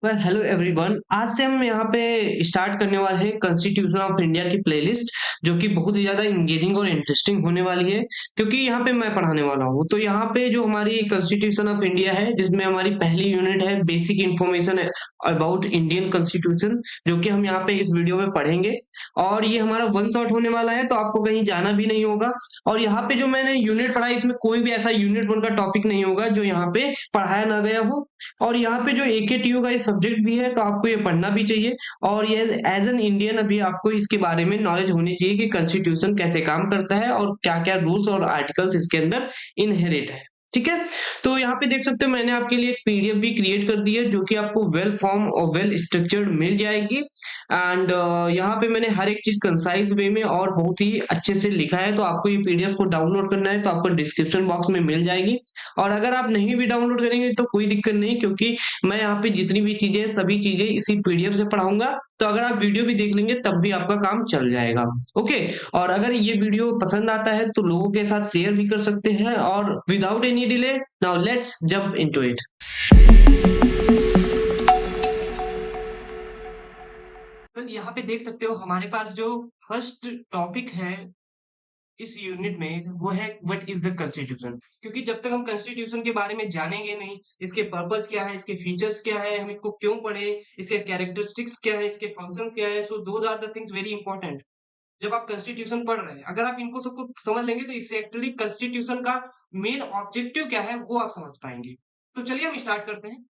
Hello everyone. आज से हम यहाँ पे स्टार्ट करने वाले हैं कॉन्स्टिट्यूशन ऑफ इंडिया की प्लेलिस्ट, जो कि बहुत ही ज़्यादा इंगेजिंग और इंटरेस्टिंग होने वाली है, क्योंकि यहाँ पे मैं पढ़ाने वाला हूँ। तो यहाँ पे जो हमारी कॉन्स्टिट्यूशन ऑफ इंडिया है, जिसमें हमारी पहली यूनिट है basic information about Indian constitution, जो कि हम यहाँ पे इस वीडियो में पढ़ेंगे। और ये हमारा वन शॉट होने वाला है, तो आपको कहीं जाना भी नहीं होगा। और यहाँ पे जो मैंने यूनिट पढ़ा, इसमें कोई भी ऐसा यूनिट वन का टॉपिक नहीं होगा जो यहाँ पे पढ़ाया ना गया हो। और यहाँ पे जो एकेटीयू का ये सब्जेक्ट भी है, तो आपको ये पढ़ना भी चाहिए। और ये एज एन इंडियन अभी आपको इसके बारे में नॉलेज होनी चाहिए कि कॉन्स्टिट्यूशन कैसे काम करता है और क्या क्या रूल्स और आर्टिकल्स इसके अंदर इनहेरिट है। ठीक है। तो यहाँ पे देख सकते हो मैंने आपके लिए एक पीडीएफ भी क्रिएट कर दी है, जो कि आपको वेल फॉर्म और वेल स्ट्रक्चर्ड मिल जाएगी। एंड यहाँ पे मैंने हर एक चीज कंसाइज वे में और बहुत ही अच्छे से लिखा है। तो आपको ये पीडीएफ को डाउनलोड करना है तो आपको डिस्क्रिप्शन बॉक्स में मिल जाएगी। और अगर आप नहीं भी डाउनलोड करेंगे तो कोई दिक्कत नहीं, क्योंकि मैं यहाँ पे जितनी भी चीजें सभी चीजें इसी पीडीएफ से पढ़ाऊंगा। तो अगर आप वीडियो भी देख लेंगे तब भी आपका काम चल जाएगा। ओके। और अगर ये वीडियो पसंद आता है तो लोगों के साथ शेयर भी कर सकते हैं। और without any delay, now let's jump into it. तो यहाँ पे देख सकते हो हमारे पास जो फर्स्ट टॉपिक है इस यूनिट में, वो है व्हाट इज द कॉन्स्टिट्यूशन। क्योंकि जब तक हम कॉन्स्टिट्यूशन के बारे में जानेंगे नहीं, इसके पर्पस क्या है, इसके फीचर्स क्या है, हम इसको क्यों पढ़े, इसके कैरेक्टरिस्टिक्स क्या है, इसके फंक्शंस क्या है, so those are the things very important. जब आप कॉन्स्टिट्यूशन पढ़ रहे हैं, अगर आप इनको सबको समझ लेंगे तो इससे एक्चुअली कॉन्स्टिट्यूशन का मेन ऑब्जेक्टिव क्या है वो आप समझ पाएंगे। तो चलिए हम स्टार्ट करते हैं।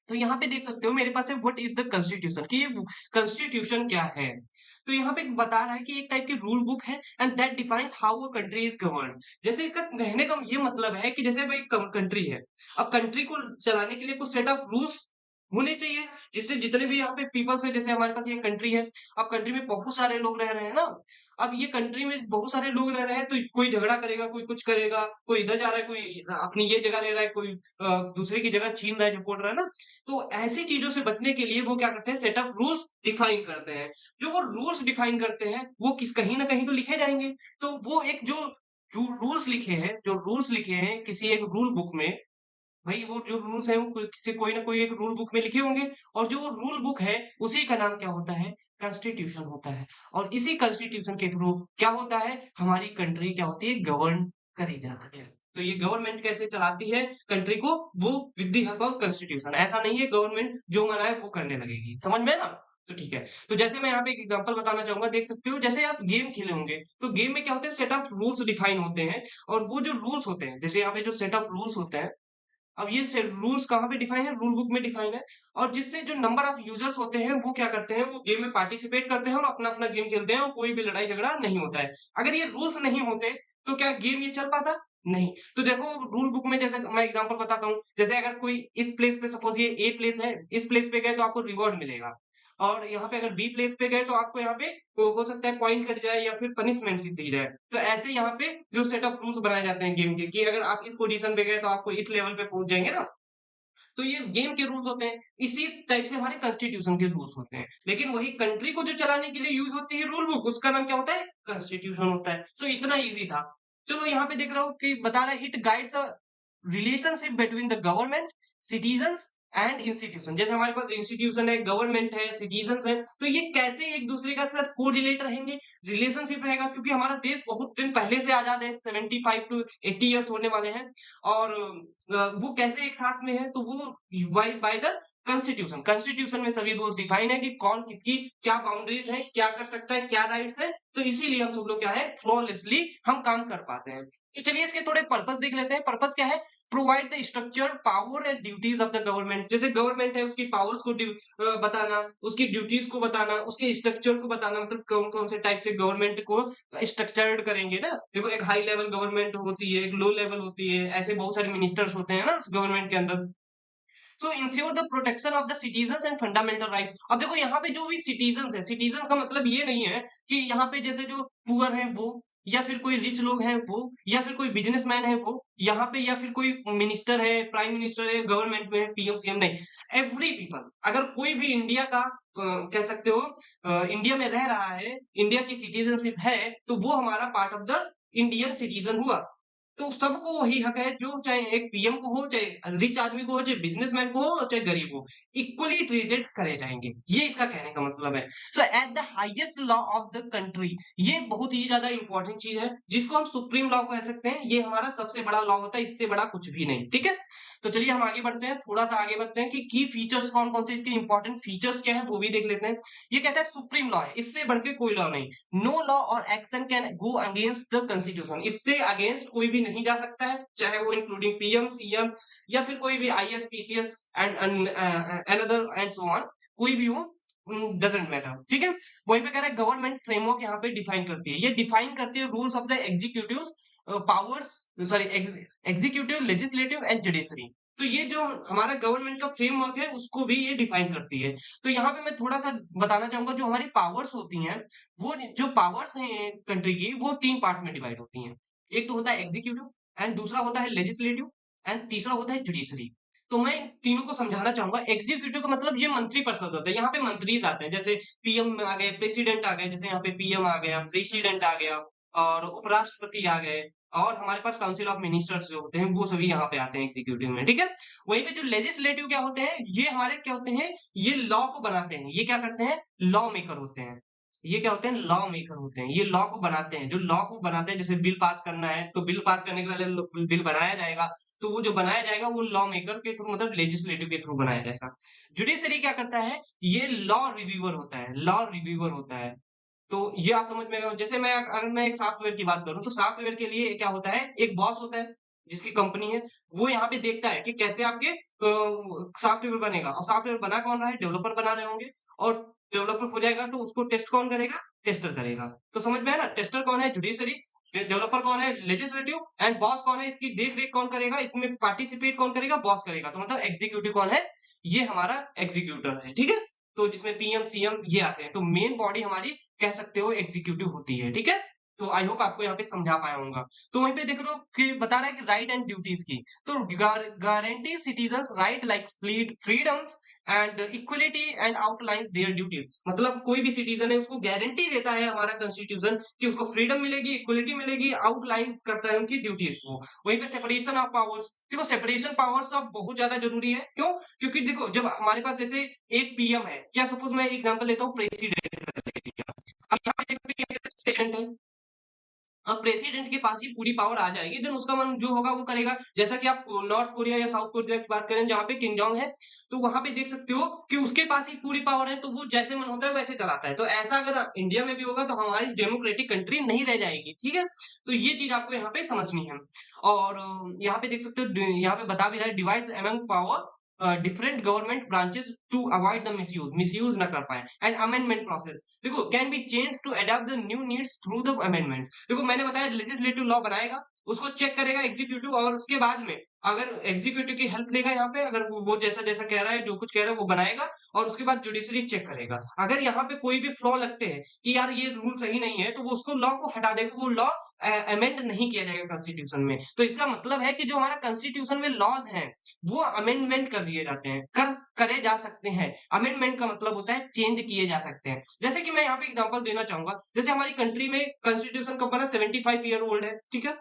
तो यहाँ पे देख सकते हो मेरे पास है व्हाट इज द कॉन्स्टिट्यूशन, कि ये कॉन्स्टिट्यूशन क्या है। तो यहाँ पे बता रहा है कि एक टाइप की रूल बुक है and that defines how a country is govern. जैसे इसका कहने का ये मतलब है कि जैसे भाई कंट्री है, अब कंट्री को चलाने के लिए कुछ सेट ऑफ रूल्स होने चाहिए, जिससे जितने भी यहाँ पे पीपल्स है, जैसे हमारे पास ये कंट्री है। अब कंट्री में बहुत सारे लोग रह रहे हैं ना। अब ये कंट्री में बहुत सारे लोग रह रहे हैं, तो कोई झगड़ा करेगा, कोई कुछ करेगा, कोई इधर जा रहा है, कोई अपनी ये जगह ले रहा है, कोई दूसरे की जगह छीन रहा है, झपट रहा है ना। तो ऐसी चीजों से बचने के लिए वो क्या करते हैं, सेट ऑफ रूल्स डिफाइन करते हैं। जो वो रूल्स डिफाइन करते हैं वो किस कहीं ना कहीं तो लिखे जाएंगे। तो वो एक जो जो रूल्स लिखे हैं, जो रूल्स लिखे हैं किसी एक रूल बुक में, भाई वो जो रूल्स हैं वो किसी कोई ना कोई एक रूल बुक में लिखे होंगे। और जो वो रूल बुक है उसी का नाम क्या होता है, कॉन्स्टिट्यूशन होता है। और इसी कॉन्स्टिट्यूशन के थ्रू क्या होता है, हमारी कंट्री क्या होती है, गवर्न करी जाती है। तो ये गवर्नमेंट कैसे चलाती है कंट्री को, वो with the help of constitution. ऐसा नहीं है गवर्नमेंट जो मना है वो करने लगेगी, समझ में ना। तो ठीक है। तो जैसे मैं यहाँ पे एक एग्जांपल बताना चाहूंगा, देख सकते हो जैसे आप गेम खेले होंगे, तो गेम में क्या होते हैं, सेट ऑफ रूल्स डिफाइन होते हैं। और वो जो रूल्स होते हैं, जैसे यहाँ पे जो सेट ऑफ रूल्स होते हैं, अब ये रूल्स कहाँ पे डिफाइन है, रूल बुक में डिफाइन है। और जिससे जो नंबर ऑफ यूजर्स होते हैं वो क्या करते हैं, वो गेम में पार्टिसिपेट करते हैं और अपना अपना गेम खेलते हैं, और कोई भी लड़ाई झगड़ा नहीं होता है। अगर ये रूल्स नहीं होते तो क्या गेम ये चल पाता, नहीं। तो देखो रूल बुक में, जैसे मैं एग्जांपल बताता हूँ, जैसे अगर कोई इस प्लेस पे, सपोज ये ए प्लेस है, इस प्लेस पे गए तो आपको रिवॉर्ड मिलेगा। और यहाँ पे अगर बी प्लेस पे गए तो आपको यहाँ पे हो सकता है पॉइंट कट जाए या फिर पनिशमेंट दी जाए। तो ऐसे यहाँ पे जो सेट ऑफ रूल्स बनाए जाते हैं गेम के, कि अगर आप इस पोजीशन पे गए तो आपको इस लेवल पे पहुंच जाएंगे ना। तो ये गेम के रूल्स होते हैं। इसी टाइप से हमारे कॉन्स्टिट्यूशन के रूल्स होते हैं। लेकिन वही कंट्री को जो चलाने के लिए यूज होती है रूल बुक, उसका नाम क्या होता है, कॉन्स्टिट्यूशन होता है। सो इतना इजी था। चलो यहाँ पे देख रहा हूँ कि बता रहा है it guides a relationship between the government, citizens and institution. जैसे हमारे पास इंस्टीट्यूशन है, गवर्नमेंट है, सिटीजन्स है, तो ये कैसे एक दूसरे का साथ कोरिलेट रहेंगे, रिलेशनशिप रहेगा। क्योंकि हमारा देश बहुत दिन पहले से आजाद है, 75 टू 80 इयर्स होने वाले हैं। और वो कैसे एक साथ में है, तो वो बाय द कॉन्स्टिट्यूशन। कॉन्स्टिट्यूशन में सभी रूल्स डिफाइन है कि कौन किसकी क्या बाउंड्रीज है, क्या कर सकता है, क्या राइट्स है। तो इसीलिए हम सब लोग क्या है, फ्लॉलेसली हम काम कर पाते हैं। तो चलिए इसके थोड़े पर्पस देख लेते हैं। पर्पस क्या है, provide the structure, power and duties of the government. जैसे गवर्नमेंट है, उसकी पावर्स को बताना, उसकी ड्यूटीज को बताना, उसके स्ट्रक्चर को बताना, मतलब कौन कौन से टाइप से गवर्नमेंट को स्ट्रक्चर्ड करेंगे ना। देखो एक हाई लेवल गवर्नमेंट होती है, एक लो लेवल होती है, ऐसे बहुत सारे मिनिस्टर्स होते हैं ना उस गवर्नमेंट के अंदर। सो ensure the protection of the citizens and fundamental rights. अब देखो यहाँ पे जो भी सिटीजंस है, सिटीजंस का मतलब ये नहीं है कि यहाँ पे जैसे जो पुअर है वो, या फिर कोई रिच लोग हैं वो, या फिर कोई बिजनेसमैन है वो यहाँ पे, या फिर कोई मिनिस्टर है, प्राइम मिनिस्टर है, गवर्नमेंट में है, पीएम सीएम, नहीं। एवरी पीपल, अगर कोई भी इंडिया का कह सकते हो इंडिया में रह रहा है, इंडिया की सिटीजनशिप है, तो वो हमारा part of the Indian citizen हुआ। तो सबको वही हक है, जो चाहे एक पीएम को हो, चाहे रिच आदमी को हो, चाहे बिज़नेसमैन को हो, और चाहे गरीब हो, इक्वली ट्रीटेड करे जाएँगे। ये इसका कहने का मतलब है। So at the highest law of the country, ये बहुत ही ज़्यादा इम्पोर्टेंट चीज़ है, जिसको हम सुप्रीम लॉ कह सकते हैं। ये हमारा सबसे बड़ा लॉ होता है, इससे बड़ा कुछ भी नहीं, ठीक है? तो चलिए हम आगे बढ़ते हैं, थोड़ा-सा आगे बढ़ते हैं कि की फीचर्स कौन-कौन से, इसके इम्पोर्टेंट फीचर्स क्या हैं, वो भी देख लेते हैं। ये कहता है सुप्रीम लॉ है, इससे बढ़ के कोई लॉ नहीं। नो लॉ और action can go against the constitution, इससे अगेंस्ट कोई भी नहीं जा सकता है, चाहे वो इंक्लूडिंग पीएम, सीएम या फिर कोई भी IAS, PCS and another and so on, कोई भी हो, डजंट मैटर, ठीक है? वहीं पे कह रहा है गवर्नमेंट फ्रेमवर्क यहाँ पे डिफाइन करती है, ये डिफाइन करती है rules of the executive powers, sorry executive, legislative and judiciary. तो ये जो हमारा गवर्नमेंट का फ्रेमवर्क है, उसको भी ये डिफाइन करती है। तो यहाँ पे मैं थोड़ा सा बताना चाहूंगा, जो हमारी पावर्स होती हैं, वो जो पावर्स हैं कंट्री की, वो 3 पार्ट्स में डिवाइड होती हैं। एक तो होता है एग्जीक्यूटिव, एंड दूसरा होता है लेजिस्लेटिव, एंड तीसरा होता है जुडिशरी। तो मैं इन तीनों को समझाना चाहूंगा। एग्जीक्यूटिव का मतलब ये मंत्री परिषद होता है, यहाँ पे मंत्रीज आते हैं, जैसे पीएम आ गए, प्रेसिडेंट आ गए, जैसे यहाँ पे पीएम आ गया, प्रेसिडेंट आ गया, और उपराष्ट्रपति आ गए, और हमारे पास काउंसिल ऑफ मिनिस्टर्स जो होते हैं, वो सभी यहाँ पे आते हैं एग्जीक्यूटिव में, ठीक है? वहीं पे जो लेजिस्लेटिव क्या होते हैं, ये हमारे क्या होते हैं, ये लॉ को बनाते हैं। ये क्या करते हैं, लॉ मेकर होते हैं। ये क्या होते हैं, लॉ मेकर होते हैं, ये लॉ को बनाते हैं। जो लॉ को बनाते हैं, जैसे बिल पास करना है, तो बिल पास करने के लिए बिल बनाया जाएगा, तो वो जो बनाया जाएगा, वो लॉ मेकर के थ्रू, मतलब लेजिस्लेटिव के थ्रू बनाया जाएगा। जुडिशरी क्या करता है, ये लॉ रिव्यूअर होता है, लॉ रिव्यूअर होता है। तो ये आप समझ में आएगा। जैसे मैं अगर मैं एक सॉफ्टवेयर की बात करूँ, तो सॉफ्टवेयर के लिए क्या होता है, एक बॉस होता है, जिसकी कंपनी है, वो यहाँ पे देखता है कि कैसे आपके सॉफ्टवेयर बनेगा, और सॉफ्टवेयर बना कौन रहा है, डेवलपर बना रहे होंगे, और डेवलपर हो जाएगा तो उसको टेस्ट कौन करेगा, टेस्टर करेगा। तो समझ में आया ना, टेस्टर कौन है, जुडिशरी, डेवलपर कौन है, लेजिस्लेटिव, एंड बॉस कौन है, इसकी देख रेख कौन करेगा, इसमें पार्टिसिपेट कौन करेगा, बॉस करेगा। तो मतलब एग्जीक्यूटिव कौन है, ये हमारा एग्जीक्यूटिव है, ठीक है? तो जिसमें पीएम, सीएम ये आते हैं। तो मेन बॉडी हमारी कह सकते हो एग्जीक्यूटिव होती है, ठीक है? तो आई होप आपको यहाँ पे समझा पाया होऊंगा। तो वहीं पे देख रहे हो कि बता रहा है कि राइट एंड ड्यूटीज की, तो guarantee citizens right like freedoms and equality and outlines their duties. मतलब कोई भी सिटीजन है, उसको गारंटी देता है हमारा कॉन्स्टिट्यूशन कि उसको फ्रीडम मिलेगी, इक्वलिटी मिलेगी, आउटलाइन करता है उनकी ड्यूटीज को। वहीं पे सेपरेशन ऑफ पावर्स, देखो सेपरेशन पावर्स अब बहुत ज्यादा जरूरी है। क्यों? क्योंकि देखो, जब हमारे पास जैसे एक पीएम है, क्या सपोज मैं एग्जांपल लेता हूँ प्रेसिडेंट का ले लिया। अब यहाँ पे प्रेसिडेंट है, अब प्रेसिडेंट के पास ही पूरी पावर आ जाएगी, देन उसका मन जो होगा वो करेगा। जैसा कि आप नॉर्थ कोरिया या साउथ कोरिया की बात करें, जहाँ पे किम जोंग है, तो वहां पे देख सकते हो कि उसके पास ही पूरी पावर है, तो वो जैसे मन होता है वैसे चलाता है। तो ऐसा अगर इंडिया में भी होगा, तो हमारी डेमोक्रेटिक कंट्री नहीं रह जाएगी, ठीक है? तो ये चीज आपको यहाँ पे समझनी है। और यहाँ पे देख सकते हो, यहाँ पे बता भी रहा है, divides among power different government branches to avoid the misuse ना कर पाए। एंड अमेंडमेंट प्रोसेस देखो can be change to adopt the new needs through the amendment. देखो मैंने बताया, लेजिस्लेटिव लॉ बनाएगा, उसको चेक करेगा एग्जीक्यूटिव, और उसके बाद में अगर एग्जीक्यूटिव की हेल्प लेगा यहाँ पे, अगर वो जैसा जैसा कह रहा है, जो कुछ कह रहा है वो बनाएगा, और उसके बाद जुडिशरी चेक करेगा। अगर यहाँ पे कोई भी फ्लॉ लगते हैं कि यार ये रूल सही नहीं है, तो वो उसको लॉ को हटा देगा, वो लॉ अमेंड नहीं किया जाएगा कॉन्स्टिट्यूशन में। तो इसका मतलब है कि जो हमारा कॉन्स्टिट्यूशन में लॉज हैं, वो अमेंडमेंट कर दिए जाते हैं, करे जा सकते हैं। अमेंडमेंट का मतलब होता है चेंज किए जा सकते हैं। जैसे कि मैं यहाँ पे एग्जांपल देना चाहूंगा, जैसे हमारी कंट्री में कॉन्स्टिट्यूशन कब बना, 75 ईयर ओल्ड है, ठीक है?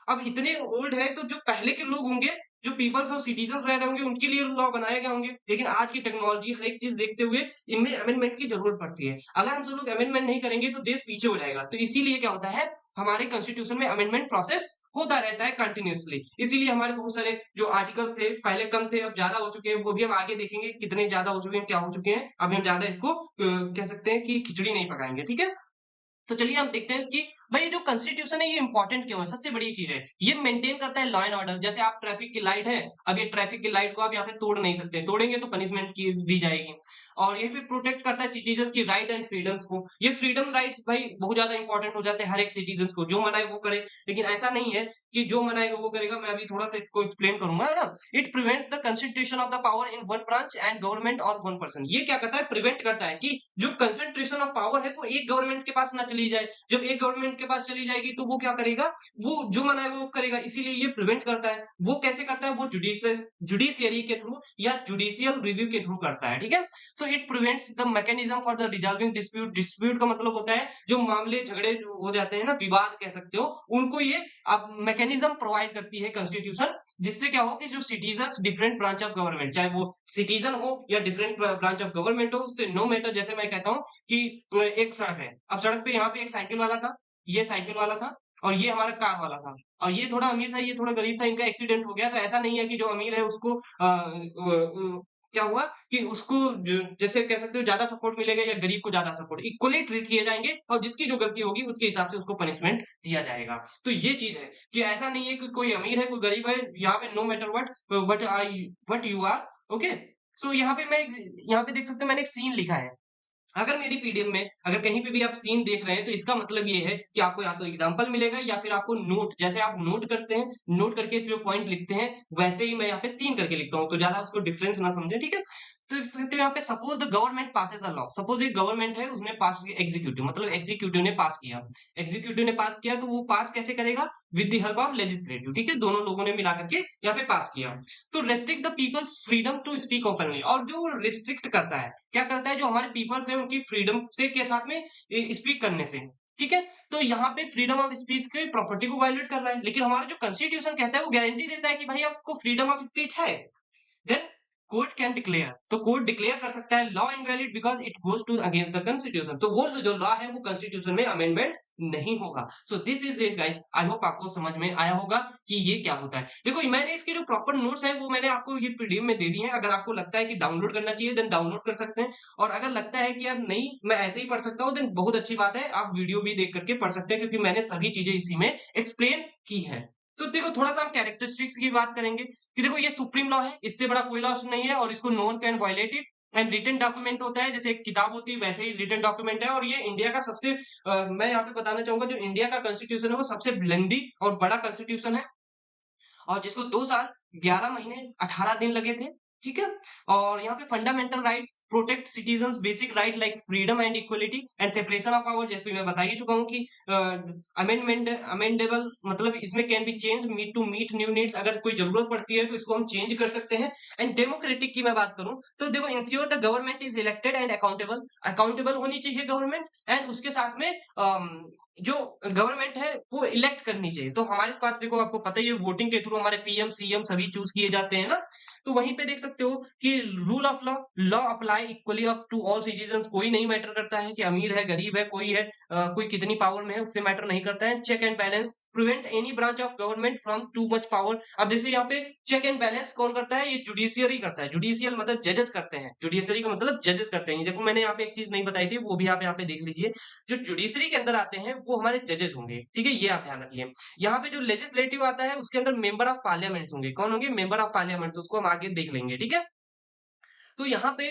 अब इतने ओल्ड है, तो जो पहले के लोग होंगे, जो पीपल्स और सिटीजन्स रह रहे होंगे, उनके लिए लॉ बनाए गए होंगे। लेकिन आज की टेक्नोलॉजी हर एक चीज देखते हुए इनमें अमेंडमेंट की जरूरत पड़ती है। अगर हम सब लोग अमेंडमेंट नहीं करेंगे, तो देश पीछे हो जाएगा। तो इसीलिए क्या होता है, हमारे कॉन्स्टिट्यूशन में अमेंडमेंट प्रोसेस होता रहता है कंटिन्यूअसली। इसीलिए हमारे बहुत सारे जो आर्टिकल्स थे, पहले कम थे, अब ज्यादा हो चुके हैं। वो भी हम आगे देखेंगे कितने ज्यादा हो चुके हैं, क्या हो चुके हैं। अभी हम ज्यादा इसको कह सकते हैं कि खिचड़ी नहीं पकाएंगे, ठीक है? तो चलिए हम देखते हैं कि भाई जो कॉन्स्टिट्यूशन है, ये इंपॉर्टेंट क्यों है। सबसे बड़ी चीज है, ये मेंटेन करता है लॉ एंड ऑर्डर। जैसे आप ट्रैफिक की लाइट है, अब ये ट्रैफिक की लाइट को आप यहाँ पे तोड़ नहीं सकते, तोड़ेंगे तो पनिशमेंट की दी जाएगी। और ये भी प्रोटेक्ट करता है सिटीजन की राइट एंड फ्रीडम्स को। ये फ्रीडम राइट्स भाई बहुत ज्यादा इंपॉर्टेंट हो जाते हैं हर एक सिटीजन को, जो मनाए वो करे। लेकिन ऐसा नहीं है कि जो मनाएगा वो करेगा। मैं अभी थोड़ा सा इसको एक्सप्लेन करूंगा ना। It prevents the concentration of the power in one branch and government और वन पर्सन। ये क्या करता है, प्रिवेंट करता है कि जो कंसंट्रेशन ऑफ पावर है, वो एक गवर्नमेंट के पास ना चली जाए, जब एक गवर्नमेंट के पास चली जाएगी तो वो क्या करेगा, वो जो मना है वो करेगा, इसीलिए ये प्रिवेंट करता है। वो कैसे करता है, वो जुडिशियरी के थ्रू या जुडिशियल रिव्यू के थ्रू करता है, ठीक है। So it prevents the mechanism for the resolving dispute. Dispute का मतलब होता है जो मामले झगड़े जो हो जाते हैं ना, विवाद कह सकते हो, उनको ये अब मैकेनिज्म प्रोवाइड करती है कॉन्स्टिट्यूशन, जिससे क्या हो कि जो citizen different branch of government, चाहे वो सिटीजन हो या डिफरेंट ब्रांच ऑफ गवर्नमेंट हो, उससे नो मैटर। जैसे मैं कहता हूँ कि एक सड़क है, अब सड़क पे यहाँ पे एक साइकिल वाला था, ये साइकिल वाला था और ये हमारा कार वाला था, और ये थोड़ा अमीर था, ये थोड़ा गरीब था, इनका एक्सीडेंट हो गया। तो ऐसा नहीं है कि जो अमीर है उसको क्या हुआ कि उसको जैसे कह सकते हो ज्यादा सपोर्ट मिलेगा या गरीब को ज्यादा सपोर्ट, इक्वली ट्रीट किए जाएंगे और जिसकी जो गलती होगी उसके हिसाब से उसको पनिशमेंट दिया जाएगा। तो ये चीज है कि ऐसा नहीं है कि कोई अमीर है कोई गरीब है, यहाँ पे no matter what you are, okay. So यहाँ पे मैं यहाँ पे देख सकते हो मैंने एक सीन लिखा है। अगर मेरी पीडीएफ में अगर कहीं पे भी आप सीन देख रहे हैं तो इसका मतलब ये है कि आपको या तो एग्जांपल मिलेगा या फिर आपको नोट, जैसे आप नोट करते हैं, नोट करके जो पॉइंट लिखते हैं वैसे ही मैं यहाँ पे सीन करके लिखता हूँ, तो ज्यादा उसको डिफरेंस ना समझे, ठीक है। तो इस कहते हैं यहाँ पे suppose the government passes a law, suppose एक गवर्नमेंट है उसने पास किया, एग्जीक्यूटिव मतलब एग्जीक्यूटिव ने पास किया, एग्जीक्यूटिव ने पास किया तो वो पास कैसे करेगा, with the help of legislative, ठीक है, दोनों लोगों ने मिला करके यहाँ पे पास किया। तो restrict the people's freedom to speak openly, और जो रिस्ट्रिक्ट करता है, क्या करता है, जो हमारे पीपल्स है उनकी फ्रीडम से के साथ में स्पीक करने से, ठीक है। तो यहाँ पे फ्रीडम ऑफ स्पीच के प्रॉपर्टी को वायलेट कर रहा है, लेकिन हमारा जो कॉन्स्टिट्यूशन कहता है वो गारंटी देता है कि भाई आपको फ्रीडम ऑफ स्पीच है, देन कोर्ट कैन डिक्लेयर, तो कोर्ट डिक्लेयर कर सकता है law invalid because it goes to against the constitution, तो वो जो लॉ है वो कॉन्स्टिट्यूशन में अमेंडमेंट नहीं होगा। So this is it guys, I hope आपको समझ में आया होगा कि ये क्या होता है। देखो मैंने इसके जो प्रॉपर नोट्स हैं वो मैंने आपको ये पीडीएफ में दे दी है, अगर आपको लगता है कि डाउनलोड करना चाहिए देन डाउनलोड कर सकते हैं, और अगर लगता है कि यार नहीं मैं ऐसे ही पढ़ सकता हूँ देन बहुत अच्छी बात है, आप वीडियो भी देख करके पढ़ सकते हैं क्योंकि मैंने सभी चीजें इसी में एक्सप्लेन की है। तो देखो थोड़ा सा हम कैरेक्टरिस्टिक्स की बात करेंगे कि देखो ये सुप्रीम लॉ है, इससे बड़ा कोई लॉ नहीं है और इसको no one can violate it, and written document होता है, जैसे एक किताब होती है वैसे ही रिटन डॉक्यूमेंट है, और ये इंडिया का सबसे मैं यहाँ पे बताना चाहूंगा जो इंडिया का कॉन्स्टिट्यूशन है वो सबसे लेंदी और बड़ा कॉन्स्टिट्यूशन है, और जिसको 2 साल 11 महीने 18 दिन लगे थे, ठीक है। और यहाँ पे fundamental rights protect citizens basic right like freedom and equality and separation of power, जैसे मैं बता ही चुका हूँ कि अमेंडेबल मतलब इसमें can be change meet to meet new needs, अगर कोई जरूरत पड़ती है तो इसको हम चेंज कर सकते हैं। एंड डेमोक्रेटिक की मैं बात करूं तो देखो ensure the government is elected and accountable, accountable होनी चाहिए गवर्नमेंट, एंड उसके साथ में जो गवर्नमेंट है वो इलेक्ट करनी चाहिए। तो हमारे पास देखो आपको पता ही है वोटिंग के थ्रू हमारे पीएम सीएम सभी चूज किए जाते हैं ना, तो वहीं पे देख सकते हो कि rule of law, law apply equally up to all citizens, कोई नहीं मैटर करता है कि अमीर है गरीब है, कोई है कोई कितनी पावर में है उससे मैटर नहीं करता है। Check and balance prevent any branch of government from too much power, अब जैसे यहाँ पे चेक एंड बैलेंस कौन करता है, ये जुडिशियरी करता है, जुडिशियल मतलब जजेस करते हैं, जुडिशियरी का मतलब जजेस करते हैं। देखो मैंने यहाँ पे एक चीज नहीं बताई थी वो भी आप यहाँ पे देख लीजिए, जो जुडिशरी के अंदर आते हैं वो हमारे जजेस होंगे, ठीक है, ये आप ध्यान रखिए। यहाँ पे जो लेजिस्लेटिव आता है उसके अंदर मेंबर ऑफ पार्लियामेंट होंगे, कौन होंगे, मेंबर ऑफ पार्लियामेंट, उसको हम आगे देख लेंगे, ठीक है। तो यहाँ पे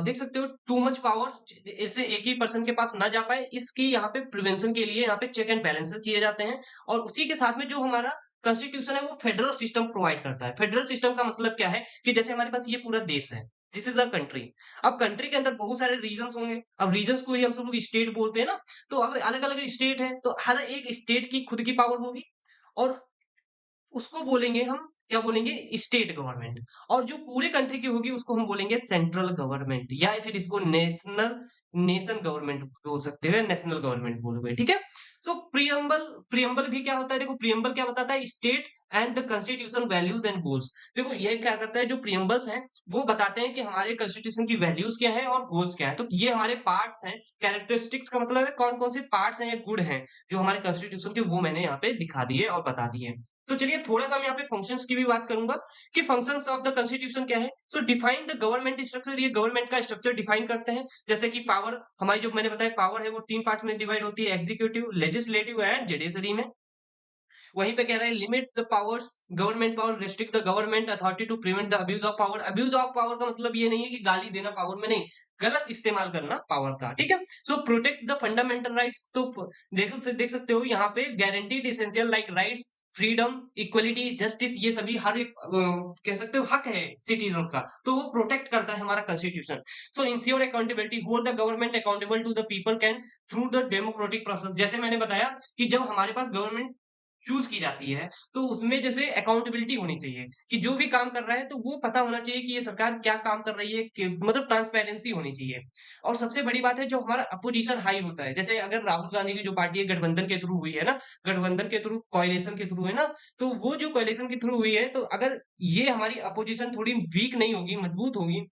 देख सकते हो टू मच पावर इससे एक ही पर्सन के पास ना जा पाए, इसकी यहाँ पे प्रिवेंशन के लिए यहाँ पे चेक एंड बैलेंसेस किए जाते हैं, और उसी के साथ में जो हमारा कॉन्स्टिट्यूशन है वो फेडरल सिस्टम प्रोवाइड करता है। फेडरल सिस्टम का मतलब क्या है कि जैसे हमारे पास ये पूरा देश है, दिस इज अ कंट्री, अब कंट्री के अंदर बहुत सारे रीजन्स होंगे, अब रीजन्स को ही हम सब लोग स्टेट बोलते हैं ना, तो अब अलग अलग स्टेट है तो हर एक स्टेट की खुद की पावर होगी, और उसको बोलेंगे हम क्या बोलेंगे, स्टेट गवर्नमेंट, और जो पूरे कंट्री की होगी उसको हम बोलेंगे सेंट्रल गवर्नमेंट, या फिर इसको नेशन गवर्नमेंट बोल सकते हो, नेशनल गवर्नमेंट बोलोगे, ठीक है। सो प्रियम्बल, प्रियम्बल भी क्या होता है, देखो प्रियम्बल क्या बताता है, state and the constitution values and goals. देखो ये क्या करता है, जो प्रियम्बल्स हैं वो बताते हैं कि हमारे कॉन्स्टिट्यूशन की वैल्यूज क्या है और गोल्स क्या है, तो ये हमारे पार्ट्स हैं। कैरेक्टरिस्टिक्स का मतलब है कौन कौन से पार्ट्स हैं या गुण हैं जो हमारे कॉन्स्टिट्यूशन के, वो मैंने यहाँ पे दिखा दिए और बता दिए। तो चलिए थोड़ा सा मैं यहाँ पे फंक्शंस की भी बात करूंगा कि फंक्शंस ऑफ द कॉन्स्टिट्यूशन क्या है। सो डिफाइन द गवर्नमेंट स्ट्रक्चर, ये गवर्नमेंट का स्ट्रक्चर डिफाइन करते हैं, जैसे कि पावर हमारी जो मैंने बताया पावर है वो 3 पार्ट्स में डिवाइड होती है, एग्जीक्यूटिव, लेजिस्लेटिव एंड जुडिशरी में। वहीं पे कह रहे हैं limit the powers, government power, restrict the government authority to prevent the abuse of power. Abuse of power का मतलब ये नहीं है कि गाली देना पावर में, नहीं, गलत इस्तेमाल करना पावर का, ठीक है। सो प्रोटेक्ट द फंडामेंटल राइट्स, तो देख सकते हो यहाँ पे guaranteed essential like rights freedom, equality, justice, ये सभी हर एक कह सकते हो हक है सिटीजन्स का, तो वो प्रोटेक्ट करता है हमारा constitution. So ensure accountability, hold the government accountable to the people can through the democratic process. जैसे मैंने बताया कि जब हमारे पास गवर्नमेंट चूज की जाती है, तो उसमें जैसे अकाउंटेबिलिटी होनी चाहिए कि जो भी काम कर रहा है तो वो पता होना चाहिए कि ये सरकार क्या काम कर रही है, मतलब ट्रांसपेरेंसी होनी चाहिए। और सबसे बड़ी बात है, जो हमारा अपोजिशन हाई होता है, जैसे अगर राहुल गांधी की जो पार्टी है गठबंधन के थ्रू हुई है ना, गठबंधन के थ्रू, कोalition के थ्रू है ना, तो वो जो कोalition के थ्रू हुई है, तो अगर ये हमारी अपोजिशन थोड़ी वीक नहीं होगी, मजबूत होगी,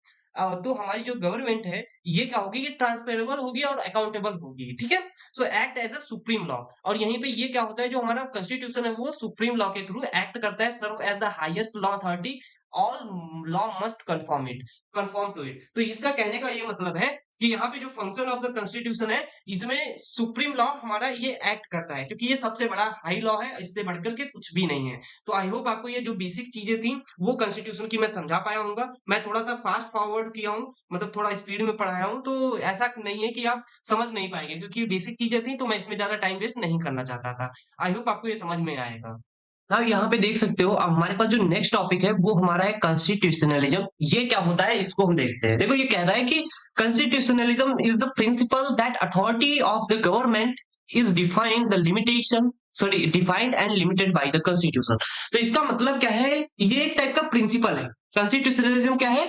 तो हमारी जो गवर्नमेंट है, ये क्या होगी, ये ट्रांसपेरेबल होगी और अकाउंटेबल होगी, ठीक है। So act as a supreme law. और यहीं पे ये क्या होता है, जो हमारा कॉन्स्टिट्यूशन है वो सुप्रीम लॉ के थ्रू एक्ट करता है, serve as the highest law authority, all law must conform to it. तो इसका कहने का ये मतलब है कि यहाँ पे जो फंक्शन ऑफ द कॉन्स्टिट्यूशन है, इसमें सुप्रीम लॉ हमारा ये एक्ट करता है, क्योंकि ये सबसे बड़ा हाई लॉ है, इससे बढ़कर के कुछ भी नहीं है। तो आई होप आपको ये जो बेसिक चीजें थी वो कॉन्स्टिट्यूशन की मैं समझा पाया हूँ। मैं थोड़ा सा फास्ट फॉरवर्ड किया हूँ, मतलब थोड़ा स्पीड में पढ़ाया हूँ, तो ऐसा नहीं है कि आप समझ नहीं पाएंगे, क्योंकि बेसिक चीजें थी, तो मैं इसमें ज्यादा टाइम वेस्ट नहीं करना चाहता था। आई होप आपको ये समझ में आएगा। हाँ, यहाँ पे देख सकते हो, अब हमारे पास जो नेक्स्ट टॉपिक है वो हमारा है कॉन्स्टिट्यूशनलिज्म। ये क्या होता है इसको हम देखते हैं। देखो, ये कह रहा है कि constitutionalism is the principal that authority of the government is defined the limitation, sorry, defined and limited by the constitution. तो इसका मतलब क्या है, ये एक टाइप का प्रिंसिपल है। कॉन्स्टिट्यूशनलिज्म क्या है,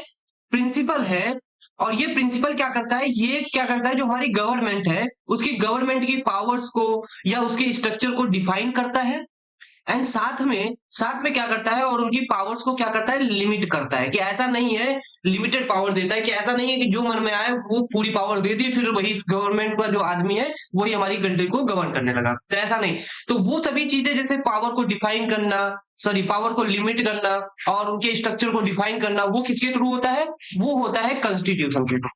प्रिंसिपल है। और ये प्रिंसिपल क्या करता है, ये क्या करता है, जो हमारी गवर्नमेंट है उसकी गवर्नमेंट की पावर्स को या उसके स्ट्रक्चर को डिफाइन करता है, एंड साथ में क्या करता है, और उनकी पावर्स को क्या करता है, लिमिट करता है। कि ऐसा नहीं है, लिमिटेड पावर देता है, कि ऐसा नहीं है कि जो मन में आए वो पूरी पावर दे दी, फिर वही गवर्नमेंट का जो आदमी है वही हमारी कंट्री को गवर्न करने लगा, तो ऐसा नहीं। तो वो सभी चीजें, जैसे पावर को डिफाइन करना, सॉरी, पावर को लिमिट करना और उनके स्ट्रक्चर को डिफाइन करना, वो किसके थ्रू होता है, वो होता है कॉन्स्टिट्यूशन के थ्रू।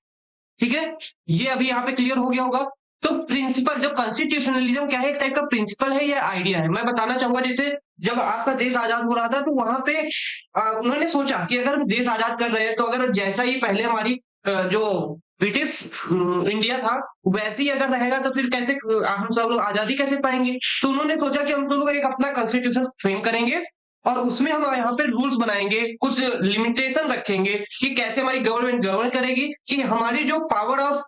ठीक है, ये अभी यहाँ पे क्लियर हो गया होगा। तो प्रिंसिपल, जो कॉन्स्टिट्यूशनलिज्म क्या है, एक टाइप का प्रिंसिपल है या आइडिया है। मैं बताना चाहूंगा, जैसे जब आपका देश आजाद हो रहा था, तो वहां पे उन्होंने सोचा कि अगर हम देश आजाद कर रहे हैं, तो अगर जैसा ही पहले हमारी जो ब्रिटिश इंडिया था वैसे ही अगर रहेगा, तो फिर कैसे हम सब लोग आजादी कैसे पाएंगे। तो उन्होंने सोचा कि हम लोग एक अपना कॉन्स्टिट्यूशन फ्रेम करेंगे, और उसमें हम यहाँ पे रूल्स बनाएंगे, कुछ लिमिटेशन रखेंगे कि कैसे हमारी गवर्नमेंट गवर्न करेगी, कि हमारी जो पावर ऑफ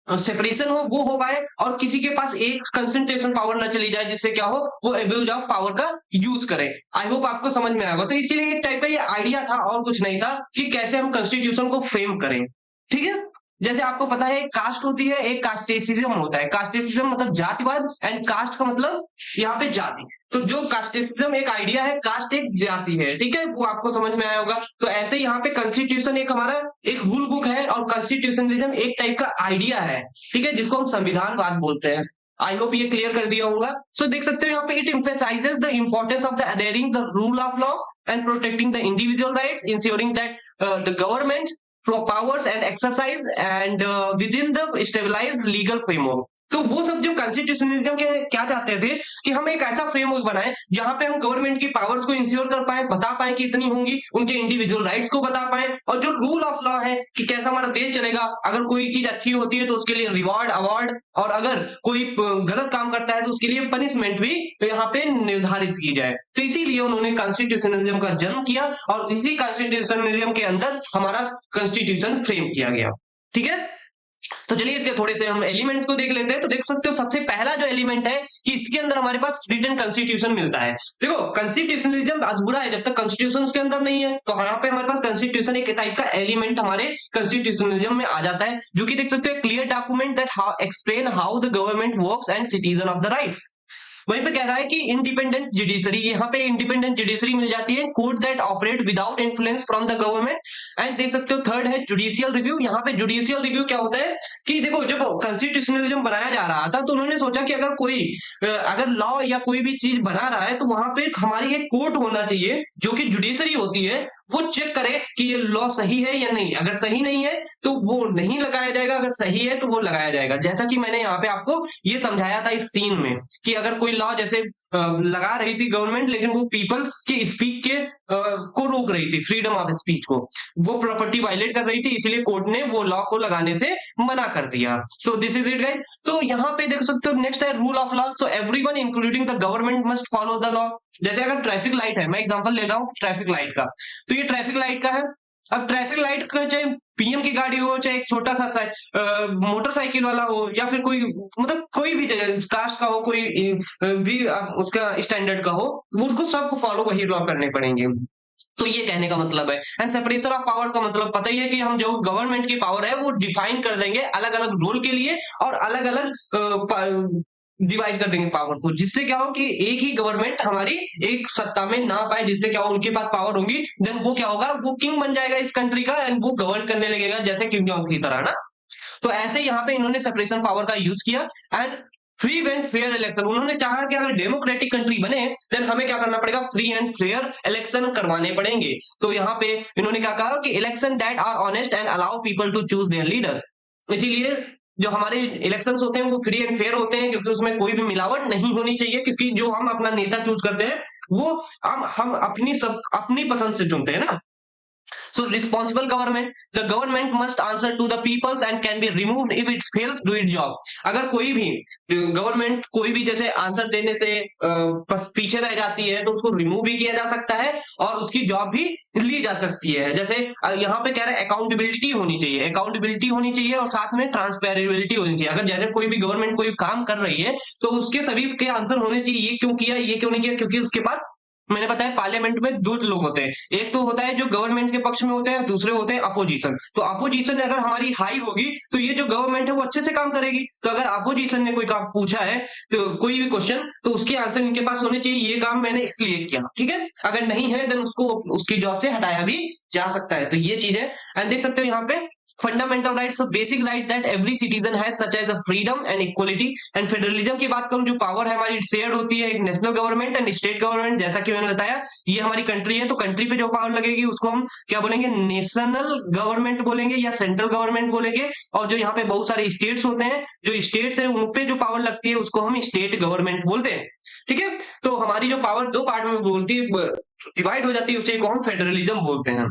सेपरेशन हो पाए, और किसी के पास एक कंसंट्रेशन पावर ना चली जाए, जिससे क्या हो, वो एब्यूज ऑफ पावर का यूज करे। आई होप आपको समझ में आएगा। तो इसीलिए एक टाइप का ये आइडिया था, और कुछ नहीं था, कि कैसे हम कॉन्स्टिट्यूशन को फ्रेम करें। ठीक है, जैसे आपको पता है, एक कास्ट होती है, एक कास्टेसिज्म होता है। कास्टेसिज्म मतलब जातिवाद, एंड कास्ट का मतलब यहाँ पे जाति। तो जो कास्टेसिज्म एक आइडिया है, कास्ट एक जाति है, ठीक है, वो आपको समझ में आया होगा। तो ऐसे ही यहाँ पे कॉन्स्टिट्यूशन एक हमारा एक रूल बुक है, और कॉन्स्टिट्यूशनलिज्म एक टाइप का आइडिया है, ठीक है, जिसको हम संविधानवाद बोलते हैं। आई होप ये क्लियर कर दिया होगा। सो देख सकते हो यहाँ पे, it emphasizes the importance of the adhering the rule of law and protecting the individual rights, ensuring that the government powers and exercise and within the stabilized legal framework। तो वो सब जो कॉन्स्टिट्यूशनलिज्म के क्या चाहते थे, कि हम एक ऐसा फ्रेमवर्क बनाए जहां पे हम गवर्नमेंट की पावर्स को इंश्योर कर पाए, बता पाए कि इतनी होंगी, उनके इंडिविजुअल राइट्स को बता पाए, और जो रूल ऑफ लॉ है कि कैसा हमारा देश चलेगा, अगर कोई चीज अच्छी होती है तो उसके लिए रिवॉर्ड अवार्ड, और अगर कोई गलत काम करता है तो उसके लिए पनिशमेंट भी यहाँ पे निर्धारित की जाए। तो इसीलिए उन्होंने कॉन्स्टिट्यूशनलिज्म का जन्म किया, और इसी कॉन्स्टिट्यूशनलिज्म के अंदर हमारा कॉन्स्टिट्यूशन फ्रेम किया गया। ठीक है, तो चलिए इसके थोड़े से हम एलिमेंट्स को देख लेते हैं। तो देख सकते हो, सबसे पहला जो एलिमेंट है कि इसके अंदर हमारे पास रिटन कॉन्स्टिट्यूशन मिलता है। देखो, कॉन्स्टिट्यूशनलिज्म अधूरा है जब तक कॉन्स्टिट्यूशन उसके अंदर नहीं है। तो यहाँ पे हमारे पास कॉन्स्टिट्यूशन एक टाइप का एलिमेंट हमारे कॉन्स्टिट्यूशनलिज्म में आ जाता है, जो कि देख सकते हो, clear document that explain how the government works and citizen of the rights. वहीं पे कह रहा है कि इंडिपेंडेंट जुडिशरी, यहाँ पे इंडिपेंडेंट जुडिशरी मिल जाती है, court that operate without influence from the government. And देख सकते हो, थर्ड है जुडिशियल रिव्यू। यहाँ पे जुडिशियल रिव्यू क्या होता है, कि देखो, जब कॉन्स्टिट्यूशनलिज्म बनाया जा रहा था, तो उन्होंने सोचा कि अगर लॉ या कोई भी चीज बना रहा है, तो वहां पे हमारी एक कोर्ट होना चाहिए, जो कि जुडिशरी होती है, वो चेक करे कि ये लॉ सही है या नहीं। अगर सही नहीं है तो वो नहीं लगाया जाएगा, अगर सही है तो वो लगाया जाएगा। जैसा कि मैंने यहाँ पे आपको ये समझाया था इस सीन में, कि अगर कोई लॉ जैसे लगा रही थी गवर्नमेंट, लेकिन वो पीपल्स के स्पीक के को रोक रही थी, फ्रीडम ऑफ स्पीच को, वो प्रॉपर्टी वायलेट कर रही थी, इसीलिए कोर्ट ने वो लॉ को लगाने से मना कर दिया। So this is it guys. तो यहाँ पे देख सकते हो नेक्स्ट है rule of law. So everyone including the government must follow the law. जैसे अगर ट्रैफिक लाइट है, मैं एग्जांपल ले रहा हूँ ट्रैफिक लाइट का, तो ये ट्रैफिक लाइट का है। अब ट्रैफिक लाइट का चाहे पीएम की गाड़ी हो, चाहे एक छोटा सा मोटरसाइकिल वाला हो, या फिर कोई मतलब कोई भी कास्ट का हो, कोई भी उसका स्टैंडर्ड का हो, वो उसको सबको फॉलो वही लॉ करने पड़ेंगे। तो ये कहने का मतलब है। एंड सेपरेशन ऑफ पावर्स का मतलब पता ही है कि हम जो गवर्नमेंट की पावर है वो डिफाइन कर देंगे अलग अलग रोल के लिए, और अलग अलग डिवाइड कर देंगे पावर को, जिससे क्या हो कि एक ही गवर्नमेंट हमारी एक सत्ता में ना पाए, जिससे क्या हो उनके पास पावर होगी, देन वो क्या होगा, वो किंग बन जाएगा इस कंट्री का, एंड वो गवर्न करने लगेगा जैसे किंग जोंग की तरह ना। तो ऐसे यहाँ पे इन्होंने सेपरेशन पावर का यूज किया। And free and fair election, उन्होंने चाहा कि अगर डेमोक्रेटिक कंट्री बने देन हमें क्या करना पड़ेगा, फ्री एंड फेयर इलेक्शन करवाने पड़ेंगे। तो यहाँ पे इन्होंने क्या कहा कि election that are honest and allow people to choose their leaders. इसीलिए जो हमारे इलेक्शंस होते हैं वो फ्री एंड फेयर होते हैं, क्योंकि उसमें कोई भी मिलावट नहीं होनी चाहिए, क्योंकि जो हम अपना नेता चूज करते हैं वो हम अपनी पसंद से चुनते हैं ना। So responsible government, the government must answer to the peoples and can be removed if it fails to do its job। अगर कोई भी गवर्नमेंट कोई भी जैसे आंसर देने से पीछे रह जाती है तो उसको रिमूव भी किया जा सकता है और उसकी जॉब भी ली जा सकती है। जैसे यहाँ पे कह रहे हैं अकाउंटेबिलिटी होनी चाहिए, अकाउंटेबिलिटी होनी चाहिए और साथ में ट्रांसपेरेबिलिटी होनी चाहिए। अगर जैसे कोई भी गवर्नमेंट कोई काम कर रही है तो उसके सभी के आंसर होने चाहिए, ये क्यों किया, ये क्यों नहीं किया, क्योंकि उसके पास, मैंने बताया पार्लियामेंट में दो लोग होते हैं, एक तो होता है जो गवर्नमेंट के पक्ष में होते हैं, दूसरे होते हैं अपोजिशन। तो अपोजिशन अगर हमारी हाई होगी तो ये जो गवर्नमेंट है वो अच्छे से काम करेगी। तो अगर अपोजिशन ने कोई काम पूछा है तो कोई भी क्वेश्चन, तो उसके आंसर इनके पास होने चाहिए, ये काम मैंने इसलिए किया, ठीक है। अगर नहीं है देन उसको उसकी जॉब से हटाया भी जा सकता है। तो ये चीज है। एंड देख सकते हो यहाँ पे fundamental rights, basic right that every citizen has such as a freedom and equality. And federalism की बात करूं, जो पावर है हमारी शेयर्ड होती है, एक national government and state government. जैसा कि मैंने बताया ये हमारी कंट्री है, तो कंट्री पे जो पावर लगेगी उसको हम क्या बोलेंगे, नेशनल गवर्नमेंट बोलेंगे या सेंट्रल गवर्नमेंट बोलेंगे। और जो यहाँ पे बहुत सारे स्टेट्स होते हैं, जो स्टेट्स है उन पे जो पावर लगती है उसको हम स्टेट गवर्नमेंट बोलते हैं, ठीक है। तो हमारी जो पावर दो पार्ट में बोलती है, डिवाइड हो जाती है, उसे को हम फेडरलिज्म बोलते हैं।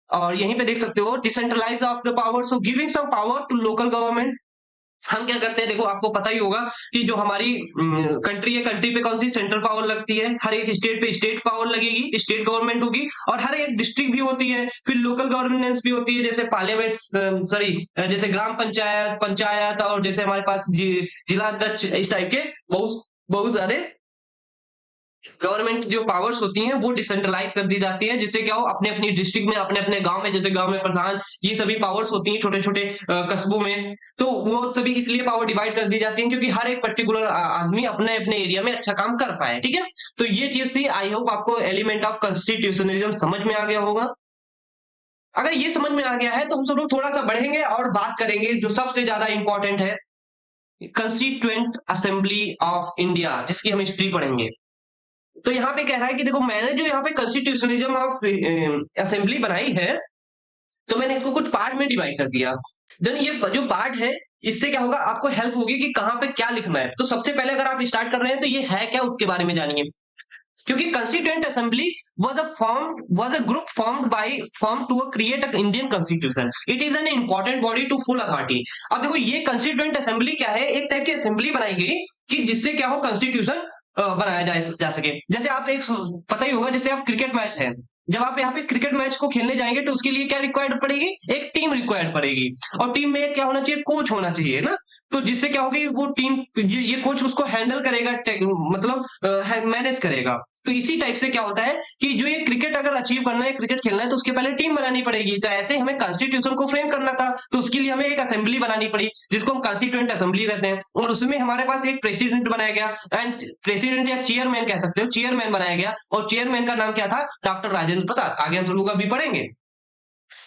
और यहीं पे देख सकते हो decentralize of the power, so giving some power to local government. हम क्या करते हैं, देखो आपको पता ही होगा कि जो हमारी कंट्री है, कंट्री पे कौन सी सेंट्रल पावर लगती है, हर एक स्टेट पे स्टेट पावर लगेगी, स्टेट गवर्नमेंट होगी, और हर एक डिस्ट्रिक्ट भी होती है, फिर लोकल गवर्नेंस भी होती है, जैसे पार्लियामेंट, सॉरी जैसे ग्राम पंचायत, पंचायत, और जैसे हमारे पास जिला अध्यक्ष, इस टाइप के बहुत बहुत सारे गवर्नमेंट जो पावर्स होती हैं वो डिसेंट्रलाइज कर दी जाती है, जिससे क्या हो अपने अपनी डिस्ट्रिक्ट में, अपने अपने गांव में, जैसे गांव में प्रधान, ये सभी पावर्स होती हैं छोटे छोटे कस्बों में, तो वो सभी इसलिए पावर डिवाइड कर दी जाती है क्योंकि हर एक पर्टिकुलर आदमी अपने अपने एरिया में अच्छा काम कर पाए, ठीक है। तो ये चीज थी। आई होप आपको एलिमेंट ऑफ कॉन्स्टिट्यूशनलिज्म समझ में आ गया होगा। अगर ये समझ में आ गया है तो हम सब लोग थोड़ा सा बढ़ेंगे और बात करेंगे जो सबसे ज्यादा इंपॉर्टेंट है, कंस्टिट्यूएंट असेंबली ऑफ इंडिया, जिसकी हम हिस्ट्री पढ़ेंगे। तो यहाँ पे कह रहा है कि देखो मैंने जो यहाँ पे कॉन्स्टिट्यूशनलिज्म ऑफ असेंबली बनाई है, तो मैंने इसको कुछ पार्ट में डिवाइड कर दिया। देन ये जो पार्ट है इससे क्या होगा, आपको हेल्प होगी कि कहाँ पे क्या लिखना है। तो सबसे पहले अगर आप स्टार्ट कर रहे हैं तो ये है क्या, उसके बारे में जानिए। क्योंकि constituent assembly was a group formed to create an Indian constitution. It is an important body to full authority। अब देखो ये कंस्टिट्यूएंट असेंबली क्या है, एक टाइप की असेंबली बनाई गई कि जिससे क्या हो कंस्टिट्यूशन बनाया जा सके। जैसे आप एक पता ही होगा, जैसे आप क्रिकेट मैच है, जब आप यहाँ पे क्रिकेट मैच को खेलने जाएंगे तो उसके लिए क्या रिक्वायर्ड पड़ेगी, एक टीम रिक्वायर्ड पड़ेगी, और टीम में क्या होना चाहिए, कोच होना चाहिए ना। तो जिससे क्या होगी, वो टीम ये कोच उसको हैंडल करेगा, मतलब मैनेज करेगा। तो इसी टाइप से क्या होता है कि जो ये क्रिकेट अगर अचीव करना है, क्रिकेट खेलना है, तो उसके पहले टीम बनानी पड़ेगी। तो ऐसे हमें कॉन्स्टिट्यूशन को फ्रेम करना था, तो उसके लिए हमें एक असेंबली बनानी पड़ी, जिसको हम कॉन्स्टिट्यूएंट असेंबली कहते हैं। और उसमें हमारे पास एक प्रेसिडेंट बनाया गया, एंड प्रेसिडेंट या चेयरमैन कह सकते हो, चेयरमैन बनाया गया, और चेयरमैन का नाम क्या था, डॉक्टर राजेंद्र प्रसाद। आगे हम लोग अभी पढ़ेंगे।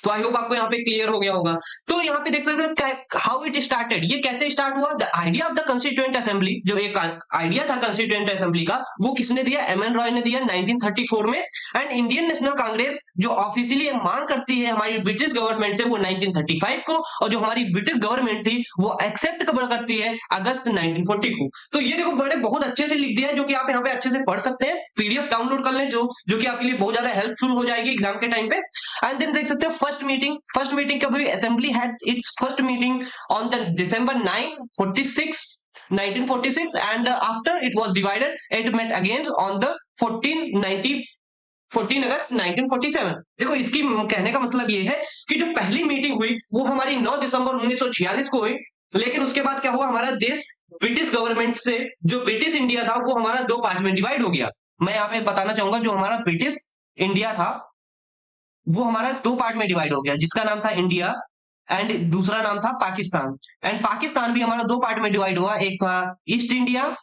तो आई होप आपको यहाँ पे क्लियर हो गया होगा। तो यहाँ पे देख सकते हो हाउ इट स्टार्टेड, ये कैसे स्टार्ट हुआ। The idea of the constituent assembly, जो एक आइडिया था कंस्टिट्यूएंट असेंबली का, वो किसने दिया, एम एन रॉय ने दिया 1934 में। एंड इंडियन नेशनल कांग्रेस जो ऑफिशियली मांग करती है हमारी ब्रिटिश गवर्नमेंट से, वो 1935 को, और जो हमारी ब्रिटिश गवर्नमेंट थी वो एक्सेप्ट कब करती है, अगस्त 1940 को। तो ये देखो मैंने बहुत अच्छे से लिख दिया है, जो कि आप यहाँ पे अच्छे से पढ़ सकते हैं, पीडीएफ डाउनलोड कर लें, जो कि आपके लिए बहुत ज्यादा हेल्पफुल हो जाएगी एग्जाम के टाइम पे। एंड देन देख सकते हो फर्स्ट मीटिंग कब हुई, assembly had it's first meeting on the December 1946 and after it was divided it met again on the 14 अगस्त 1947। देखो इसकी कहने का मतलब ये है कि जो पहली मीटिंग हुई वो हमारी 9 दिसंबर 1946 को हुई, लेकिन उसके बाद क्या हुआ, हमारा देश ब्रिटिश गवर्नमेंट से, जो ब्रिटिश इंडिया था वो हमारा दो पार्ट में डिवाइड हो गया। मैं यहाँ पे बताना चाहूंगा जो हमारा ब्रिटिश इंडिया था वो हमारा दो पार्ट में डिवाइड हो गया, जिसका नाम था इंडिया एंड दूसरा नाम था पाकिस्तान। एंड पाकिस्तान भी हमारा दो पार्ट में डिवाइड हुआ, एक था ईस्ट इंडिया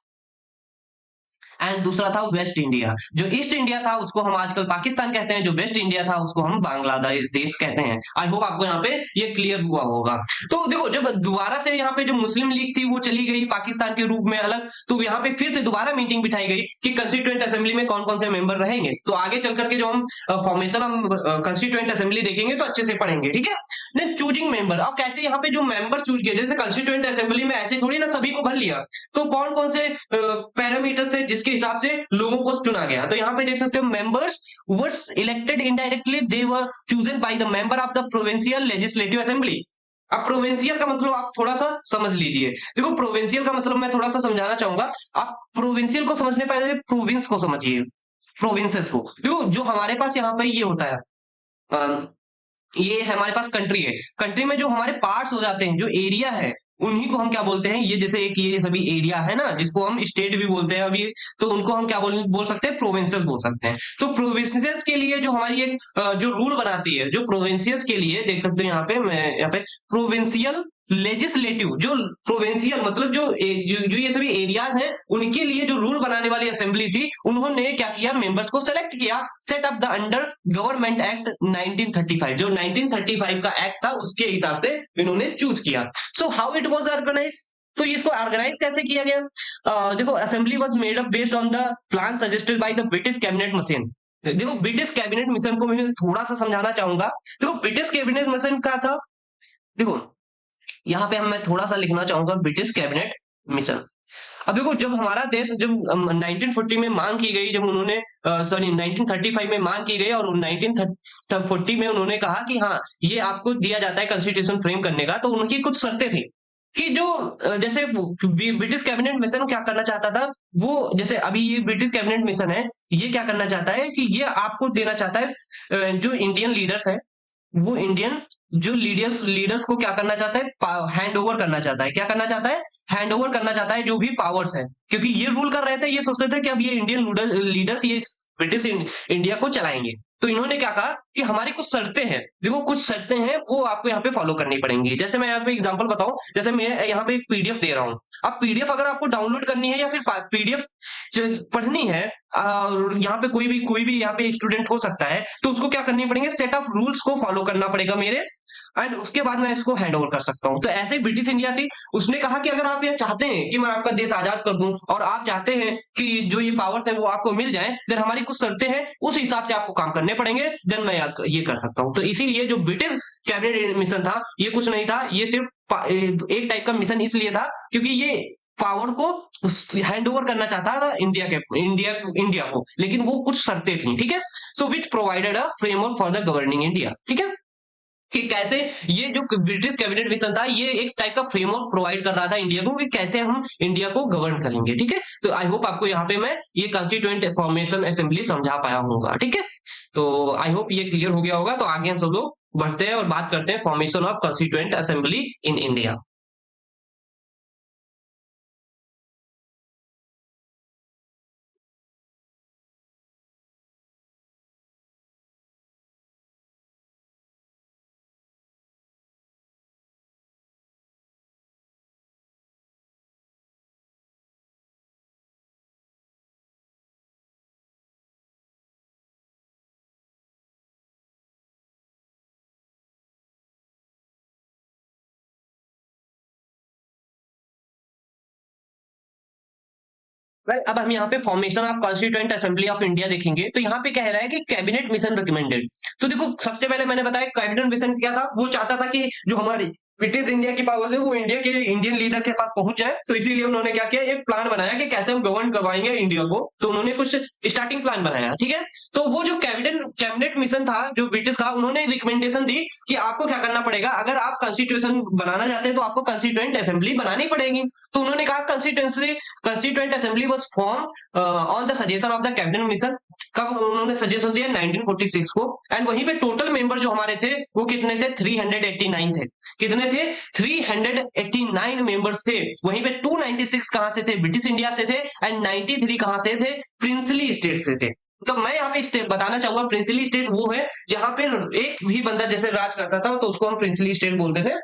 एंड दूसरा था वेस्ट इंडिया। जो ईस्ट इंडिया था उसको हम आजकल पाकिस्तान कहते हैं, जो वेस्ट इंडिया था उसको हम बांग्लादेश कहते हैं। आई होप आपको यहाँ पे ये क्लियर हुआ होगा। तो देखो जब दोबारा से यहाँ पे जो मुस्लिम लीग थी वो चली गई पाकिस्तान के रूप में अलग, तो यहाँ पे फिर से दोबारा मीटिंग बिठाई गई कि कंस्टिट्यूएंट असेंबली में कौन कौन से मेंबर रहेंगे। तो आगे चल करके जो हम फॉर्मेशन ऑफ कंस्टिट्यूएंट असेंबली देखेंगे तो अच्छे से पढ़ेंगे, ठीक है। देन चूजिंग मेंबर, अब कैसे यहाँ पे जो मेंबर चूज किए, जैसे कंस्टिट्यूएंट असेंबली में ऐसे थोड़ी ना सभी को भर लिया, तो कौन कौन से पैरामीटर थे जिसके हिसाब से लोगों को चुना गया। तो यहाँ पे देख सकते हो members were elected indirectly, they were chosen by the member of the provincial legislative assembly. अब प्रोविंशियल का मतलब आप थोड़ा सा समझ लीजिए। देखो प्रोविंशियल का मतलब मैं थोड़ा सा समझाना चाहूंगा। आप प्रोविंशियल को समझने पहले प्रोविंस को समझिए, प्रोविंसेस को। देखो जो हमारे पास यहाँ पे ये होता है, ये हमारे पास कंट्री है, कंट्री में जो हमारे पार्ट्स हो जाते हैं, जो एरिया है, उन्हीं को हम क्या बोलते हैं, ये जैसे एक ये सभी एरिया है ना जिसको हम स्टेट भी बोलते हैं अभी, तो उनको हम क्या बोल सकते हैं, प्रोविंसेस बोल सकते हैं। तो प्रोविंसेस के लिए जो हमारी एक जो रूल बनाती है, जो प्रोविंसियस के लिए देख सकते हो यहाँ पे, मैं यहाँ पे प्रोविंशियल लेजिस्लेटिव, जो प्रोविंशियल मतलब जो ये सभी एरियाज हैं उनके लिए जो रूल बनाने वाली असेंबली थी, उन्होंने क्या किया, मेंबर्स को सेलेक्ट किया, set up the under government act 1935, जो 1935 का एक्ट था उसके हिसाब से इन्होंने चूज किया। So how it was organize, तो इसको ऑर्गेनाइज कैसे किया गया। देखो assembly was made up based on the plan suggested by the British cabinet mission. देखो ब्रिटिश कैबिनेट मिशन को मैं थोड़ा सा समझाना चाहूंगा। देखो ब्रिटिश कैबिनेट मिशन क्या था, देखो यहाँ पे हम मैं थोड़ा सा लिखना चाहूंगा ब्रिटिश कैबिनेट मिशन। अब देखो जब हमारा देश जब 1940 में मांग की गई, जब उन्होंने सॉरी 1935 में मांग की गई और 1940 में उन्होंने कहा कि हाँ ये आपको दिया जाता है कॉन्स्टिट्यूशन फ्रेम करने का, तो उनकी कुछ शर्तें थी कि जो जैसे ब्रिटिश कैबिनेट मिशन क्या करना चाहता था, वो जैसे अभी ये ब्रिटिश कैबिनेट मिशन है, ये क्या करना चाहता है कि ये आपको देना चाहता है जो इंडियन लीडर्स है, वो इंडियन जो लीडर्स को क्या करना चाहता है, हैंड ओवर करना चाहता है। क्या करना चाहता है, हैंड ओवर करना चाहता है जो भी पावर्स है, क्योंकि ये रूल कर रहे थे, ये सोचते थे कि अब ये इंडियन लीडर्स ये ब्रिटिश इंडिया को चलाएंगे। तो इन्होंने क्या कहा कि हमारी कुछ शर्तें हैं, देखो कुछ शर्तें हैं वो आपको यहाँ पे फॉलो करनी पड़ेंगी। जैसे मैं यहाँ पे एग्जांपल बताऊं, जैसे मैं यहाँ पे एक पीडीएफ दे रहा हूँ, अब पीडीएफ अगर आपको डाउनलोड करनी है या फिर पीडीएफ पढ़नी है, और यहाँ पे कोई भी यहाँ पे स्टूडेंट हो सकता है, तो उसको क्या करनी पड़ेंगे, सेट ऑफ रूल्स को फॉलो करना पड़ेगा मेरे, एंड उसके बाद मैं इसको हैंड ओवर कर सकता हूँ। तो ऐसे ही ब्रिटिश इंडिया थी, उसने कहा कि अगर आप ये चाहते हैं कि मैं आपका देश आजाद कर दूं और आप चाहते हैं कि जो ये पावर्स हैं वो आपको मिल जाए, देन हमारी कुछ शर्तें हैं, उस हिसाब से आपको काम करने पड़ेंगे, देन मैं ये कर सकता हूँ। तो इसीलिए जो ब्रिटिश कैबिनेट मिशन था ये कुछ नहीं था, ये सिर्फ एक टाइप का मिशन इसलिए था क्योंकि ये पावर को हैंड ओवर करना चाहता था इंडिया को, लेकिन वो कुछ शर्तें थी, ठीक है। So which provided a framework for the governing India, ठीक है, कि कैसे ये जो ब्रिटिश कैबिनेट मिशन था ये एक टाइप का फ्रेमवर्क प्रोवाइड कर रहा था इंडिया को कि कैसे हम इंडिया को गवर्न करेंगे, ठीक है। तो आई होप आपको यहाँ पे मैं ये कॉन्स्टिट्यूएंट फॉर्मेशन असेंबली समझा पाया होगा, ठीक है। तो आई होप ये क्लियर हो गया होगा। तो आगे हम सब लोग बढ़ते हैं और बात करते हैं formation of constituent assembly in India. अब हम यहाँ पे formation of constituent assembly of India देखेंगे, तो यहाँ पे कह रहा है कि कैबिनेट मिशन रिकमेंडेड। तो देखो सबसे पहले मैंने बताया कैबिनेट मिशन क्या था, वो चाहता था कि जो हमारी ब्रिटिश इंडिया की पावर्स है वो इंडिया के इंडियन लीडर के पास पहुंच जाए, तो इसीलिए उन्होंने क्या किया, एक प्लान बनाया कि कैसे हम गवर्न करवाएंगे इंडिया को। तो उन्होंने कुछ स्टार्टिंग प्लान बनाया, ठीक है। तो वो जो कैबिनेट मिशन था जो ब्रिटिश का, उन्होंने रिकमेंडेशन दी कि आपको क्या करना पड़ेगा, अगर आप कॉन्स्टिट्यूशन बनाना चाहते हैं तो आपको कॉन्स्टिट्यूएंट असेंबली बनानी पड़ेगी। तो उन्होंने कहा constituent assembly was form on the suggestion of the cabinet mission. कब उन्होंने सजेशन दिया, 1946 को। एंड वहीं पे टोटल मेंबर जो हमारे थे वो कितने थे, 389 थे। कितने थे, 389 मेंबर्स थे। वहीं पे 296 कहां से थे, ब्रिटिश इंडिया से थे, एंड 93 कहां से थे, प्रिंसली स्टेट से थे। तो मैं यहाँ पे स्टेट बताना चाहूंगा, प्रिंसली स्टेट वो है जहां पे एक भी बंदा जैसे राज करता था, तो उसको हम प्रिंसली स्टेट बोलते थे।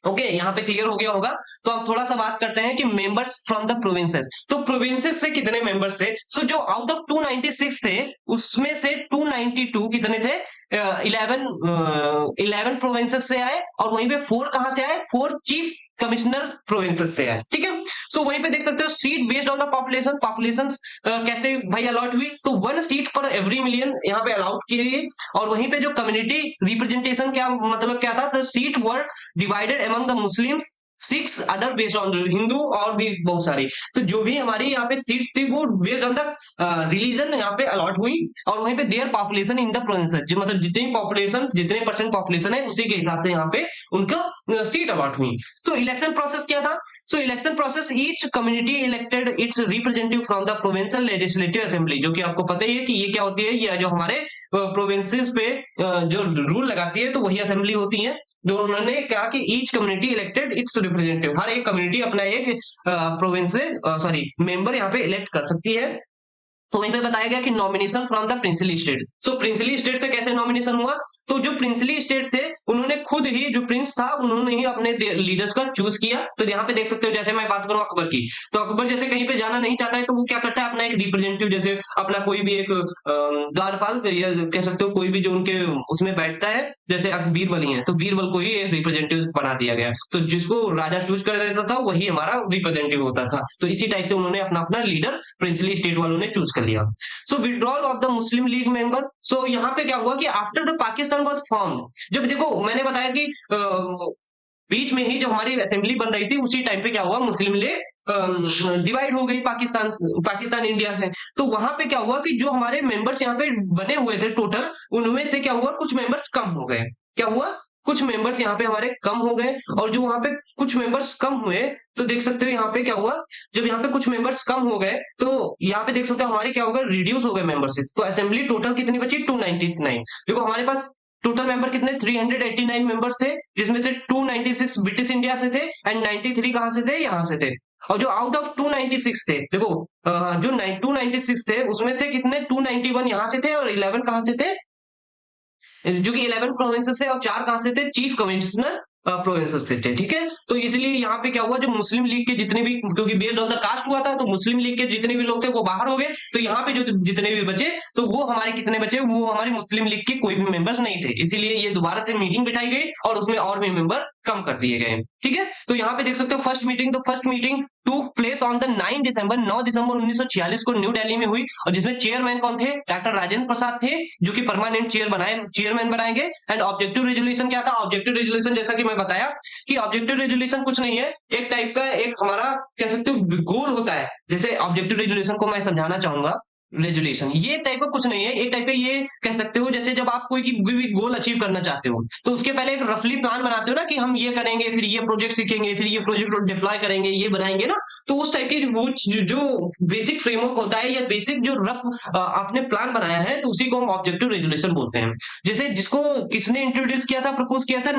ओके, यहाँ पे क्लियर हो गया होगा। तो अब थोड़ा सा बात करते हैं कि मेंबर्स फ्रॉम द प्रोविंसेस। तो प्रोविंसेस से कितने मेंबर्स थे, सो जो आउट ऑफ 296 थे उसमें से 292 कितने थे, 11 प्रोविंसेस से आए, और वहीं पे 4 कहां से आए, 4 चीफ कमिश्नर प्रोविंसेस से आए, ठीक है। सो वहीं पे देख सकते हो seat based on the population कैसे भाई अलॉट हुई, तो 1 सीट पर एवरी मिलियन यहाँ पे अलॉट की गई। और वहीं पे जो कम्युनिटी रिप्रेजेंटेशन क्या मतलब क्या था, the seat were divided among the Muslims, 6 other based on Hindu, और भी बहुत सारी। तो जो भी हमारी यहाँ पे सीट्स थी वो बेस्ड ऑन द रिलीजन यहाँ पे अलॉट हुई, और वहीं पे their population in the provinces, मतलब जितनी पॉपुलेशन, जितने परसेंट पॉपुलेशन है उसी के हिसाब से यहाँ पे उनको सीट अलॉट हुई। तो इलेक्शन प्रोसेस क्या था, so election process, each community elected its representative from the provincial legislative assembly, जो कि आपको पता ही है कि ये क्या होती है, ये जो हमारे प्रोविंसेस पे जो रूल लगाती है, तो वही असेंबली होती है। जो उन्होंने कहा कि each community elected its representative, हर एक कम्युनिटी अपना एक प्रोविंस सॉरी मेंबर यहाँ पे इलेक्ट कर सकती है। तो वहीं पे बताया गया कि nomination from the princely state. So princely state से कैसे नॉमिनेशन हुआ, तो जो प्रिंसली स्टेट थे उन्होंने खुद ही, जो प्रिंस था उन्होंने ही अपने लीडर्स का चूज किया। तो यहाँ पे देख सकते हो, जैसे मैं बात करूं अकबर की, तो अकबर जैसे कहीं पे जाना नहीं चाहता है तो वो क्या करता है, अपना एक रिप्रेजेंटेटिव, जैसे अपना कोई भी एक द्वारपाल या कह सकते हो कोई भी जो उनके उसमें बैठता है, जैसे अब बीरबली है तो बीरबल को ही एक रिप्रेजेंटेटिव बना दिया गया। तो जिसको राजा चूज कर देता था वही हमारा रिप्रेजेंटेटिव होता था। तो इसी टाइप से उन्होंने अपना अपना लीडर प्रिंसली स्टेट वालों ने चूज कर लिया। So withdrawal of the Muslim League member, so यहाँ पे क्या हुआ कि after the Pakistan was formed, जब देखो मैंने बताया कि बीच में ही जब हमारी असेंबली बन रही थी उसी टाइम पे क्या हुआ, मुस्लिम लीग डिवाइड हो गई पाकिस्तान इंडिया से। तो वहां पे क्या हुआ कि जो हमारे मेंबर्स यहाँ पे बने हुए थे टोटल, उनमें से क्या हुआ, कुछ मेंबर्स कम हो गए। क्या हुआ, कुछ मेंबर्स यहाँ पे हमारे कम हो गए, और जो वहां पे कुछ मेंबर्स कम हुए, तो देख सकते हो यहाँ पे क्या हुआ, जब यहाँ पे कुछ मेंबर्स कम हो गए तो यहाँ पे देख सकते हो हमारे क्या हो गए, रिड्यूस हो गए मेंबरशिप। तो असेंबली टोटल कितनी बची, 299। देखो हमारे पास टोटल मेंबर कितने, 389 मेंबर्स थे, जिसमें से 296 ब्रिटिश इंडिया से थे, एंड 93 कहां से थे, यहाँ से थे। और जो आउट ऑफ 296 थे, देखो जो 296 थे उसमें से कितने, 291 यहाँ से थे, और 11 कहां से थे, जो कि 11 प्रोविंसेस से, और 4 कहां से थे, चीफ कमिश्नर प्रोविंसेस से थे, ठीक है। तो इसलिए यहाँ पे क्या हुआ, जो मुस्लिम लीग के जितने भी, क्योंकि बेस्ड ऑन द कास्ट हुआ था, तो मुस्लिम लीग के जितने भी लोग थे वो बाहर हो गए। तो यहाँ पे जो जितने भी बचे, तो वो हमारे कितने बचे, वो हमारी मुस्लिम लीग के कोई भी मेंबर्स नहीं थे। इसीलिए ये दोबारा से मीटिंग बिठाई गई और उसमें और भी मेंबर कम कर दिए गए, ठीक है। तो यहाँ पे देख सकते हो फर्स्ट मीटिंग टूक प्लेस ऑन द 9 दिसंबर 1946 को न्यू दिल्ली में हुई, और जिसमें चेयरमैन कौन थे, डॉक्टर राजेंद्र प्रसाद थे, जो कि परमानेंट चेयरमैन बनाएंगे। एंड ऑब्जेक्टिव रेजोल्यूशन क्या था, ऑब्जेक्टिव रेजोल्यूशन जैसा कि मैं बताया कि ऑब्जेक्टिव रेजोल्यूशन कुछ नहीं है, एक टाइप का एक हमारा कह सकते हो गोल होता है। जैसे ऑब्जेक्टिव रेजोल्यूशन को मैं समझाना चाहूंगा, रेजुलेशन ये टाइप का कुछ नहीं है, एक टाइप का ये कह सकते हो जैसे जब आप कोई भी गोल अचीव करना चाहते हो तो उसके पहले एक रफली प्लान बनाते हो ना, कि हम ये करेंगे, फिर ये प्रोजेक्ट सीखेंगे, फिर ये प्रोजेक्ट डिप्लॉय करेंगे, ये बनाएंगे ना। तो उस टाइप की वो जो बेसिक फ्रेमवर्क होता है या बेसिक जो रफ आपने प्लान बनाया है, तो उसी को हम ऑब्जेक्टिव रेजुलेशन बोलते हैं। जैसे जिसको किसने इंट्रोड्यूस किया था, प्रपोज किया था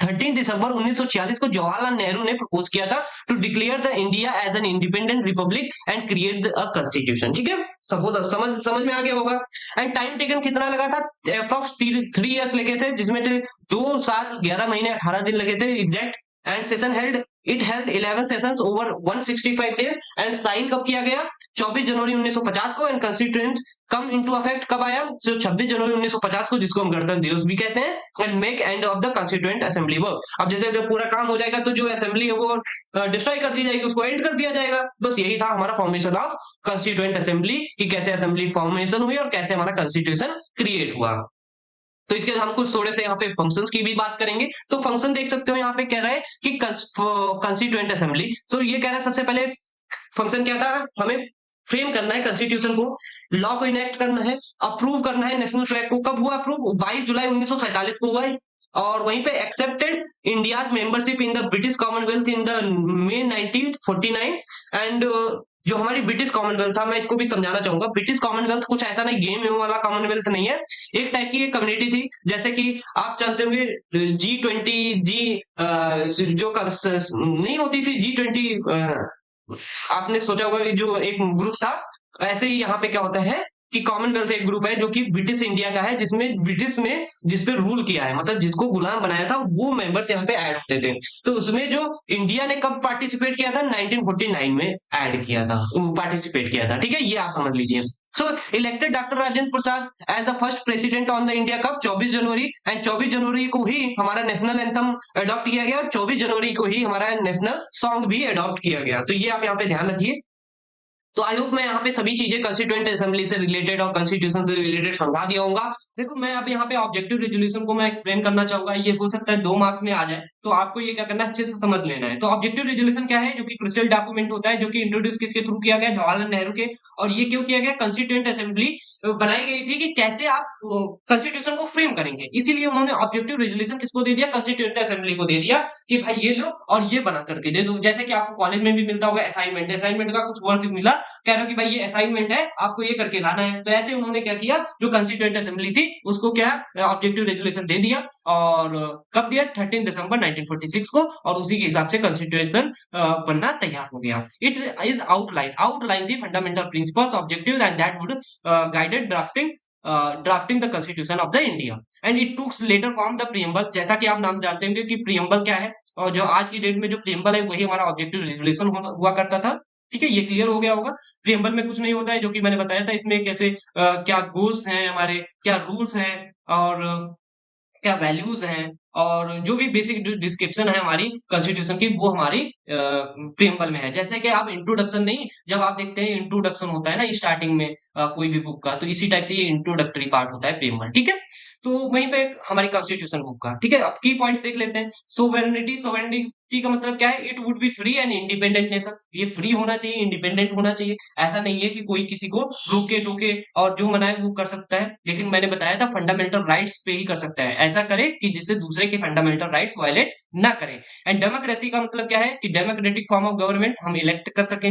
13 दिसंबर 1946 को जवाहरलाल नेहरू ने प्रपोज किया था, to declare the India as an independent republic and create a constitution, ठीक है। सपोज समझ में आ गया होगा। एंड टाइम टेकन कितना लगा था, अप्रॉक्स 3 इयर्स लगे थे, जिसमें 2 साल 11 महीने 18 दिन लगे थे exact. And session held 11 sessions over 165 days. And sign कब किया गया, 24 जनवरी 1950 को, and constituent come into affect कब आया? जो 26 जनवरी 1950 को, जिसको हम गणतंत्र दिवस भी कहते हैं, and make end of the constituent assembly work. अब जैसे जब पूरा काम हो जाएगा तो जो असेंबली है वो डिस्ट्रॉय कर दी जाएगी, उसको एंड कर दिया जाएगा। बस यही था हमारा फॉर्मेशन ऑफ कॉन्स्टिट्यूएंट असेंबली, कि कैसे असेंबली फॉर्मेशन हुई और कैसे हमारा कॉन्स्टिट्यूशन क्रिएट हुआ। तो इसके हम कुछ थोड़े से यहाँ पे फंक्शंस की भी बात करेंगे। तो फंक्शन देख सकते हो यहाँ पे कह रहा है कि कॉन्स्टिट्यूएंट असेंबली। तो ये कह रहा है सबसे पहले फंक्शन क्या था, हमें फ्रेम करना है कॉन्स्टिट्यूशन को, लॉ को इनेक्ट करना है, अप्रूव करना है नेशनल फ्लैग को। कब हुआ अप्रूव? 22 जुलाई 1947 को हुआ है। और वहीं पे accepted India's membership in the British Commonwealth in the may 1949। And जो हमारी ब्रिटिश कॉमनवेल्थ था, मैं इसको भी समझाना चाहूंगा। ब्रिटिश कॉमनवेल्थ कुछ ऐसा नहीं, गेम वाला कॉमनवेल्थ नहीं है, एक टाइप की एक कम्युनिटी थी। जैसे कि आप जानते होंगे G20, जो नहीं होती थी G20, आपने सोचा होगा कि जो एक ग्रुप था, ऐसे ही यहाँ पे क्या होता है कि कॉमनवेल्थ एक ग्रुप है जो कि ब्रिटिश इंडिया का है, जिसमें ब्रिटिश ने जिस पे रूल किया है, मतलब जिसको गुलाम बनाया था, वो मेंबर्स यहाँ पे ऐड होते थे। तो उसमें जो इंडिया ने कब पार्टिसिपेट किया था? 1949 में ऐड किया था, पार्टिसिपेट किया था। ठीक है, ये आप समझ लीजिए। So elected doctor Rajendra Prasad as the first president on the India cup 24 January, and 24 जनवरी को ही हमारा नेशनल एंथम अडॉप्ट किया गया और 24 जनवरी को ही हमारा नेशनल सॉन्ग भी अडॉप्ट किया गया। तो ये आप यहाँ पे ध्यान रखिए। तो आई होप मैं यहाँ पे सभी चीजें कॉन्स्टिट्यूएंट असेंबली से रिलेटेड और कॉन्स्टिट्यूशन से रिलेटेड समझा दिया होगा। देखो मैं अब यहाँ पे ऑब्जेक्टिव रेजोल्यूशन को मैं एक्सप्लेन करना चाहूंगा, ये हो सकता है 2 मार्क्स में आ जाए, तो आपको ये क्या करना है, अच्छे से समझ लेना है। तो ऑब्जेक्टिव रेजोल्यूशन क्या है? जो कि क्रुशियल डॉक्यूमेंट होता है, जो कि इंट्रोड्यूस किसके थ्रू किया गया? जवाहरलाल नेहरू के। और ये क्यों किया गया? कॉन्स्टिट्यूएंट असेंबली बनाई गई थी कि कैसे आप कॉन्स्टिट्यूशन को फ्रेम करेंगे, इसीलिए उन्होंने ऑब्जेक्टिव रेजोल्यूशन किसको दे दिया? कॉन्स्टिट्यूएंट असेंबली को दे दिया कि भाई ये लो और ये बना करके दे दो। जैसे कि आपको कॉलेज में भी मिलता होगा असाइनमेंट, असाइनमेंट का कुछ वर्क मिला, कह रहे हो कि भाई ये असाइनमेंट है, आपको ये करके लाना है। तो ऐसे उन्होंने क्या किया, जो कॉन्स्टिट्यूएंट असेंबली थी उसको क्या ऑब्जेक्टिव रेजोल्यूशन दे दिया। और कब दिया? 13 दिसंबर 1946 को। और उसी के हिसाब से कॉन्स्टिट्यूशन बनना तैयार हो गया। It is outline the fundamental principles, objectives and that would guided drafting the constitution of the India, and it took later form the preamble. जैसा कि आप नाम जानते होंगे कि प्रीएम्बल क्या है, और जो आज की डेट में जो प्रीएम्बल है वही हमारा ऑब्जेक्टिव रेजोल्यूशन हुआ करता था। ठीक है, ये क्लियर हो गया होगा। प्रीएम्बल में कुछ नहीं होता है, जो कि मैंने बताया था। इसमें कैसे क्या गोल्स हैं हमारे, क्या रूल्स हैं, और क्या वैल्यूज हैं, और जो भी बेसिक डिस्क्रिप्शन है हमारी कॉन्स्टिट्यूशन की, वो हमारी प्रीएम्बल में है। जैसे कि आप इंट्रोडक्शन नहीं, जब आप देखते हैं इंट्रोडक्शन होता है ना स्टार्टिंग में कोई भी बुक का, तो इसी टाइप से ये इंट्रोडक्टरी पार्ट होता है प्रीएम्बल। ठीक है, तो वहीं पे हमारी कॉन्स्टिट्यूशन बुक का। ठीक है, अब की पॉइंट्स देख लेते हैं। सोवेरेनिटी का मतलब क्या है? It would be free and independent nation. ये फ्री होना चाहिए, इंडिपेंडेंट होना चाहिए। ऐसा नहीं है कि कोई किसी को रोके टोके और जो मनाए वो कर सकता है, लेकिन मैंने बताया था फंडामेंटल राइट्स पे ही कर सकता है। ऐसा करे कि जिससे दूसरे के फंडामेंटल राइट्स वायलेट ना करे। एंड डेमोक्रेसी का मतलब क्या है? कि डेमोक्रेटिक फॉर्म ऑफ गवर्नमेंट, हम इलेक्ट कर सकें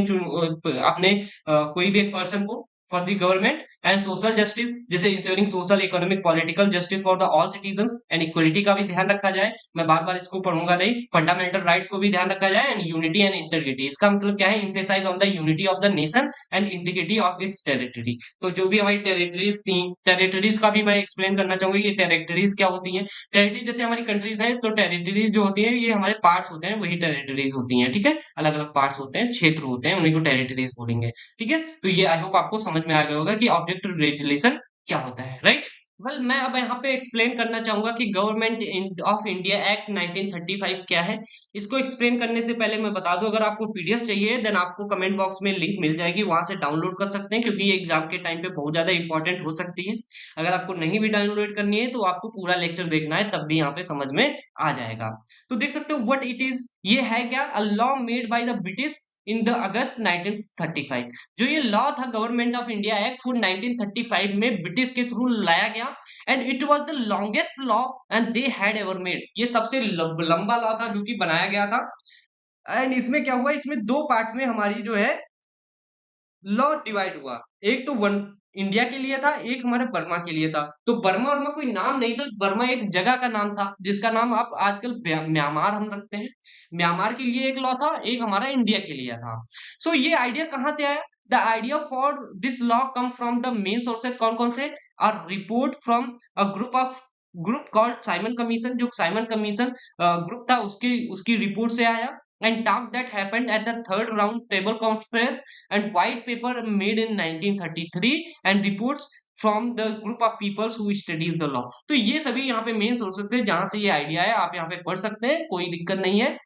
अपने कोई भी एक पर्सन को for the government. And social justice, जैसे ensuring social economic political justice for the all citizens, and equality का भी ध्यान रखा जाए। मैं बार बार इसको पढ़ूंगा नहीं, फंडामेंटल राइट्स को भी ध्यान रखा जाए। एंड यूनिटी एंड इंटीग्रिटी, इसका मतलब क्या है? Emphasize on the unity of the nation and integrity of its territory. तो जो भी हमारी टेरिटरीज थी, टेरिटरीज का भी मैं एक्सप्लेन करना चाहूंगा कि टेरिटरीज क्या होती है। टेरिटरी जैसे हमारी कंट्रीज हैं, तो टेरिटरीज जो होती है ये हमारे पार्ट्स होते हैं, वही टेरिटरीज होती हैं। ठीक है, अलग अलग पार्ट्स होते हैं, क्षेत्र होते हैं, उन्हीं को टेरिटरीज बोलेंगे। ठीक है, तो ये आई होप आपको समझ में आ गया होगा कि ऑब्जेक्टिव रेजुलेशन क्या होता है, राइट। वेल मैं अब यहाँ पे एक्सप्लेन करना चाहूंगा कि गवर्नमेंट ऑफ इंडिया एक्ट 1935 क्या है। इसको एक्सप्लेन करने से पहले मैं बता दूं, अगर आपको पीडीएफ चाहिए देन आपको कमेंट बॉक्स में लिंक मिल जाएगी, वहां से डाउनलोड कर सकते हैं, क्योंकि ये एग्जाम के टाइम पे बहुत ज्यादा इंपॉर्टेंट हो सकती है। अगर आपको नहीं भी डाउनलोड करनी है तो आपको पूरा लेक्चर देखना है, तब भी यहाँ पे समझ में आ जाएगा। तो देख सकते हो व्हाट इट इज, ये है क्या? A law made by the British in the August 1935। जो ये लॉ था गवर्नमेंट ऑफ इंडिया एक्ट, वो 1935 में ब्रिटिश के थ्रू लाया गया। And it was the longest law and they had ever made. ये सबसे लंबा लॉ था जो कि बनाया गया था। एंड इसमें क्या हुआ, इसमें 2 पार्ट में हमारी जो है लॉ डिवाइड हुआ। एक तो वन इंडिया के लिए था, एक हमारे बर्मा के लिए था। तो बर्मा वर्मा कोई नाम नहीं था, बर्मा एक जगह का नाम था, जिसका नाम आप आजकल म्यांमार हम रखते हैं। म्यांमार के लिए एक लॉ था, एक हमारा इंडिया के लिए था। सो ये आइडिया कहाँ से आया? The idea for this law come from the main sources. कौन कौन से? A report from a group called Simon commission. जो साइमन कमीशन ग्रुप था, उसकी रिपोर्ट से आया। and talk that happened at the third round table conference and white paper made in 1933 and reports from the group of peoples who studies the law. तो ये सभी यहाँ पे मेन सोर्सेस थे जहां से ये आइडिया है, आप यहाँ पे पढ़ सकते हैं, कोई दिक्कत नहीं है।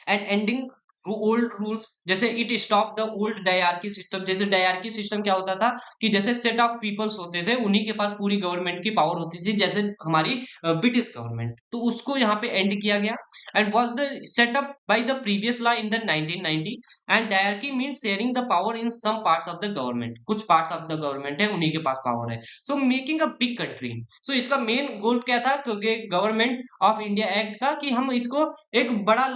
एंड एंडिंग ओल्ड रूल्स, जैसे it stop the old dyarchy system. जैसे डायरकी सिस्टम क्या होता था कि जैसे सेट ऑफ पीपल्स होते थे, उन्हीं के पास पूरी गवर्नमेंट की पावर होती थी, जैसे हमारी ब्रिटिश गवर्नमेंट, तो उसको यहाँ पे एंड किया गया। And was the setup by the previous law in the 1990 and dyarchy means sharing the power in some parts of the government. कुछ पार्ट्स ऑफ द गवर्नमेंट है उन्हीं के पास पावर है, so making a big country. So इसका main गोल क्या था, क्योंकि गवर्नमेंट ऑफ इंडिया एक्ट का, कि हम इसको एक बड़ा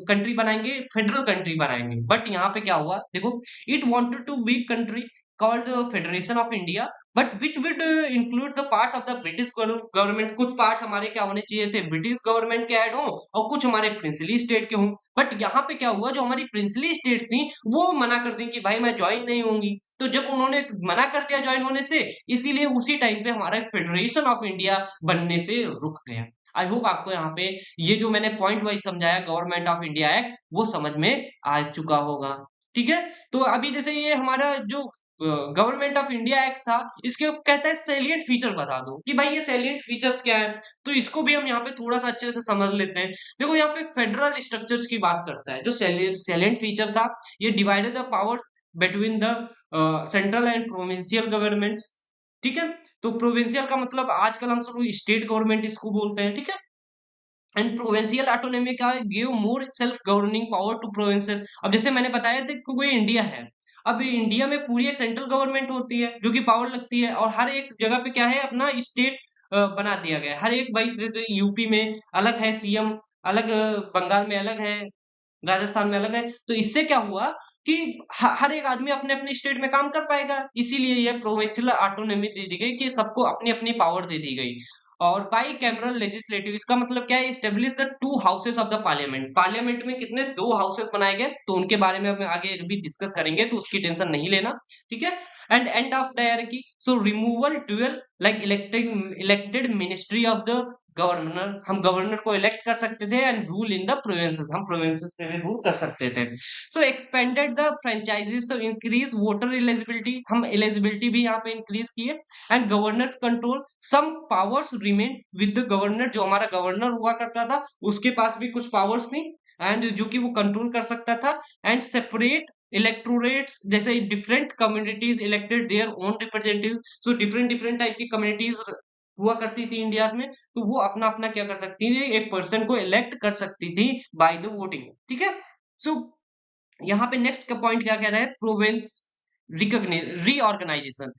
कंट्री बनाएंगे, फेडरल कंट्री बनाएंगे। बट यहाँ पे क्या हुआ देखो, it wanted to be country called federation of India but which would include the parts of the British government. कुछ पार्ट्स हमारे क्या होने चाहिए थे, ब्रिटिश गवर्नमेंट के ऐड हो, और कुछ हमारे प्रिंसली स्टेट के हों। बट यहाँ पे क्या हुआ, जो हमारी प्रिंसली स्टेट थी वो मना कर दी कि भाई मैं ज्वाइन नहीं होंगी। तो जब उन्होंने मना कर दिया ज्वाइन होने से, इसीलिए उसी टाइम पे हमारा फेडरेशन ऑफ इंडिया बनने से रुक गया। आई होप आपको यहाँ पे ये जो मैंने पॉइंट वाइज समझाया गवर्नमेंट ऑफ इंडिया एक्ट, वो समझ में आ चुका होगा। ठीक है, तो अभी जैसे ये हमारा जो गवर्नमेंट ऑफ इंडिया एक्ट था, इसके कहता है सैलिएंट फीचर बता दो कि भाई ये सैलिएंट फीचर्स क्या है। तो इसको भी हम यहाँ पे थोड़ा सा अच्छे से समझ लेते हैं। देखो यहाँ पे फेडरल स्ट्रक्चर्स की बात करता है। जो सैलिएंट फीचर था, ये divided the power between the central and provincial governments. ठीक है, तो प्रोविंशियल का मतलब आजकल हम सब स्टेट गवर्नमेंट इसको बोलते हैं। ठीक है, एंड प्रोविंशियल ऑटोनॉमी का give more self governing power to provinces. अब जैसे मैंने बताया था कि कोई इंडिया है, अब इंडिया में पूरी एक सेंट्रल गवर्नमेंट होती है जो कि पावर लगती है, और हर एक जगह पे क्या है, अपना स्टेट बना दिया गया है। हर एक भाई जैसे यूपी में अलग है सीएम, अलग बंगाल में अलग है, राजस्थान में अलग है। तो इससे क्या हुआ कि हर एक आदमी अपने अपने स्टेट में काम कर पाएगा, इसीलिए ये प्रोविंशियल ऑटोनॉमी दे दी गई कि सबको अपनी अपनी पावर दे दी गई। और बाई कैमरल लेजिस्लेटिव, इसका मतलब क्या है, establish the two houses of the parliament. Parliament में कितने, दो हाउसेस बनाए गए, तो उनके बारे में हम आगे भी डिस्कस करेंगे, तो उसकी टेंशन नहीं लेना। ठीक है, and end of dyarchy, so removal dual like elected ministry of the governor. हम गवर्नर को इलेक्ट कर सकते थे, and rule in the provinces, हम प्रोविंसेस पे भी रूल कर सकते थे। So expanded the franchises to increase voter eligibility, हम एलिजिबिलिटी भी यहाँ पे इंक्रीज किए। And governors control some powers remain with the governor, जो हमारा गवर्नर हुआ करता था उसके पास भी कुछ पावर्स थी, एंड जो कि वो कंट्रोल कर सकता था। एंड सेपरेट इलेक्टोरेट्स, जैसे different communities elected their own representative. So different different type की कम्युनिटीज हुआ करती थी इंडिया में, तो वो अपना अपना क्या कर सकती थी, एक पर्सन को इलेक्ट कर सकती थी बाय द वोटिंग। ठीक है, सो यहाँ पे नेक्स्ट का पॉइंट क्या कह रहा है, प्रोविंस रीऑर्गेनाइजेशन।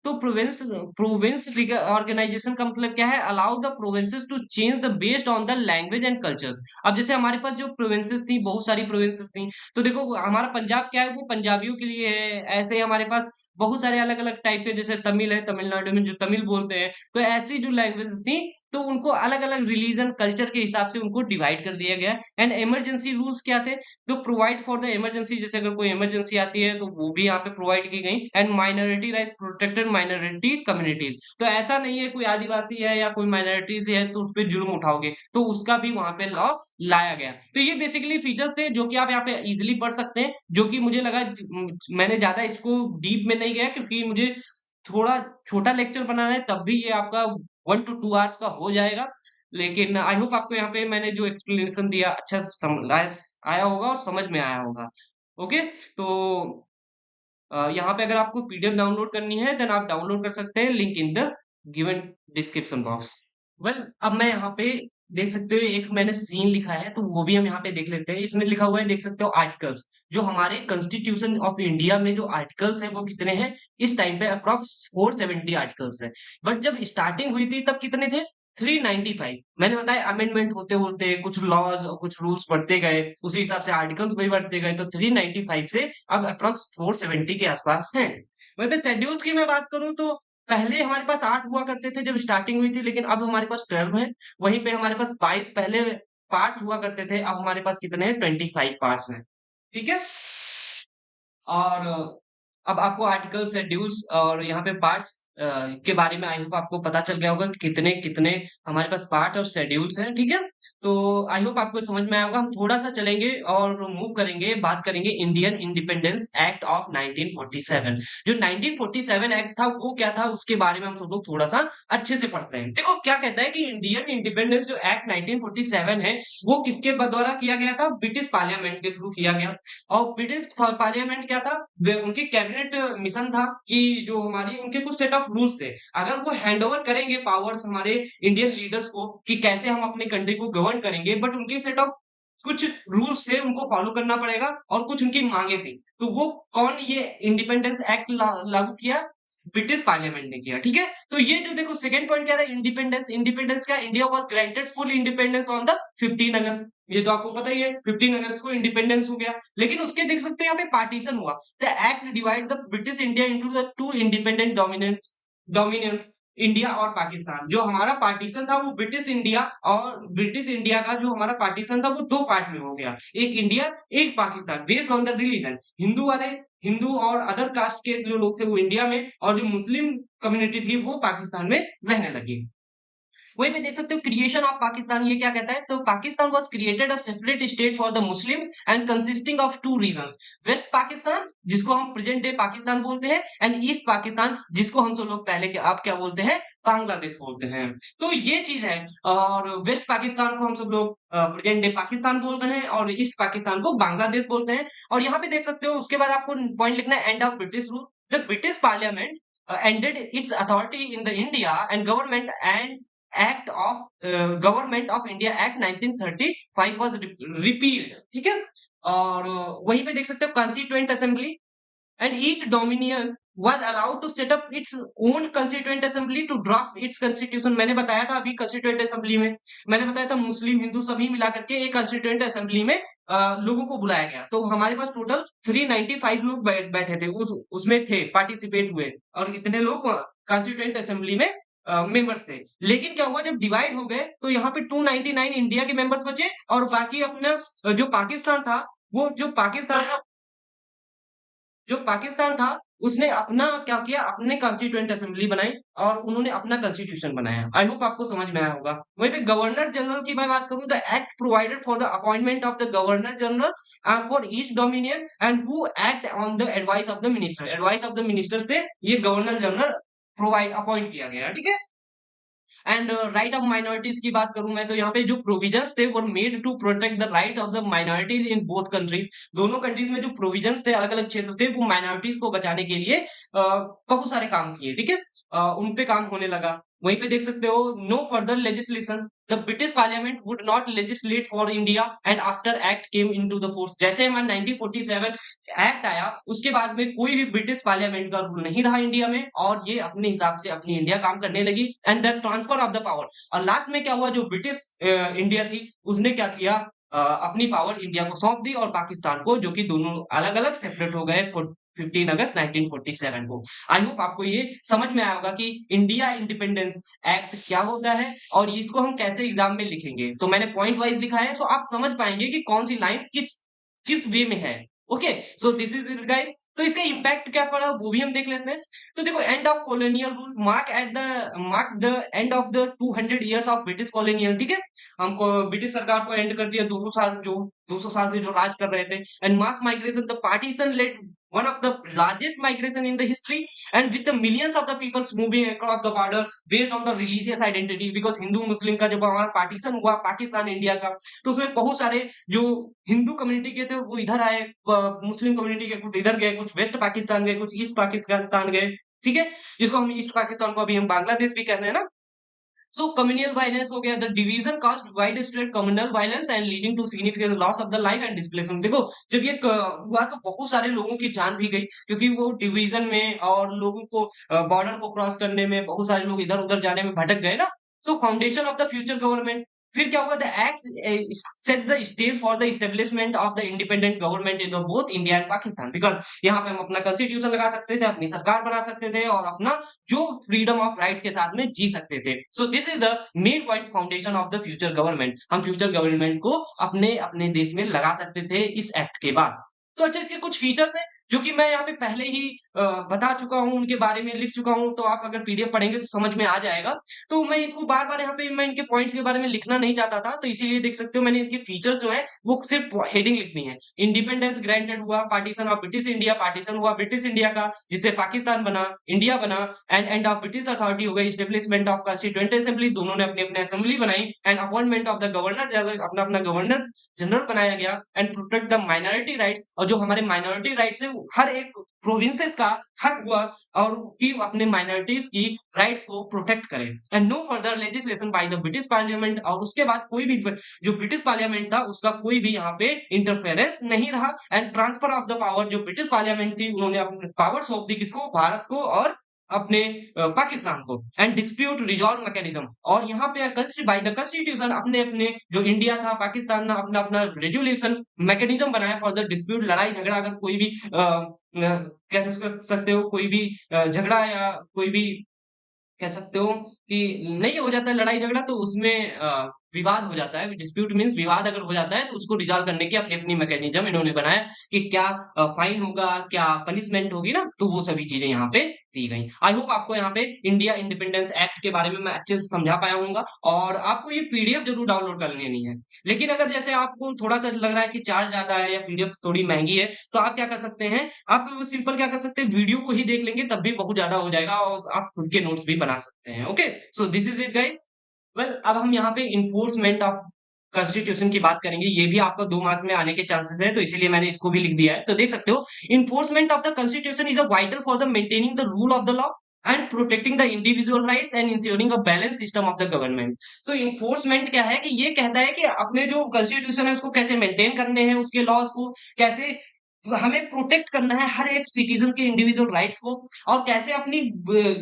तो प्रोविंस प्रोविंस ऑर्गेनाइजेशन का मतलब क्या है, allow the provinces to change the based on the language and cultures. अब जैसे हमारे पास जो प्रोविंसेस थी, बहुत सारी प्रोविंसेस थी, तो देखो हमारा पंजाब क्या है, वो पंजाबियों के लिए है। ऐसे ही हमारे पास बहुत सारे अलग अलग टाइप के, जैसे तमिल है, तमिलनाडु में जो तमिल बोलते हैं। तो ऐसी जो लैंग्वेज थी, तो उनको अलग अलग रिलीजन कल्चर के हिसाब से उनको डिवाइड कर दिया गया। एंड इमरजेंसी रूल्स क्या थे, तो प्रोवाइड फॉर द इमरजेंसी, जैसे अगर कोई इमरजेंसी आती है तो वो भी यहाँ पे प्रोवाइड की गई। And minority rights protected minority communities, तो ऐसा नहीं है कोई आदिवासी है या कोई माइनॉरिटीज है तो उस पर जुर्म उठाओगे, तो उसका भी वहां पे लॉ लाया गया। तो ये बेसिकली फीचर्स थे जो कि आप यहाँ पे इजीली पढ़ सकते हैं, जो कि मुझे लगा मैंने ज्यादा इसको डीप में नहीं गया, क्योंकि मुझे थोड़ा छोटा लेक्चर बनाना है, तब भी ये आपका 1 to 2 आवर्स का हो जाएगा। लेकिन आई होप आपको यहाँ पे मैंने जो एक्सप्लेनेशन दिया अच्छा आया होगा और समझ में आया होगा। ओके, तो यहाँ पे अगर आपको पीडीएफ डाउनलोड करनी है देन आप डाउनलोड कर सकते हैं, link in the given description box. Well, अब मैं यहाँ पे देख सकते हो एक मैंने सीन लिखा है, तो वो भी हम यहाँ पे देख लेते हैं। इसमें लिखा हुआ है, देख सकते हो, आर्टिकल्स। जो हमारे कॉन्स्टिट्यूशन ऑफ इंडिया में जो आर्टिकल्स है वो कितने हैं, इस टाइम पे अप्रॉक्स 470 आर्टिकल्स है। बट जब स्टार्टिंग हुई थी तब कितने थे, 395। मैंने बताया अमेंडमेंट होते होते कुछ लॉज और कुछ रूल्स बढ़ते गए, उसी हिसाब से आर्टिकल्स भी बढ़ते गए, तो 395 से अब अप्रॉक्स 470 के आसपास हैं। वहीं पे शेड्यूल्स की मैं बात करूं तो पहले हमारे पास 8 हुआ करते थे जब स्टार्टिंग हुई थी, लेकिन अब हमारे पास 12 है। वहीं पे हमारे पास 22 पहले पार्ट हुआ करते थे, अब हमारे पास कितने हैं, 25 पार्ट्स हैं। ठीक है, और अब आपको आर्टिकल शेड्यूल्स और यहाँ पे पार्ट्स के बारे में आई होप आपको पता चल गया होगा कि कितने-कितने हमारे पास पार्ट और शेड्यूल्स हैं, ठीक है? तो आई होप आपको समझ में आया होगा। हम थोड़ा-सा चलेंगे और मूव करेंगे, बात करेंगे इंडियन इंडिपेंडेंस एक्ट ऑफ 1947। जो 1947 एक्ट था, वो क्या था? उसके बारे में हम सब लोग थोड़ा-सा अच्छे से पढ़ते हैं। देखो क्या कहता है कि इंडियन इंडिपेंडेंस जो एक्ट 1947 है, वो किसके द्वारा किया गया था? ब्रिटिश पार्लियामेंट के थ्रू किया गया। और ब्रिटिश पार्लियामेंट क्या था? उनकी कैबिनेट मिशन था कि जो हमारी उनके कुछ सेट ऑफ रूल्स थे, अगर वो हैंड ओवर करेंगे पावर्स हमारे इंडियन लीडर्स को कि कैसे हम अपनी कंट्री को गवर्न करेंगे, बट उनके सेट ऑफ कुछ रूल्स थे, उनको फॉलो करना पड़ेगा और कुछ उनकी मांगे थी। तो वो कौन ये इंडिपेंडेंस एक्ट लागू किया? ब्रिटिश पार्लियामेंट ने किया, ठीक है? तो ये जो देखो सेकंड पॉइंट क्या है? इंडिपेंडेंस। इंडिपेंडेंस क्या? India was granted full independence on the 15 अगस्त। ये तो आपको पता ही है, 15 अगस्त को इंडिपेंडेंस हो गया। लेकिन उसके देख सकते हैं यहाँ पे पार्टीशन हुआ। The act divide the British India into the two independent dominions, India और पाकिस्तान। जो हमारा पार्टीशन था वो ब्रिटिश इंडिया का जो हमारा पार्टीशन था वो दो पार्ट में हो गया, एक इंडिया, एक Pakistan, based on the religion. Hindu और अदर कास्ट के जो लोग थे वो इंडिया में, और जो मुस्लिम कम्युनिटी थी वो पाकिस्तान में रहने लगी। वहीं पे देख सकते हो क्रिएशन ऑफ पाकिस्तान, ये क्या कहता है? तो Pakistan was created a separate state for the Muslims and consisting of two regions, west Pakistan जिसको हम प्रेजेंट डे पाकिस्तान बोलते हैं, एंड ईस्ट पाकिस्तान जिसको हम सब लोग पहले के आप क्या बोलते हैं? बांग्लादेश बोलते हैं। तो ये चीज है। और वेस्ट पाकिस्तान को हम सब लोग प्रेजेंट डे पाकिस्तान बोल रहे हैं और ईस्ट पाकिस्तान को बांग्लादेश बोलते हैं। और यहाँ पे देख सकते हो उसके बाद आपको पॉइंट लिखना है end of British rule. The British parliament ended its authority in the India and government of India act 1935 was repealed, ठीक है? और वहीं पे देख सकते हो constituent assembly and each dominion was allowed to set up its own constituent assembly to draft its constitution। मैंने बताया था अभी constituent assembly में, मैंने बताया था मुस्लिम हिंदू सभी मिला करके एक constituent assembly में लोगों को बुलाया गया। तो हमारे पास टोटल 395 लोग बैठे थे, उसमें थे, पार्टिसिपेट हुए, और इतने लोग constituent assembly में मेंबर्स थे। लेकिन क्या हुआ, जब डिवाइड हो गए तो यहाँ पे 299 इंडिया के मेंबर्स बचे और बाकी अपने जो पाकिस्तान था, वो जो पाकिस्तान था उसने अपना क्या किया, अपने कॉन्स्टिट्यूएंट असेंबली बनाई और उन्होंने अपना कॉन्स्टिट्यूशन बनाया। आई होप आपको समझ में आया होगा। वहीं पे गवर्नर जनरल की मैं बात करूं, the act provided for the appointment of the governor general for each dominion and who act on the advice of the minister. Advice of the minister से ये गवर्नर जनरल प्रोवाइड अपॉइंट किया गया, ठीक है? एंड राइट ऑफ माइनॉरिटीज की बात करूं मैं, तो यहाँ पे जो प्रोविजंस थे वो made to protect the right of the minorities in both countries. दोनों कंट्रीज में जो प्रोविजंस थे, अलग अलग क्षेत्र थे, वो माइनॉरिटीज को बचाने के लिए बहुत सारे काम किए, ठीक है? उन पे काम होने लगा। वहीं पे देख सकते हो no further legislation, the British parliament would not legislate for India and after act came into the force. जैसे हमारा 1947 एक्ट आया उसके बाद में कोई भी ब्रिटिश पार्लियामेंट का रूल नहीं रहा इंडिया में, और ये अपने हिसाब से अपनी इंडिया काम करने लगी, and the transfer of the power. और लास्ट में क्या हुआ, जो ब्रिटिश इंडिया थी उसने क्या किया, अपनी पावर इंडिया को सौंप दी और पाकिस्तान को, जो कि दोनों अलग अलग सेपरेट हो गए 15 अगस्त 1947 को। आई होप आपको ये समझ में आया होगा कि इंडिया इंडिपेंडेंस एक्ट क्या होता है और इसको हम कैसे एग्जाम में लिखेंगे। तो मैंने पॉइंट वाइज लिखा है, सो आप समझ पाएंगे कि कौन सी लाइन किस किस वे में है। Okay, so this is it guys. तो इसका इम्पैक्ट क्या पड़ा वो भी हम देख लेते हैं। तो देखो, end of colonial rule mark the end of the 200 years of British colonial, ठीक है? हमको ब्रिटिश सरकार को एंड कर दिया, 200 साल से जो राज कर रहे थे। And mass migration, the partition led one of the largest migration in the history, and with the millions of the peoples moving across the border based on the religious identity, because हिंदू मुस्लिम का जब हमारा partition हुआ Pakistan India का, तो उसमें बहुत सारे जो हिंदू कम्युनिटी के थे वो इधर आए, मुस्लिम कम्युनिटी के कुछ इधर गए, कुछ वेस्ट पाकिस्तान गए, कुछ ईस्ट पाकिस्तान गए, ठीक है? जिसको हम ईस्ट पाकिस्तान को अभी हम बांग्लादेश भी कहते हैं ना। सो कम्युनल वायलेंस हो गया, the division cost wide spread communal violence and leading to significant loss of the life and displacement. देखो, जब ये हुआ तो बहुत सारे लोगों की जान भी गई, क्योंकि वो डिवीजन में और लोगों को बॉर्डर को क्रॉस करने में बहुत सारे लोग इधर उधर जाने में भटक गए ना। तो foundation of the future government, फिर क्या हुआ, the act set the stage for the establishment of the independent government in the both India and Pakistan, because यहाँ पे हम अपना कॉन्स्टिट्यूशन लगा सकते थे, अपनी सरकार बना सकते थे और अपना जो फ्रीडम ऑफ राइट्स के साथ में जी सकते थे। So this is the main point foundation of the future government. हम फ्यूचर गवर्नमेंट को अपने अपने देश में लगा सकते थे इस एक्ट के बाद। तो अच्छा, इसके कुछ फीचर्स हैं जो कि मैं यहाँ पे पहले ही बता चुका हूँ, उनके बारे में लिख चुका हूँ, तो आप अगर पीडीएफ पढ़ेंगे तो समझ में आ जाएगा। तो मैं इसको बार-बार यहाँ पे मैं इनके पॉइंट्स के बारे में लिखना नहीं चाहता था, तो इसीलिए देख सकते हो मैंने इनके फीचर्स जो हैं, वो सिर्फ हेडिंग लिख दी है। इंडिपेंडेंस ग्रांटेड हुआ, partition of British India, partition हुआ ब्रिटिश इंडिया का, जिससे पाकिस्तान बना, इंडिया बना, and end of British authority हो गई, एस्टेब्लिशमेंट ऑफ कॉन्स्टिट्यूएंट असेंबली, दोनों ने अपनी-अपनी असेंबली बनाई, and appointment of the governor general, अपना-अपना गवर्नर जनरल बनाया गया, and protect the minority rights, और जो हमारे माइनॉरिटी राइट्स है, वो हर एक प्रोविंसेस का हक हुआ और कि अपने माइनॉरिटीज की राइट्स को प्रोटेक्ट करें, and no further legislation by the British parliament, और उसके बाद कोई भी जो ब्रिटिश पार्लियामेंट था उसका कोई भी यहाँ पे इंटरफेरेंस नहीं रहा, and transfer of the power, जो ब्रिटिश पार्लियामेंट थी उन्होंने अपने पावर सौंप दी किसको, भारत को और अपने पाकिस्तान को, एंड डिस्प्यूट रिजॉल्व मैकेनिज्म, और यहाँ पे बाय द कॉन्स्टिट्यूशन अपने अपने जो इंडिया था पाकिस्तान ने अपना अपना रेजुलेशन मैकेनिज्म बनाया फॉर द डिस्प्यूट, लड़ाई झगड़ा अगर कोई भी कह सकते हो कोई भी झगड़ा या कोई भी कह सकते हो कि नहीं हो जाता है लड़ाई झगड़ा, तो उसमें विवाद हो जाता है। डिस्प्यूट मीन्स विवाद अगर हो जाता है तो उसको रिजॉल्व करने की अपनी अपनी मैकेनिज्म इन्होंने बनाया कि क्या फाइन होगा, क्या पनिशमेंट होगी ना, तो वो सभी चीजें यहाँ पे दी गई। आई होप आपको यहाँ पे इंडिया इंडिपेंडेंस एक्ट के बारे में मैं अच्छे से समझा पाया हूँ, और आपको ये पीडीएफ जरूर डाउनलोड कर लेनी है। लेकिन अगर जैसे आपको थोड़ा सा लग रहा है कि चार्ज ज्यादा है या पीडीएफ थोड़ी महंगी है, तो आप क्या कर सकते हैं, आप सिंपल क्या कर सकते हैं, वीडियो को ही देख लेंगे तब भी बहुत ज्यादा हो जाएगा, और आप खुद के नोट्स भी बना सकते हैं। Okay, so this is it guys. Well, अब हम यहाँ पे इन्फोर्समेंट ऑफ कॉन्स्टिट्यूशन की बात करेंगे। ये भी आपका 2 मार्क्स में आने के चांसेस है, तो इसीलिए मैंने इसको भी लिख दिया है। तो देख सकते हो, enforcement of the constitution is a vital for the maintaining the rule of the law and protecting the individual rights and ensuring a balance system of the government. So enforcement क्या है कि ये कहता है कि अपने जो कॉन्स्टिट्यूशन है उसको कैसे मेंटेन करने हैं, उसके लॉज को कैसे हमें प्रोटेक्ट करना है, हर एक सिटीजन के इंडिविजुअल राइट्स को, और कैसे अपनी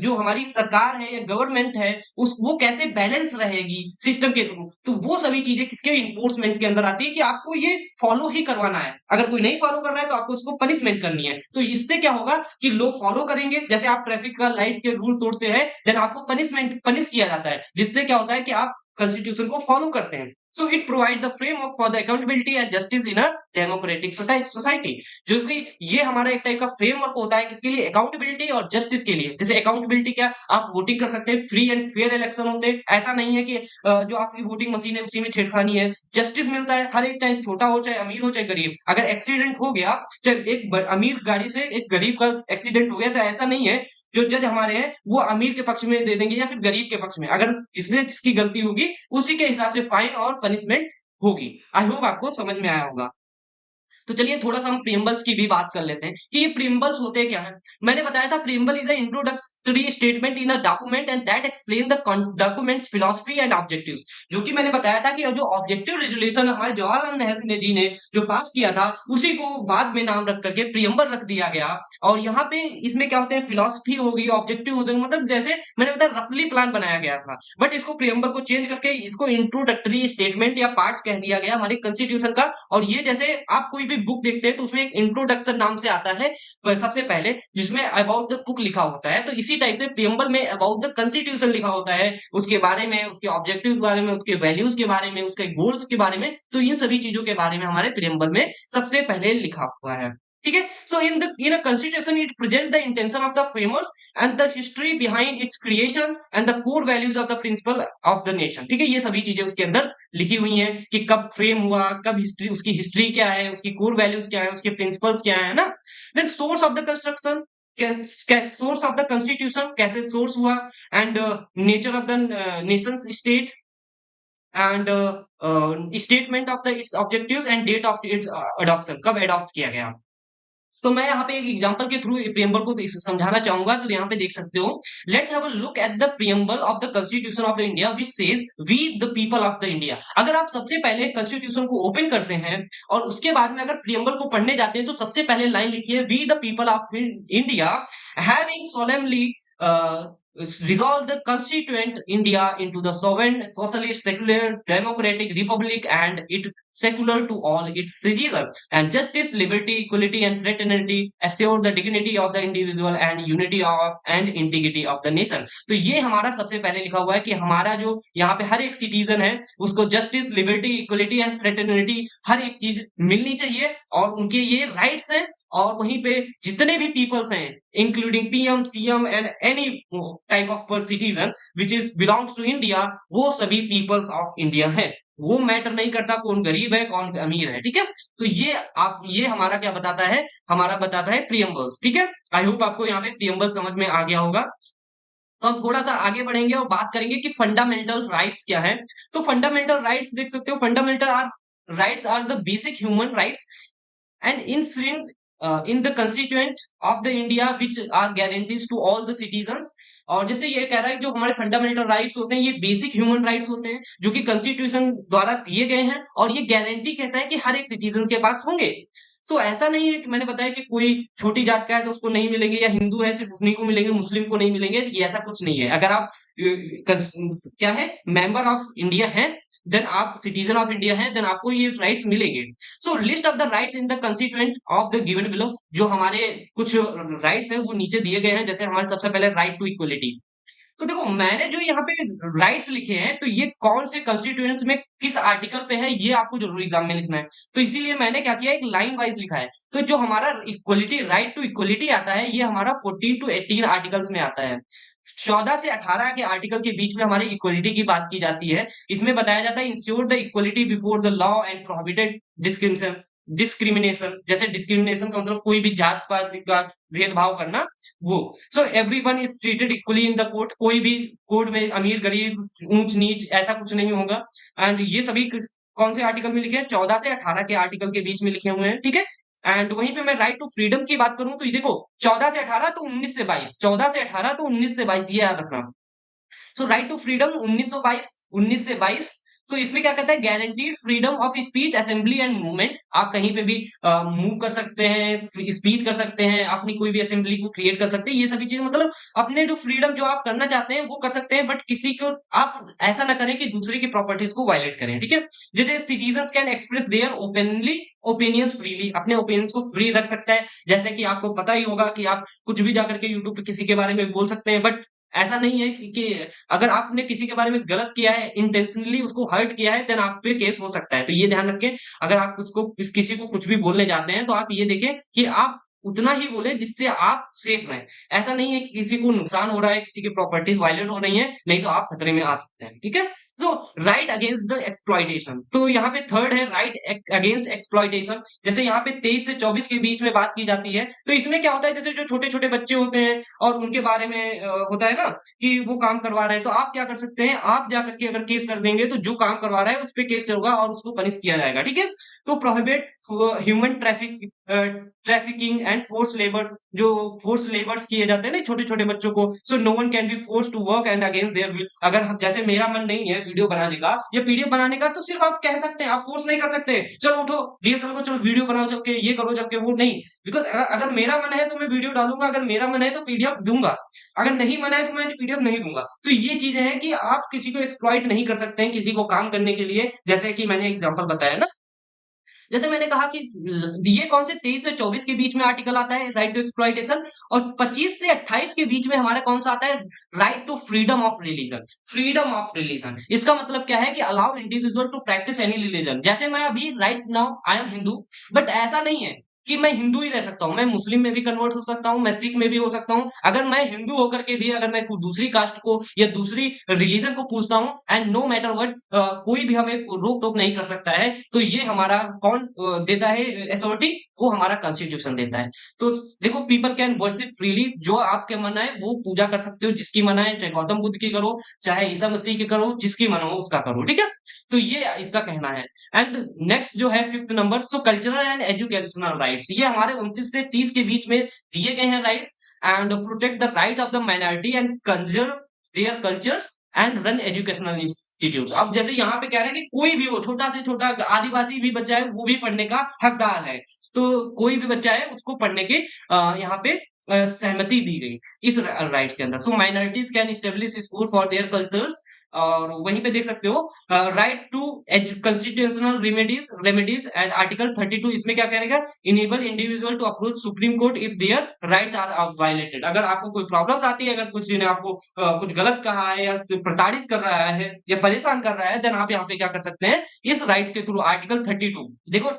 जो हमारी सरकार है या गवर्नमेंट है उस वो कैसे बैलेंस रहेगी सिस्टम के थ्रू। तो वो सभी चीजें किसके इन्फोर्समेंट के अंदर आती है कि आपको ये फॉलो ही करवाना है। अगर कोई नहीं फॉलो कर रहा है तो आपको उसको पनिशमेंट करनी है। तो इससे क्या होगा कि लोग फॉलो करेंगे, जैसे आप ट्रैफिक का लाइट्स के रूल तोड़ते हैं, देन आपको पनिश किया जाता है, जिससे क्या होता है कि आप कॉन्स्टिट्यूशन को फॉलो करते हैं। So it provide the framework for the accountability and justice in a democratic society। जो कि ये हमारा एक टाइप का फ्रेमवर्क होता है किसके लिए, अकाउंटेबिलिटी और जस्टिस के लिए। जैसे अकाउंटेबिलिटी क्या, आप वोटिंग कर सकते हैं, फ्री एंड फेयर इलेक्शन होते हैं, ऐसा नहीं है कि जो आपकी वोटिंग मशीन है उसी में छेड़खानी है। जस्टिस मिलता है हर एक, चाहे छोटा हो चाहे अमीर हो चाहे गरीब। अगर एक्सीडेंट हो गया, चाहे एक अमीर गाड़ी से एक गरीब का एक्सीडेंट हो गया, तो ऐसा नहीं है जो जज हमारे हैं वो अमीर के पक्ष में दे देंगे या फिर गरीब के पक्ष में। अगर जिसमें जिसकी गलती होगी उसी के हिसाब से फाइन और पनिशमेंट होगी। आई होप आपको समझ में आया होगा। तो चलिए थोड़ा सा हम प्रीएम्बल्स की भी बात कर लेते हैं कि ये प्रीएम्बल्स होते क्या हैं। मैंने बताया था preamble is a introductory statement in a document and that explain the documents philosophy and objectives. जो कि मैंने बताया था कि जो ऑब्जेक्टिव रेजोल्यूशन हमारे जवाहरलाल नेहरू जी ने जो पास किया था उसी को बाद में नाम रख करके प्रीएम्बल रख दिया गया। और यहाँ पे इसमें क्या होते हैं, फिलॉसफी होगी, ऑब्जेक्टिव हो जाएंगे, मतलब जैसे मैंने बताया रफली प्लान बनाया गया था, बट इसको प्रीएम्बल को चेंज करके इसको इंट्रोडक्टरी स्टेटमेंट या पार्ट्स कह दिया गया हमारे कॉन्स्टिट्यूशन का। और ये जैसे आप कोई भी बुक देखते हैं तो उसमें एक इंट्रोडक्शन नाम से आता है सबसे पहले, जिसमें अबाउट द बुक लिखा होता है। तो इसी टाइप से प्रीएम्बल में अबाउट द कॉन्स्टिट्यूशन लिखा होता है, उसके बारे में, उसके ऑब्जेक्टिव्स के बारे में, उसके वैल्यूज के बारे में, उसके गोल्स के बारे में। तो इन सभी चीजों के बारे में हमारे प्रीएम्बल में सबसे पहले लिखा हुआ है। ठीक है, सो इन अ constitution it present the intention of the framers and the history behind its creation and the core values of the principle of the nation। ठीक है, ये सभी चीजें उसके अंदर लिखी हुई हैं कि कब फ्रेम हुआ, कब हिस्ट्री, उसकी हिस्ट्री क्या है, उसकी कोर वैल्यूज क्या है, उसके प्रिंसिपल्स क्या है ना। Then source of the construction, source of the constitution कैसे सोर्स हुआ, and nature of the nations state, and statement of the its objectives and date of its adoption, कब अडॉप्ट किया गया। तो मैं यहाँ पे एक एग्जांपल के थ्रू प्रियम्बल को समझाना चाहूंगा। तो यहाँ पे देख सकते हो, let's have a look at the preamble of the constitution of India which says we the people of the India. अगर आप सबसे पहले कॉन्स्टिट्यूशन को ओपन करते हैं और उसके बाद में अगर प्रियम्बल को पढ़ने जाते हैं तो सबसे पहले लाइन लिखिए, we the people of India having solemnly resolve the constituent India into the sovereign, socialist, secular, democratic republic and it secular to all its citizens, and justice, liberty, equality, and fraternity assure the dignity of the individual and unity of and integrity of the nation। तो ये हमारा सबसे पहले लिखा हुआ है कि हमारा जो यहाँ पे हर एक सिटीजन है उसको justice, liberty, equality and fraternity हर एक चीज मिलनी चाहिए और उनके ये राइट्स हैं। और वहीं पे जितने भी पीपल्स हैं including PM, CM and any type of citizen which is belongs to India, वो सभी पीपल्स ऑफ इंडिया है। वो मैटर नहीं करता कौन गरीब है कौन अमीर है, ठीक है। तो ये हमारा क्या बताता है, हमारा बताता है प्रियम्बल्स, ठीक है। आई होप आपको यहाँ पे प्रियम्बल समझ में आ गया होगा। तो हम थोड़ा सा आगे बढ़ेंगे और बात करेंगे कि फंडामेंटल राइट्स क्या है। तो फंडामेंटल राइट्स देख सकते हो, fundamental rights are the basic human rights and enshrined in the constituent of the India which are guarantees to all the citizens। और जैसे ये कह रहा है जो हमारे फंडामेंटल राइट्स होते हैं ये बेसिक ह्यूमन राइट्स होते हैं जो कि कॉन्स्टिट्यूशन द्वारा दिए गए हैं और ये गारंटी कहता है कि हर एक सिटीजन के पास होंगे। तो ऐसा नहीं है कि मैंने बताया कि कोई छोटी जात का है तो उसको नहीं मिलेंगे, या हिंदू है सिर्फ उन्हीं को मिलेंगे, मुस्लिम को नहीं मिलेंगे, ये ऐसा कुछ नहीं है। अगर आप क्या है मेंबर ऑफ इंडिया है, देन आप सिटीजन ऑफ इंडिया है, देन आपको ये राइट्स मिलेंगे। So list of the rights in the constituent of the given below, जो हमारे कुछ राइट्स हैं वो नीचे दिए गए हैं। जैसे हमारे सबसे पहले राइट टू इक्वलिटी। तो देखो मैंने जो यहाँ पे राइट्स लिखे हैं तो ये कौन से कंस्टिट्यूएंट्स में किस आर्टिकल पे है ये आपको जरूर एग्जाम में लिखना है। तो इसीलिए मैंने क्या किया, एक लाइन वाइज लिखा है। तो जो हमारा इक्वलिटी, राइट टू इक्वलिटी आता है ये हमारा 14 टू 18 आर्टिकल्स में आता है। 14 से 18 के आर्टिकल के बीच में हमारी इक्वलिटी की बात की जाती है। इसमें बताया जाता है ensure the equality before the law and prohibited discrimination. जैसे डिस्क्रिमिनेशन का मतलब कोई भी जात पात का भेदभाव करना, वो। So everyone is treated equally in the court, कोई भी कोर्ट में अमीर गरीब ऊंच नीच ऐसा कुछ नहीं होगा। एंड ये सभी कौन से आर्टिकल में लिखे हैं, 14 से 18 के आर्टिकल के बीच में लिखे हुए हैं, ठीक है। एंड वहीं पे मैं राइट टू फ्रीडम की बात करूं तो ये देखो 14 से 18 तो 19 से 22, 14 से 18 तो 19 से 22, ये याद रखना। सो राइट टू फ्रीडम 19 से 22। तो इसमें क्या कहता है, guaranteed freedom of speech, assembly and movement. आप कहीं पे भी मूव कर सकते हैं, स्पीच कर सकते हैं, अपनी कोई भी असेंबली को क्रिएट कर सकते हैं, ये सभी चीजें मतलब अपने जो फ्रीडम जो आप करना चाहते हैं वो कर सकते हैं, बट किसी को आप ऐसा ना करें कि दूसरे की प्रॉपर्टीज को वायलेट करें, ठीक है। जैसे citizen can express their openly opinions freely, अपने ओपिनियंस को फ्री रख सकता है। जैसे कि आपको पता ही होगा कि आप कुछ भी जाकर के यूट्यूब पे किसी के बारे में बोल सकते हैं, बट ऐसा नहीं है कि अगर आपने किसी के बारे में गलत किया है, इंटेंशनली उसको हर्ट किया है, देन आप पे केस हो सकता है। तो ये ध्यान रखें, अगर आप किसी को कुछ भी बोलने जाते हैं तो आप ये देखें कि आप उतना ही बोले जिससे आप सेफ रहें। ऐसा नहीं है कि किसी को नुकसान हो रहा है, किसी की प्रॉपर्टीज वायलेट हो रही है, नहीं तो आप खतरे में आ सकते हैं, ठीक है। सो राइट अगेंस्ट द एक्सप्लॉइटेशन, तो यहाँ पे थर्ड है राइट अगेंस्ट एक्सप्लॉइटेशन। जैसे यहाँ पे 23 से 24 के बीच में बात की जाती है। तो इसमें क्या होता है, जैसे जो छोटे छोटे बच्चे होते हैं और उनके बारे में होता है ना कि वो काम करवा रहे हैं, तो आप क्या कर सकते हैं, आप जाकर के अगर केस कर देंगे तो जो काम करवा रहा है उस पर केस होगा और उसको पनिश किया जाएगा, ठीक है। तो prohibit human trafficking and force labours, जो फोर्स लेबर्स किए जाते हैं ना छोटे छोटे बच्चों को। So no one can be force to work and against their will. अगर जैसे मेरा मन नहीं है वीडियो बनाने का या पीडीएफ बनाने का, तो सिर्फ आप कह सकते हैं, आप फोर्स नहीं कर सकते चलो उठो डीएसएलआर को, चलो वीडियो बनाओ, जबकि ये करो, जबकि वो नहीं। बिकॉज अगर मेरा मन है तो मैं वीडियो डालूंगा, अगर मेरा मन है तो पीडीएफ दूंगा, अगर नहीं मन है तो मैं पीडीएफ नहीं दूंगा। तो ये चीजें हैं कि आप किसी को एक्सप्लॉइट नहीं कर सकते हैं किसी को काम करने के लिए, जैसे कि मैंने एग्जांपल बताया ना। जैसे मैंने कहा कि ये कौन से 23 से 24 के बीच में आर्टिकल आता है राइट टू एक्सप्लॉइटेशन, और 25 से 28 के बीच में हमारा कौन सा आता है, right to freedom of religion. Freedom of religion इसका मतलब क्या है कि allow individual to practise any religion. जैसे मैं अभी right now I am Hindu, but ऐसा नहीं है कि मैं हिंदू ही रह सकता हूँ, मैं मुस्लिम में भी कन्वर्ट हो सकता हूँ, मैं सिख में भी हो सकता हूँ। अगर मैं हिंदू होकर के भी अगर मैं दूसरी कास्ट को या दूसरी रिलीजन को पूछता हूँ, एंड नो मैटर व्हाट, कोई भी हमें रोक टोक नहीं कर सकता है। तो ये हमारा कौन देता है अथॉरिटी, वो हमारा कॉन्स्टिट्यूशन देता है। तो देखो पीपल कैन वर्शिप फ्रीली, जो आपके मन है वो पूजा कर सकते हो, जिसकी मन है, चाहे गौतम बुद्ध की करो, चाहे ईसा मसीह की करो, जिसकी मन हो उसका करो, ठीक है। तो ये इसका कहना है। एंड नेक्स्ट जो है 5th number, so cultural and educational rights, ये हमारे 29 से 30 के बीच में दिए गए हैं rights. And protect the right of the minority and conserve their cultures and run educational institute. अब जैसे यहाँ पे कह रहे हैं कि कोई भी हो, छोटा से छोटा आदिवासी भी बच्चा है वो भी पढ़ने का हकदार है। तो कोई भी बच्चा है उसको पढ़ने के यहाँ पे सहमति दी गई इस राइट्स के अंदर। So minorities can establish school for their cultures और वहीं पे देख सकते हो right to constitutional remedies and article 32 इसमें क्या करेगा, enable individual to approach supreme court if their rights are violated. अगर आपको कोई प्रॉब्लम्स आती है, अगर कुछ ने आपको कुछ गलत कहा है या प्रताड़ित कर रहा है या परेशान कर रहा है, देन आप यहाँ पे क्या कर सकते हैं, इस राइट के थ्रू आर्टिकल 32 देखो,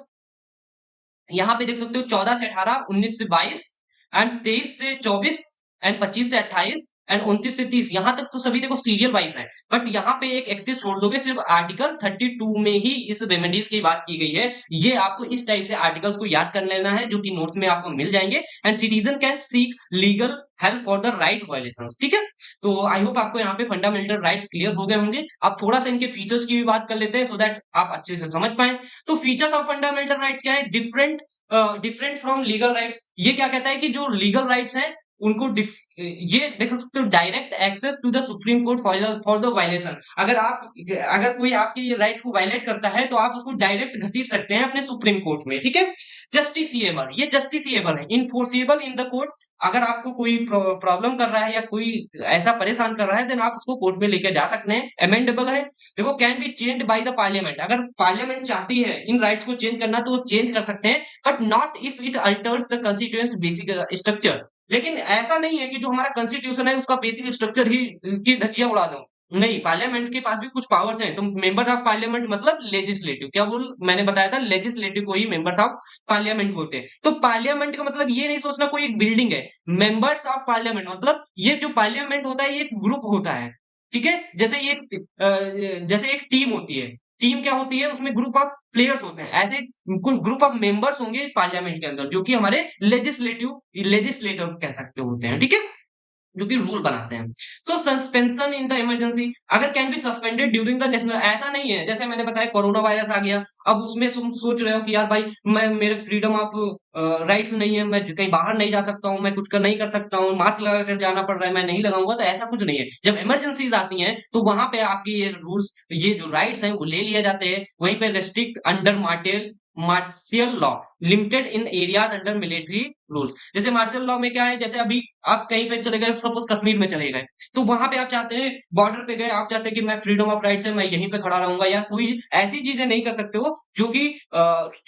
यहाँ पे देख सकते हो 14 से 18, 19 से 22 एंड 23 से 24 एंड 25 से 28 एंड 29 से 30, यहाँ तक तो सभी देखो सीरियल वाइज है, बट यहाँ पे एक 31 छोड़ दोगे, सिर्फ आर्टिकल 32 में ही इस रेमेडीज की बात की गई है। ये आपको इस टाइप से आर्टिकल्स को याद कर लेना है, जो कि नोट्स में आपको मिल जाएंगे। And citizen can seek legal help for the right violations, ठीक है। तो आई होप आपको यहाँ पे फंडामेंटल राइट्स क्लियर हो गए होंगे। आप थोड़ा सा इनके फीचर्स की भी बात कर लेते हैं, सो दैट आप अच्छे से समझ पाए। तो फीचर्स ऑफ फंडामेंटल राइट्स क्या है, डिफरेंट फ्रॉम लीगल राइट्स। ये क्या कहता है कि जो लीगल राइट्स हैं उनको ये देख सकते हो, direct access to the supreme court for the violation. अगर कोई आपके ये राइट्स को वायलेट करता है तो आप उसको डायरेक्ट घसीट सकते हैं अपने सुप्रीम कोर्ट में, ठीक है। जस्टिसिएबल, ये जस्टिसिएबल है, इनफोर्सिबल इन द कोर्ट। अगर आपको कोई प्रॉब्लम कर रहा है या कोई ऐसा परेशान कर रहा है, देन आप उसको कोर्ट में लेकर जा सकते हैं। अमेंडेबल है, देखो, can be change by the parliament. अगर पार्लियामेंट चाहती है इन राइट्स को चेंज करना तो वो चेंज कर सकते हैं, but not if it altars the constituent basic structure. लेकिन ऐसा नहीं है कि जो हमारा कॉन्स्टिट्यूशन है उसका बेसिक स्ट्रक्चर ही की धज्जियां उड़ा दो। नहीं, पार्लियामेंट के पास भी कुछ पावर्स हैं। तो मेंबर ऑफ पार्लियामेंट मतलब लेजिस्लेटिव, क्या बोल मैंने बताया था, लेजिस्लेटिव को ही मेंबर्स ऑफ पार्लियामेंट बोलते हैं। तो पार्लियामेंट का मतलब ये नहीं सोचना कोई एक बिल्डिंग है। मेंबर्स ऑफ पार्लियामेंट मतलब ये जो पार्लियामेंट होता है ये एक ग्रुप होता है, ठीक है। जैसे एक टीम होती है, टीम क्या होती है, उसमें ग्रुप ऑफ प्लेयर्स होते हैं, ऐसे कुल ग्रुप ऑफ मेंबर्स होंगे पार्लियामेंट के अंदर, जो कि हमारे लेजिस्लेटर कह सकते होते हैं, ठीक है, जो कि रूल बनाते हैं। सो सस्पेंशन इन द इमरजेंसी, अगर can be suspended during the national, ऐसा नहीं है जैसे मैंने बताया कोरोना वायरस आ गया, अब उसमें तुम सोच रहे हो कि यार भाई मैं मेरे फ्रीडम ऑफ राइट्स नहीं है, मैं कहीं बाहर नहीं जा सकता हूँ, मैं कुछ कर नहीं कर सकता हूँ, मास्क लगा कर जाना पड़ रहा है, मैं नहीं लगाऊंगा, तो ऐसा कुछ नहीं है। जब इमरजेंसीज आती हैं तो वहां पे आपके ये रूल्स, ये जो राइट्स हैं वो ले लिए जाते हैं। वहीं पे restrict under martial law, limited in areas under military rules. जैसे मार्शल लॉ में क्या है, जैसे अभी आप कहीं पे चले गए, सपोज कश्मीर में चले गए, तो वहां पे आप चाहते हैं, बॉर्डर पे गए, आप चाहते हैं कि मैं फ्रीडम ऑफ राइट से मैं यहीं पे खड़ा रहूंगा, या कोई ऐसी चीजें नहीं कर सकते हो जो कि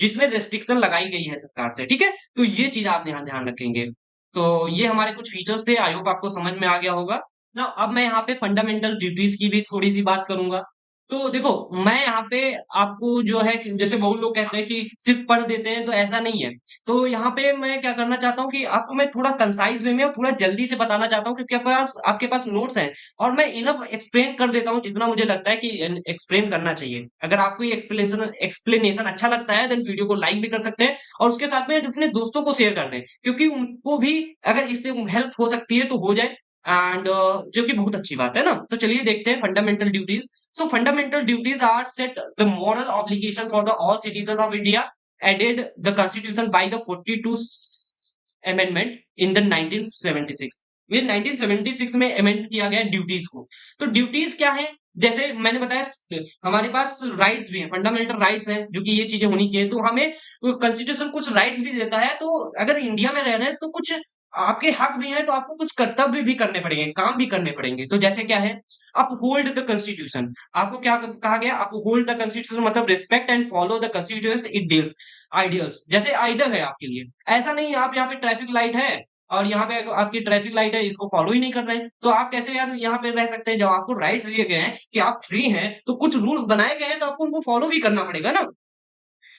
जिसमें रेस्ट्रिक्शन लगाई गई है सरकार से, ठीक है। तो ये चीज आप ध्यान ध्यान रखेंगे। तो ये हमारे कुछ फीचर्स थे, आई होप आपको समझ में आ गया होगा ना। अब मैं यहाँ पे फंडामेंटल ड्यूटीज की भी थोड़ी सी बात करूंगा। तो देखो, मैं यहाँ पे आपको जो है जैसे बहुत लोग कहते हैं कि सिर्फ पढ़ देते हैं, तो ऐसा नहीं है। तो यहाँ पे मैं क्या करना चाहता हूँ कि आपको मैं थोड़ा कंसाइज वे में और थोड़ा जल्दी से बताना चाहता हूँ, क्योंकि आपके पास नोट्स हैं और मैं इनफ एक्सप्लेन कर देता हूँ जितना मुझे लगता है कि एक्सप्लेन करना चाहिए। अगर आपको ये एक्सप्लेनेशन अच्छा लगता है, देन वीडियो को लाइक भी कर सकते हैं और उसके साथ में अपने दोस्तों को शेयर कर दें, क्योंकि उनको भी अगर इससे हेल्प हो सकती है तो हो जाए। एंड जो कि बहुत अच्छी बात है ना। तो चलिए देखते हैं fundamental duties. So fundamental duties are set the moral obligation for the all citizens of India, added the constitution by the 42 amendment in the 1976। ये 1976 में अमेंड किया गया ड्यूटीज को। तो ड्यूटीज क्या है, जैसे मैंने बताया हमारे पास राइट्स भी हैं, फंडामेंटल राइट्स हैं, जो कि ये चीजें होनी चाहिए। तो हमें कॉन्स्टिट्यूशन कुछ राइट्स भी देता है, तो अगर इंडिया में रह रहे हैं तो कुछ आपके हक भी हैं, तो आपको कुछ कर्तव्य भी करने पड़ेंगे, काम भी करने पड़ेंगे। तो जैसे क्या है, अपहोल्ड द कॉन्स्टिट्यूशन। आपको क्या कहा गया, अपहोल्ड द कॉन्स्टिट्यूशन मतलब respect and follow the constitution it deals ideals. जैसे आइडल है आपके लिए, ऐसा नहीं है आप यहाँ पे ट्रैफिक लाइट है और यहाँ पे आपकी ट्रैफिक लाइट है, इसको फॉलो ही नहीं कर रहे हैं, तो आप कैसे यार यहाँ पे रह सकते हैं। जब आपको राइट्स दिए गए हैं कि आप फ्री हैं, तो कुछ रूल्स बनाए गए हैं, तो आपको उनको फॉलो भी करना पड़ेगा ना।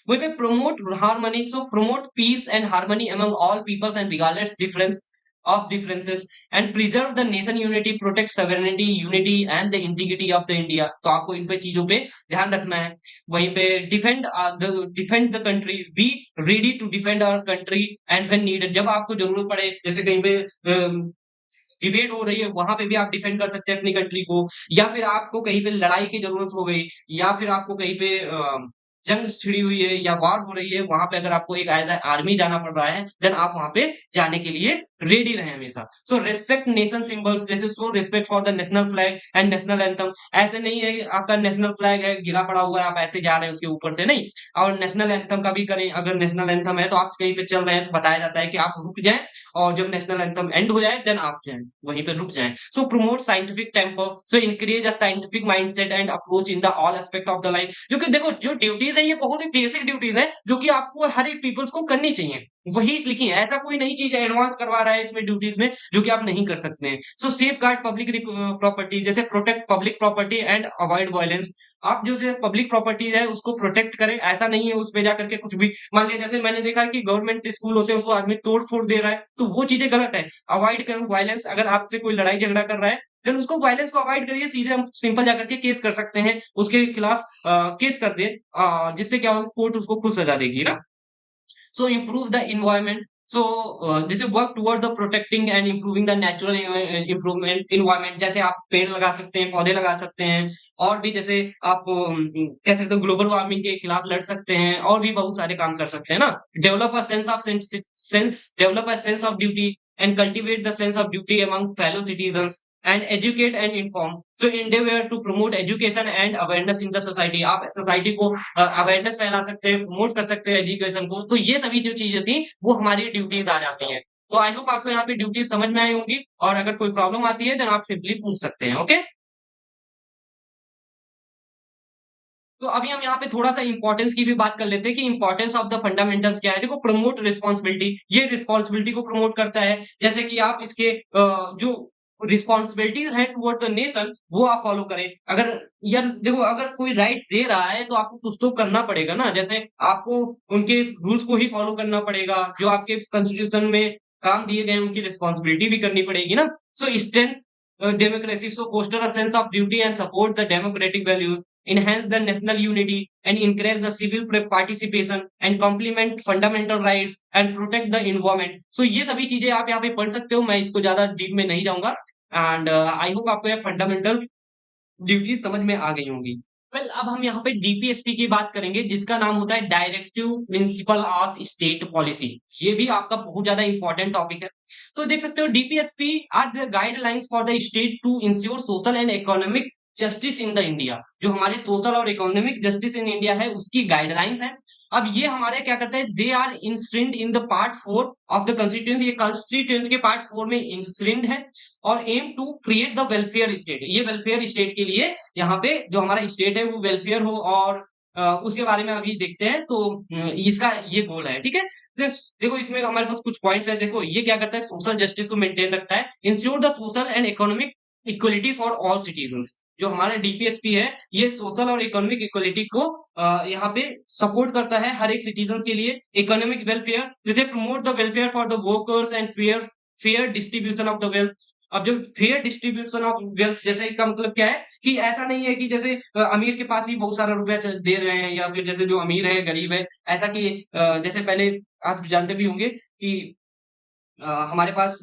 वहीं पे promote harmony, so promote peace and harmony among all peoples and regardless difference of differences and preserve the nation unity, protect sovereignty, unity and the integrity of the India। तो आपको इन पे चीजों पे ध्यान रखना है। वहीं पे defend the country, be ready to defend our country and when needed, जब आपको जरूरत पड़े, जैसे कहीं पे डिबेट हो रही है, वहां पे भी आप डिफेंड कर सकते हैं अपनी कंट्री को, या फिर आपको कहीं पे लड़ाई की जरूरत हो गई, या फिर आपको कहीं पे जंग छिड़ी हुई है या वॉर हो रही है, वहाँ पे अगर आपको एक एज़ अ आर्मी जाना पड़ रहा है, देन आप वहाँ पे जाने के लिए रेडी रहें हमेशा। सो रिस्पेक्ट नेशन सिंबल्स, जैसे show respect for the national flag and national anthem. ऐसे नहीं है कि आपका नेशनल फ्लैग है, गिरा पड़ा हुआ है, आप ऐसे जा रहे हैं उसके ऊपर से, नहीं। और नेशनल एंथम का भी करें, अगर नेशनल एंथम है तो आप कहीं पे चल रहे हैं तो बताया जाता है कि आप रुक जाएँ, और जब नेशनल एंथम एंड हो जाए देन आप जाएँ, वहीं पे रुक जाएँ। So promote scientific temper, so encourage a scientific mindset and approach in the all aspect of the life. क्योंकि देखो जो ड्यूटीज़ है ये बहुत ही बेसिक ड्यूटीज़ है, जो कि आपको हर एक पीपल्स को करनी चाहिए। वही लिखी है, ऐसा कोई नई चीज़ एडवांस करवा रहा है इसमें ड्यूटीज़ में जो कि आप नहीं कर सकते हैं। सो सेफगार्ड पब्लिक प्रॉपर्टी, जैसे protect public property and avoid violence. आप जो पब्लिक प्रॉपर्टी है उसको प्रोटेक्ट करें, ऐसा नहीं है उस पे जाकर के कुछ भी, मान लिया जैसे मैंने देखा है कि गवर्नमेंट स्कूल होते हैं उसको आदमी तोड़-फोड़ दे रहा है, तो वो चीज़ें गलत है। अवॉइड करो वायलेंस, अगर आपसे कोई लड़ाई झगड़ा कर रहा है, देन उसको वायलेंस को अवॉइड करिए, सीधे हम सिंपल जाकर के केस कर सकते हैं, उसके खिलाफ केस कर दें, जिससे क्या होगा, कोर्ट उसको खुद सजा देगी ना। So improve the environment. So this is work towards the protecting and improving the natural improvement environment. जैसे आप पेड़ लगा सकते हैं, पौधे लगा सकते हैं, और भी जैसे आप कह सकते हो ग्लोबल वार्मिंग के खिलाफ लड़ सकते हैं, और भी बहुत सारे काम कर सकते हैं ना। Develop a sense of duty and cultivate the sense of duty among fellow citizens and educate and inform. So endeavor to promote education and awareness in the society. आप सोसाइटी को अवेयरनेस फैला सकते हैं, प्रमोट कर सकते हैं education को। तो ये सभी जो चीजें थी वो हमारी ड्यूटीज आ जाती हैं। तो आई होप आपको यहाँ पे ड्यूटीज समझ में आई होंगी, और अगर कोई प्रॉब्लम आती है तो आप सिंपली पूछ सकते हैं। ओके, तो अभी हम यहाँ पे थोड़ा-सा इम्पोर्टेंस की भी बात कर लेते हैं कि इम्पोर्टेंस ऑफ द फंडामेंटल्स क्या है। देखो, प्रमोट रिस्पांसिबिलिटी, ये रिस्पांसिबिलिटी को प्रमोट करता है। जैसे कि आप इसके जो रिस्पांसिबिलिटीज है टुवर्ड द नेशन, वो आप फॉलो करें। अगर यार देखो, अगर कोई राइट्स दे रहा है तो आपको कुछ तो करना पड़ेगा ना। जैसे आपको उनके रूल्स को ही फॉलो करना पड़ेगा, जो आपके कॉन्स्टिट्यूशन में काम दिए गए हैं उनकी रिस्पांसिबिलिटी भी करनी पड़ेगी ना। सो strength democracy, so foster a sense of duty and support the democratic values, enhance the national unity and encourage the civil participation and complement fundamental rights and protect the environment. So ये सभी चीजें आप यहाँ पे पढ़ सकते हो, मैं इसको ज्यादा डीप में नहीं जाऊंगा। एंड आई होप आपको ये फंडामेंटल ड्यूटी समझ में आ गई होंगी। वेल, अब हम यहाँ पे डीपीएसपी की बात करेंगे, जिसका नाम होता है directive principle of state policy. ये भी आपका बहुत ज्यादा इंपॉर्टेंट टॉपिक है। तो देख सकते हो, DPSP are the guidelines for the state to ensure social and economic justice in the India. जो हमारे सोशल और इकोनॉमिक जस्टिस इन इंडिया है उसकी गाइडलाइंस है। अब ये हमारे क्या करते हैं, they are enshrined in the part 4 of the constitution. ये कॉन्स्टिट्यूंस के पार्ट 4 में इंस्ट्रिंड है, और aim to create the welfare state. ये वेलफेयर स्टेट के लिए यहाँ पे जो हमारा स्टेट है वो वेलफेयर हो, और उसके बारे में अभी देखते हैं। तो इसका ये गोल है, ठीक है। देखो, इसमें हमारे पास कुछ पॉइंट्स है। देखो, ये क्या करता है, सोशल जस्टिस को मेंटेन रखता है, ensure the social and economic equality for all citizens. जो हमारा डीपीएसपी है, ये सोशल और इकोनॉमिक इक्वलिटी को यहाँ पे सपोर्ट करता है हर एक सिटीजन के लिए। इकोनॉमिक वेलफेयर, जैसे promote the welfare for the workers and fair fair distribution of the wealth. अब जब फेयर डिस्ट्रीब्यूशन ऑफ वेल्थ, जैसे इसका मतलब क्या है कि ऐसा नहीं है कि जैसे अमीर के पास ही बहुत सारा रुपया दे रहे हैं, या फिर जैसे जो अमीर है गरीब है, ऐसा कि जैसे पहले आप जानते भी होंगे कि हमारे पास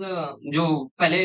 जो पहले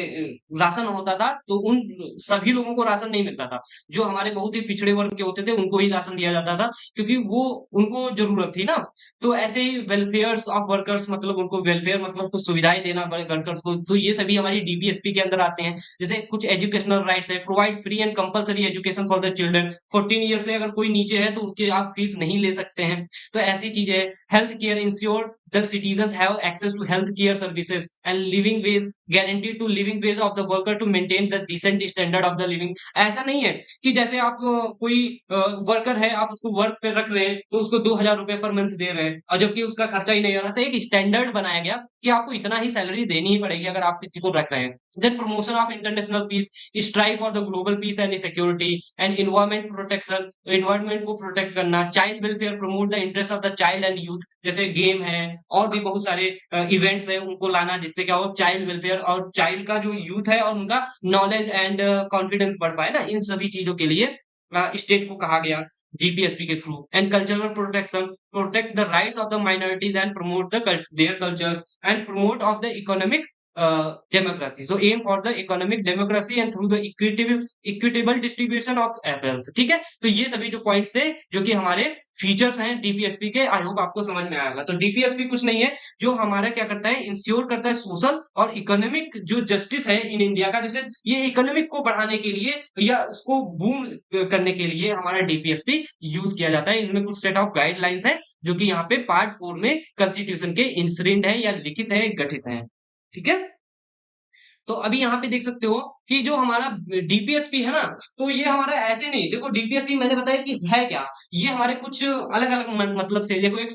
राशन होता था, तो उन सभी लोगों को राशन नहीं मिलता था। जो हमारे बहुत ही पिछड़े वर्ग के होते थे, उनको ही राशन दिया जाता था, क्योंकि वो उनको ज़रूरत थी ना। तो ऐसे ही वेलफेयर्स ऑफ वर्कर्स, मतलब उनको वेलफेयर मतलब कुछ सुविधाएँ देना बड़े वर्कर्स को, तो ये सभी हमारी डीपीएसपी के अंदर आते हैं। जैसे कुछ एजुकेशनल राइट्स है, provide free and compulsory education for the children. 14 year से अगर कोई नीचे है तो उसकी आप फीस नहीं ले सकते हैं। तो ऐसी चीज़ें हैं। Health care, ensure the citizens have access to health care services and living wage, guaranteed to living wage of the worker to maintain the decent standard of the living। ऐसा नहीं है कि जैसे आप कोई वर्कर है, आप उसको वर्क पे रख रहे हैं तो उसको 2000 रुपए पर मंथ दे रहे हैं, और जबकि उसका खर्चा ही नहीं आ रहा था। एक स्टैंडर्ड बनाया गया कि आपको इतना ही सैलरी देनी ही पड़ेगी अगर आप किसी को रख रहे हैं। Then promotion of international peace, strive for the global peace and security and environment protection, environment को प्रोटेक्ट करना। Child welfare, promote the interest of the child and youth, जैसे गेम है और भी बहुत सारे इवेंट्स हैं उनको लाना, जिससे क्या हो, चाइल्ड वेलफेयर और चाइल्ड का जो यूथ है और उनका नॉलेज एंड कॉन्फिडेंस बढ़ पाए ना। इन सभी चीजों के लिए स्टेट को कहा गया जीपीएसपी के through. And cultural protection, protect the rights of the minorities and promote the their cultures and promote of the economic democracy. So aim for the economic democracy and through the equitable distribution of wealth. ठीक है, तो ये सभी जो points थे जो कि हमारे फीचर्स हैं डीपीएसपी के, आई होप आपको समझ में आएगा। तो डीपीएसपी कुछ नहीं है, जो हमारा क्या करता है, इंश्योर करता है सोशल और इकोनॉमिक जो जस्टिस है इन इंडिया का, जैसे ये इकोनॉमिक को बढ़ाने के लिए या उसको बूम करने के लिए हमारा डीपीएसपी यूज किया जाता है। इनमें कुछ सेट ऑफ गाइडलाइंस है जो कि यहाँ पे पार्ट 4 में कॉन्स्टिट्यूशन के इंसरेंट है या लिखित है, गठित है। ठीक है, तो अभी यहाँ पे देख सकते हो कि जो हमारा डीपीएसपी है ना, तो ये हमारा ऐसे नहीं, देखो डीपीएसपी मैंने बताया कि है क्या, ये हमारे कुछ अलग अलग मतलब से, देखो एक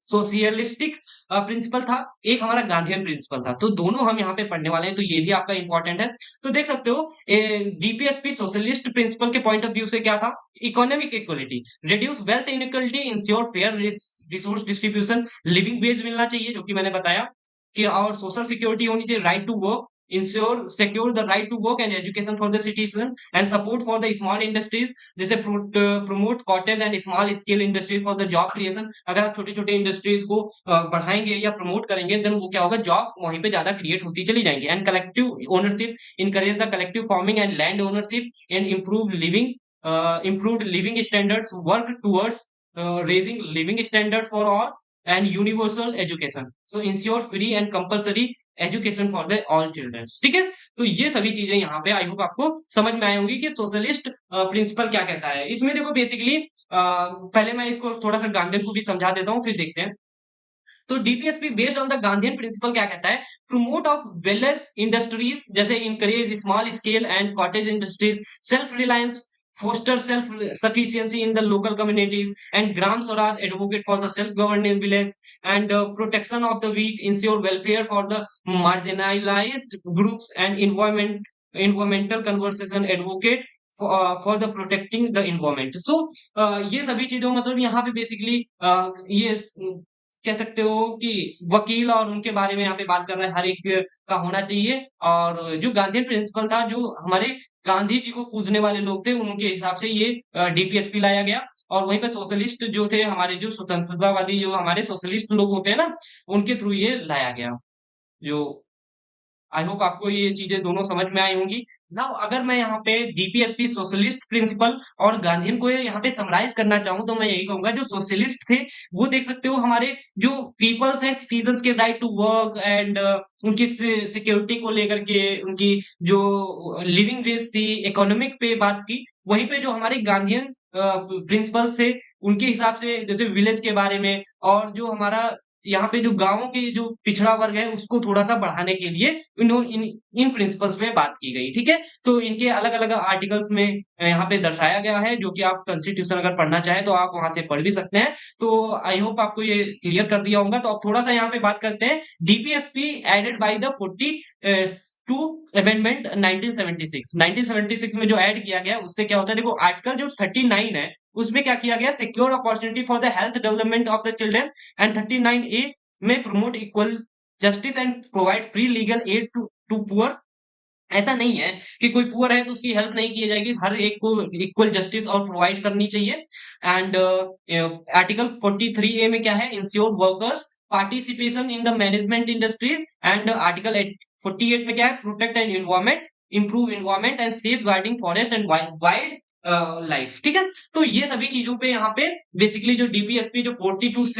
सोशियलिस्टिक प्रिंसिपल था, एक हमारा गांधीयन प्रिंसिपल था, तो दोनों हम यहाँ पे पढ़ने वाले हैं, तो ये भी आपका इंपॉर्टेंट है। तो देख सकते हो डीपीएसपी सोशलिस्ट प्रिंसिपल के पॉइंट ऑफ व्यू से क्या था, economic equality, reduce wealth inequality, ensure fair resource distribution, living veg मिलना चाहिए जो कि मैंने बताया कि, और सोशल सिक्योरिटी होनी चाहिए, right to work, secure the right to work and education for the citizen and support for the small industries, जैसे promote cottage and small scale industries for the job creation। अगर आप छोटे छोटे industries को बढ़ाएंगे या प्रमोट करेंगे, then वो क्या होगा, जॉब वहीं पे ज्यादा क्रिएट होती चली जाएंगी। And collective ownership, encourage the collective farming and land ownership and improved living standards, work towards raising living standards for all and universal education, so ensure free and compulsory education for the all childrens. ठीक है, तो ये सभी चीजें यहाँ पे I hope आपको समझ में आई होंगी कि सोशलिस्ट प्रिंसिपल क्या कहता है। इसमें देखो बेसिकली पहले मैं इसको थोड़ा सा गांधीयन को भी समझा देता हूँ, फिर देखते हैं। तो DPSP based on the Gandhian principle क्या कहता है, प्रमोट ऑफ वेलनेस इंडस्ट्रीज, जैसे encourage small scale and cottage industries, self reliance, foster self sufficiency in the local communities, and gram swaraj, advocate for the self governing village and protection of the weak, ensure welfare for the marginalized groups, and environmental conservation, advocate for the protecting the environment। So ये सभी चीजों मतलब यहाँ पे basically ये कह सकते हो कि वकील और उनके बारे में यहाँ पे बात कर रहे हैं, हर एक का होना चाहिए। और जो गांधीयन प्रिंसिपल था, जो हमारे गांधी जी को पूजने वाले लोग थे, उनके हिसाब से ये डीपीएसपी लाया गया। और वहीं पे सोशलिस्ट जो थे हमारे, जो स्वतंत्रतावादी जो हमारे सोशलिस्ट लोग होते हैं ना, उनके थ्रू ये लाया गया। जो आई होप आपको ये चीजें दोनों समझ में आई होंगी। नाउ अगर मैं यहाँ पे डीपीएसपी सोशलिस्ट प्रिंसिपल और गांधीयन को यहाँ पे समराइज करना चाहूँ, तो मैं यही कहूंगा, जो सोशलिस्ट थे वो देख सकते हो हमारे जो पीपल्स हैं, सिटीजन्स के राइट टू वर्क एंड उनकी सिक्योरिटी को लेकर के, उनकी जो लिविंग वेज थी, इकोनॉमिक पे बात की। वहीं पे जो हमारे गांधीयन प्रिंसिपल्स थे, उनके हिसाब से जैसे विलेज के बारे में, और जो हमारा यहाँ पे जो गाँव के जो पिछड़ा वर्ग है उसको थोड़ा सा बढ़ाने के लिए इन प्रिंसिपल्स में बात की गई। ठीक है, तो इनके अलग अलग आर्टिकल्स में यहाँ पे दर्शाया गया है, जो कि आप कॉन्स्टिट्यूशन अगर पढ़ना चाहें तो आप वहां से पढ़ भी सकते हैं। तो आई होप आपको ये क्लियर कर दिया होगा। तो अब थोड़ा सा यहाँ पे बात करते हैं, DPSP added by the 42 amendment 1976 में जो ऐड किया गया, उससे क्या होता है, देखो आर्टिकल जो 39 है उसमें क्या किया गया, secure opportunity for the health development of the children, and 39A में promote equal justice and provide free legal aid to poor. ऐसा नहीं है कि कोई पुअर है तो उसकी हेल्प नहीं की जाएगी, हर एक को इक्वल जस्टिस और प्रोवाइड करनी चाहिए। एंड आर्टिकल 43A में क्या है, ensure workers participation in the management industries, and article 48 में क्या है, protect and environment, improve environment and safeguarding forest and wildlife. ठीक है, तो ये सभी चीजों पे यहाँ पे बेसिकली जो डीपीएसपी जो 42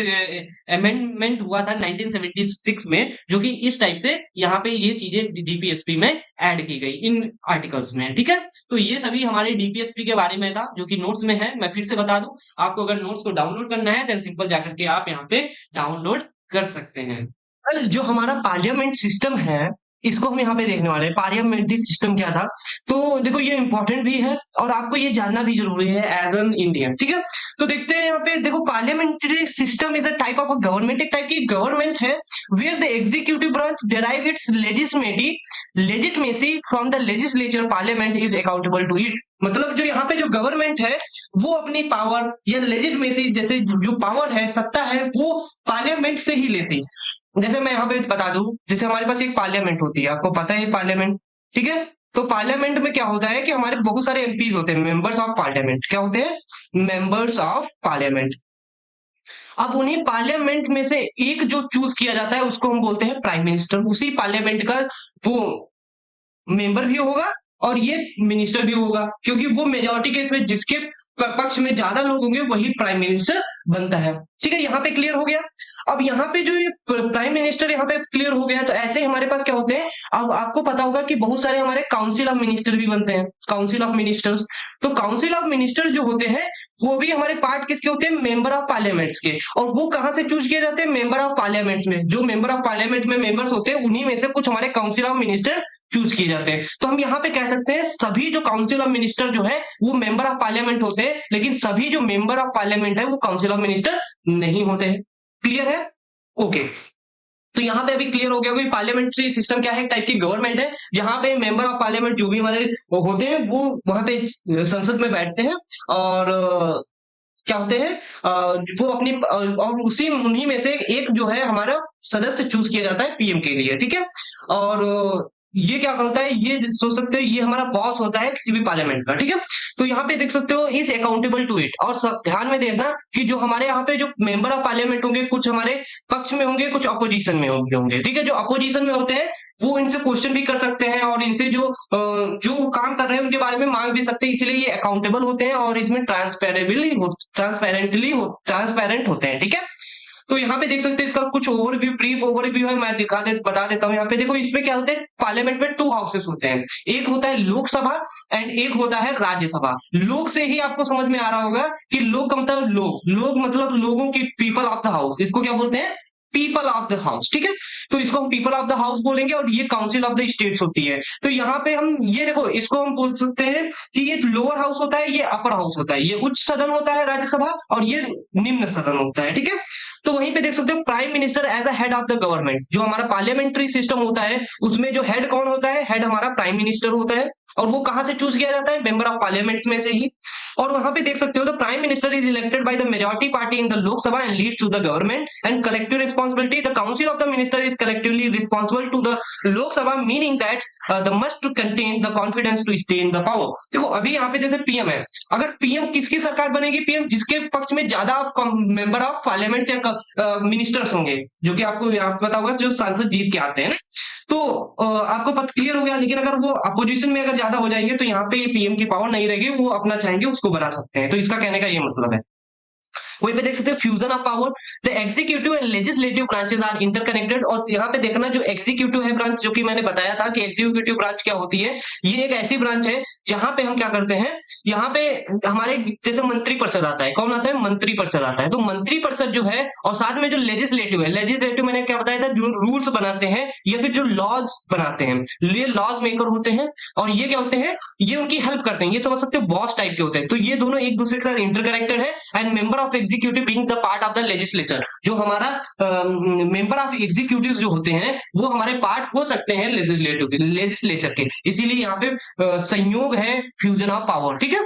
अमेंडमेंट हुआ था 1976 में, जो कि इस टाइप से यहाँ पे ये चीजें डीपीएसपी में ऐड की गई इन आर्टिकल्स में। ठीक है, तो ये सभी हमारे डीपीएसपी के बारे में था, जो कि नोट्स में है। मैं फिर से बता दूं, आपको अगर नोट्स को डाउनलोड करना है तो सिंपल जाकर के आप यहाँ पे डाउनलोड कर सकते हैं। जो हमारा पार्लियामेंट सिस्टम है, इसको हम यहाँ पे देखने वाले हैं, पार्लियामेंट्री सिस्टम क्या था। तो देखो ये इंपॉर्टेंट भी है और आपको ये जानना भी जरूरी है एज एन इंडियन। ठीक है, तो देखते हैं यहाँ पे, देखो parliamentary system is a type of government, एक टाइप की गवर्नमेंट है where the executive branch derive its legitimacy from the legislature, parliament is accountable to it. मतलब जो यहाँ पे जो गवर्नमेंट है वो अपनी पावर या लेजिटिमेसी, जैसे जो पावर है, सत्ता है, वो पार्लियामेंट से ही लेती है। जैसे मैं यहाँ पे बता दूं, जैसे हमारे पास एक पार्लियामेंट होती है, आपको पता है पार्लियामेंट। ठीक है, तो पार्लियामेंट में क्या होता है कि हमारे बहुत सारे एमपीज होते हैं, मेंबर्स ऑफ पार्लियामेंट। क्या होते हैं, मेंबर्स ऑफ पार्लियामेंट। अब उन्हीं पार्लियामेंट में से एक जो चूज किया जाता है उसको हम बोलते हैं प्राइम मिनिस्टर। उसी पार्लियामेंट का वो मेंबर भी होगा और ये मिनिस्टर भी होगा, क्योंकि वो मेजोरिटी केस में जिसके पक्ष में ज्यादा लोग होंगे वही प्राइम मिनिस्टर बनता है। ठीक है, यहाँ पे क्लियर हो गया। अब यहाँ पे जो ये प्राइम मिनिस्टर यहाँ पे क्लियर हो गया, तो ऐसे ही हमारे पास क्या होते हैं, अब आपको पता होगा कि बहुत सारे हमारे काउंसिल ऑफ मिनिस्टर भी बनते हैं, काउंसिल ऑफ मिनिस्टर्स। तो काउंसिल ऑफ मिनिस्टर जो होते हैं वो भी हमारे पार्ट किसके होते हैं, मेंबर ऑफ पार्लियामेंट्स के। और वो कहां से चूज किए जाते हैं, मेंबर ऑफ पार्लियामेंट्स में। जो मेंबर ऑफ पार्लियामेंट में मेंबर्स होते हैं उन्हीं में से कुछ हमारे काउंसिल ऑफ मिनिस्टर्स चूज किए जाते हैं। तो हम यहाँ पे कह सकते हैं सभी जो काउंसिल ऑफ मिनिस्टर जो है वो मेंबर ऑफ पार्लियामेंट होते हैं, लेकिन सभी जो मेंबर ऑफ पार्लियामेंट है वो काउंसिल ऑफ मिनिस्टर नहीं होते हैं। क्लियर है? ओके। तो यहाँ पे अभी क्लियर हो गया कि पार्लियामेंट्री सिस्टम क्या है, एक टाइप की गवर्नमेंट है जहां पे मेंबर ऑफ पार्लियामेंट जो भी हमारे होते हैं वो वहां पे संसद में बैठते हैं और क्या होते हैं वो अपनी और उसी उन्हीं में से एक जो है हमारा सदस्य चूज किया जाता है पीएम के लिए। ठीक है, और ये क्या होता है, ये सोच सकते हो ये हमारा बॉस होता है किसी भी पार्लियामेंट का। ठीक है, तो यहाँ पे देख सकते हो इज अकाउंटेबल टू इट। और ध्यान में देखना कि जो हमारे यहाँ पे जो मेंबर ऑफ पार्लियामेंट होंगे कुछ हमारे पक्ष में होंगे कुछ अपोजिशन में होंगे। ठीक है, जो अपोजिशन में होते हैं वो इनसे क्वेश्चन भी कर सकते हैं और इनसे जो काम कर रहे हैं उनके बारे में मांग भी सकते हैं, इसलिए ये अकाउंटेबल होते हैं और इसमें ट्रांसपेरेंट होते हैं। ठीक है, तो यहाँ पे देख सकते हैं इसका कुछ ओवरव्यू, ब्रीफ ओवरव्यू है, मैं बता देता हूँ। यहाँ पे देखो इसमें क्या होते हैं, पार्लियामेंट में 2 हाउसेस होते हैं, एक होता है लोकसभा एंड एक होता है राज्यसभा। लोक से ही आपको समझ में आ रहा होगा कि लोक का मतलब लोग मतलब लोगों की, पीपल ऑफ द हाउस, इसको क्या बोलते हैं, पीपल ऑफ द हाउस। ठीक है, तो इसको हम पीपल ऑफ द हाउस बोलेंगे और ये काउंसिल ऑफ द स्टेट्स होती है। तो यहाँ पे हम ये देखो इसको हम बोल सकते हैं कि ये लोअर हाउस होता है, ये अपर हाउस होता है, ये उच्च सदन होता है राज्यसभा और ये निम्न सदन होता है। ठीक है, तो वहीं पे देख सकते हो prime minister as a head of the government. जो हमारा पार्लियामेंट्री सिस्टम होता है उसमें जो हेड कौन होता है, हेड हमारा प्राइम मिनिस्टर होता है और वो कहां से चूज किया जाता है, मेंबर ऑफ पार्लियामेंट में से ही। और वहां पे देख सकते हो the prime minister is elected by the majority party in the Lok Sabha and leads to the government and collective responsibility. The council of the minister is collectively responsible to the Lok Sabha, meaning that the must to contain the confidence to stay in the power. देखो अभी यहाँ पे जैसे PM है, अगर PM किसकी सरकार बनेगी, पीएम जिसके पक्ष में ज्यादा मेंबर ऑफ पार्लियामेंट या मिनिस्टर्स होंगे, जो कि आपको यहाँ पता होगा जो सांसद जीत के आते हैं ना, तो आपको पता क्लियर हो गया। लेकिन अगर वो अपोजिशन में अगर ज्यादा हो जाएंगे तो यहाँ पे ये पीएम की पावर नहीं रहेगी, वो अपना चाहेंगे उसको बना सकते हैं। तो इसका कहने का ये मतलब है। वहीं पे देख सकते हैं fusion of power, the executive and legislative branches are interconnected. और यहाँ पे देखना जो एग्जीक्यूटिव है ब्रांच, जो कि मैंने बताया था कि एग्जीक्यूटिव ब्रांच क्या होती है, ये एक ऐसी ब्रांच है जहां पे हम क्या करते हैं, यहाँ पे हमारे जैसे मंत्री परिषद आता है, कौन आता है, मंत्री परिषद आता है। तो मंत्री परिषद जो है और साथ में जो लेजिस्लेटिव है, लेजिस्लेटिव मैंने क्या बताया था, जो रूल्स बनाते हैं या फिर जो लॉज बनाते हैं, ये लॉज मेकर होते हैं। और ये क्या होते हैं, ये उनकी हेल्प करते हैं, ये समझ सकते हो बॉस टाइप के होते हैं। तो ये दोनों एक दूसरे के साथ इंटरकनेक्टेड है। And member of executive being the part of the legislature, जो हमारा मेंबर ऑफ एग्जीक्यूटिव जो होते हैं वो हमारे पार्ट हो सकते हैं लेजिस्लेचर के। इसीलिए यहाँ पे संयोग है फ्यूजन ऑफ पावर। ठीक है,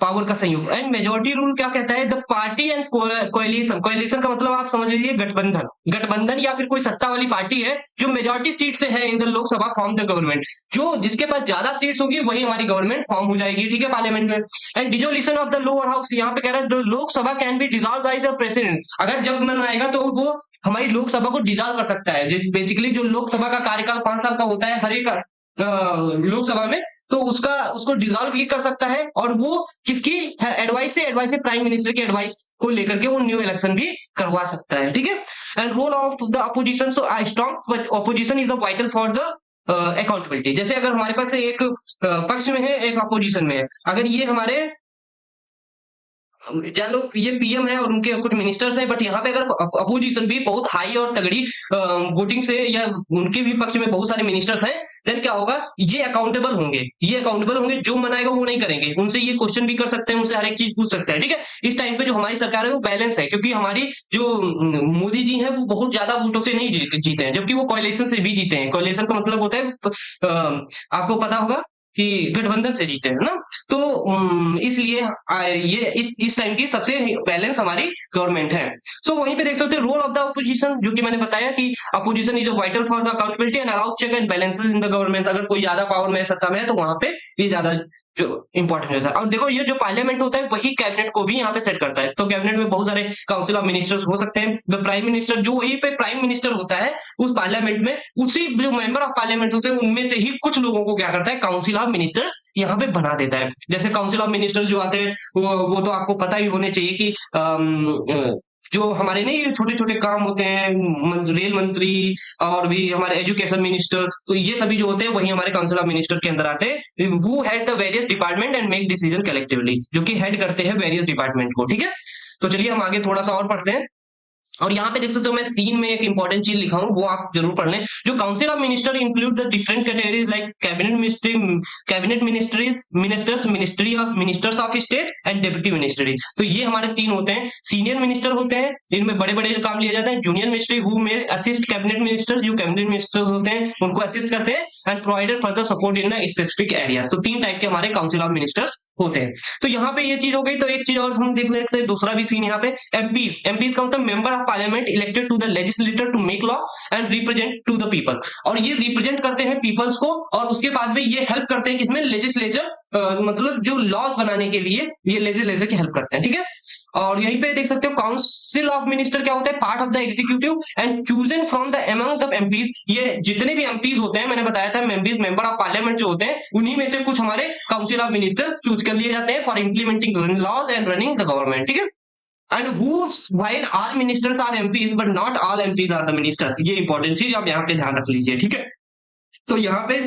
पावर का संयोग। एंड मेजोरिटी रूल क्या कहता है, the party and coalition, coalition का मतलब आप समझ लीजिए गठबंधन, गठबंधन या फिर कोई सत्ता वाली पार्टी है जो मेजोरिटी सीट से है in the Lok Sabha form the government. जो जिसके पास ज्यादा सीट्स होगी वही हमारी गवर्नमेंट फॉर्म हो जाएगी। ठीक है, पार्लियामेंट में। And dissolution of the lower house, यहाँ पे कह रहा है Lok Sabha can be dissolve by the president. अगर जब मन आएगा तो वो हमारी लोकसभा को डिसॉल्व कर सकता है। बेसिकली जो लोकसभा का कार्यकाल 5 साल का होता है हर एक लोकसभा में, तो उसको डिसॉल्व भी कर सकता है। और वो किसकी एडवाइस से प्राइम मिनिस्टर की एडवाइस को लेकर के वो न्यू इलेक्शन भी करवा सकता है। ठीक है, and role of the opposition, so I strong opposition is vital for the accountability. जैसे अगर हमारे पास एक पक्ष में है एक अपोजिशन में है, अगर ये हमारे चलो ये पीएम है और उनके कुछ मिनिस्टर्स हैं, बट यहाँ पे अगर अपोजिशन भी बहुत हाई और तगड़ी वोटिंग से या उनके भी पक्ष में बहुत सारे मिनिस्टर्स हैं, देन क्या होगा, ये अकाउंटेबल होंगे, जो मनाएगा वो नहीं करेंगे, उनसे ये क्वेश्चन भी कर सकते हैं, उनसे हर एक चीज पूछ सकते हैं। ठीक है, इस टाइम पे जो हमारी सरकार है वो बैलेंस है, क्योंकि हमारी जो मोदी जी हैं वो बहुत ज्यादा वोटों से नहीं जीते हैं, जबकि वो कोएलिशन से भी जीते हैं। कोएलिशन का मतलब होता है आपको पता होगा कि गठबंधन से जीते हैं ना, तो इसलिए ये इस टाइम की सबसे बैलेंस हमारी गवर्नमेंट है। सो वहीं पे देख सकते हैं रोल ऑफ द अपोजिशन, जो कि मैंने बताया कि opposition is vital for the accountability and allow check and balances in the government. अगर कोई ज्यादा पावर में सत्ता में है तो वहां पे ये ज्यादा जो इंपॉर्टेंट होता है। और देखो ये जो पार्लियामेंट होता है वही कैबिनेट को भी यहाँ पे सेट करता है। तो कैबिनेट में बहुत सारे काउंसिल ऑफ मिनिस्टर्स हो सकते हैं। द प्राइम मिनिस्टर जो वहीं पे प्राइम मिनिस्टर होता है उस पार्लियामेंट में, उसी जो मेंबर ऑफ पार्लियामेंट होते हैं उनमें से ही कुछ लोगों को क्या करता है, काउंसिल ऑफ मिनिस्टर्स यहाँ पे बना देता है। जैसे काउंसिल ऑफ मिनिस्टर्स जो आते हैं वो तो आपको पता ही होने चाहिए कि जो हमारे नहीं छोटे छोटे काम होते हैं, रेल मंत्री और भी हमारे एजुकेशन मिनिस्टर, तो ये सभी जो होते हैं वही हमारे काउंसिल ऑफ मिनिस्टर के अंदर आते हैं। वो head the various department and make decision collectively, जो कि हेड करते हैं वेरियस डिपार्टमेंट को। ठीक है, तो चलिए हम आगे थोड़ा सा और पढ़ते हैं। और यहाँ पे देख सकते हो मैं सीन में एक इंपॉर्टेंट चीज लिखा हूँ, वो आप जरूर पढ़ लें। जो council of minister include the different categories like cabinet ministers, ministry of ministers of state and deputy ministry. तो ये हमारे तीन होते हैं। सीनियर मिनिस्टर होते हैं, इनमें बड़े बड़े काम लिए जाते हैं। जूनियर मिनिस्ट्री हु में असिस्ट कैबिनेट मिनिस्टर, जो कैबिनेट मिनिस्टर होते हैं उनको असिस्ट करते हैं, and provided further support in the specific areas. तो तीन टाइप के हमारे काउंसिल ऑफ मिनिस्टर्स होते हैं। तो यहाँ पे ये चीज हो गई। तो एक चीज और हम देख लेते हैं, दूसरा भी सीन यहाँ पे एमपीज का मतलब member of parliament elected to the legislator to make law and represent to the people. और ये रिप्रेजेंट करते हैं पीपल्स को, और उसके बाद में ये हेल्प करते हैं किसमें, लेजिस्लेचर, मतलब जो लॉज बनाने के लिए ये लेजिस्लेचर की हेल्प करते हैं। ठीक है, और यहीं पे देख सकते हो काउंसिल ऑफ मिनिस्टर क्या होता है, part of the executive and chosen from the among the MPs. ये जितने भी एमपीज होते हैं, मैंने बताया था मेंबर ऑफ पार्लियामेंट जो होते हैं, उन्हीं में से कुछ हमारे काउंसिल ऑफ मिनिस्टर्स चूज कर लिए जाते हैं for implementing laws and running the government. ठीक है, and whose while all ministers are MPs but not all MPs are the ministers। ये इंपॉर्टेंट चीज आप यहाँ पे ध्यान रख लीजिए। ठीक है, तो यहाँ पे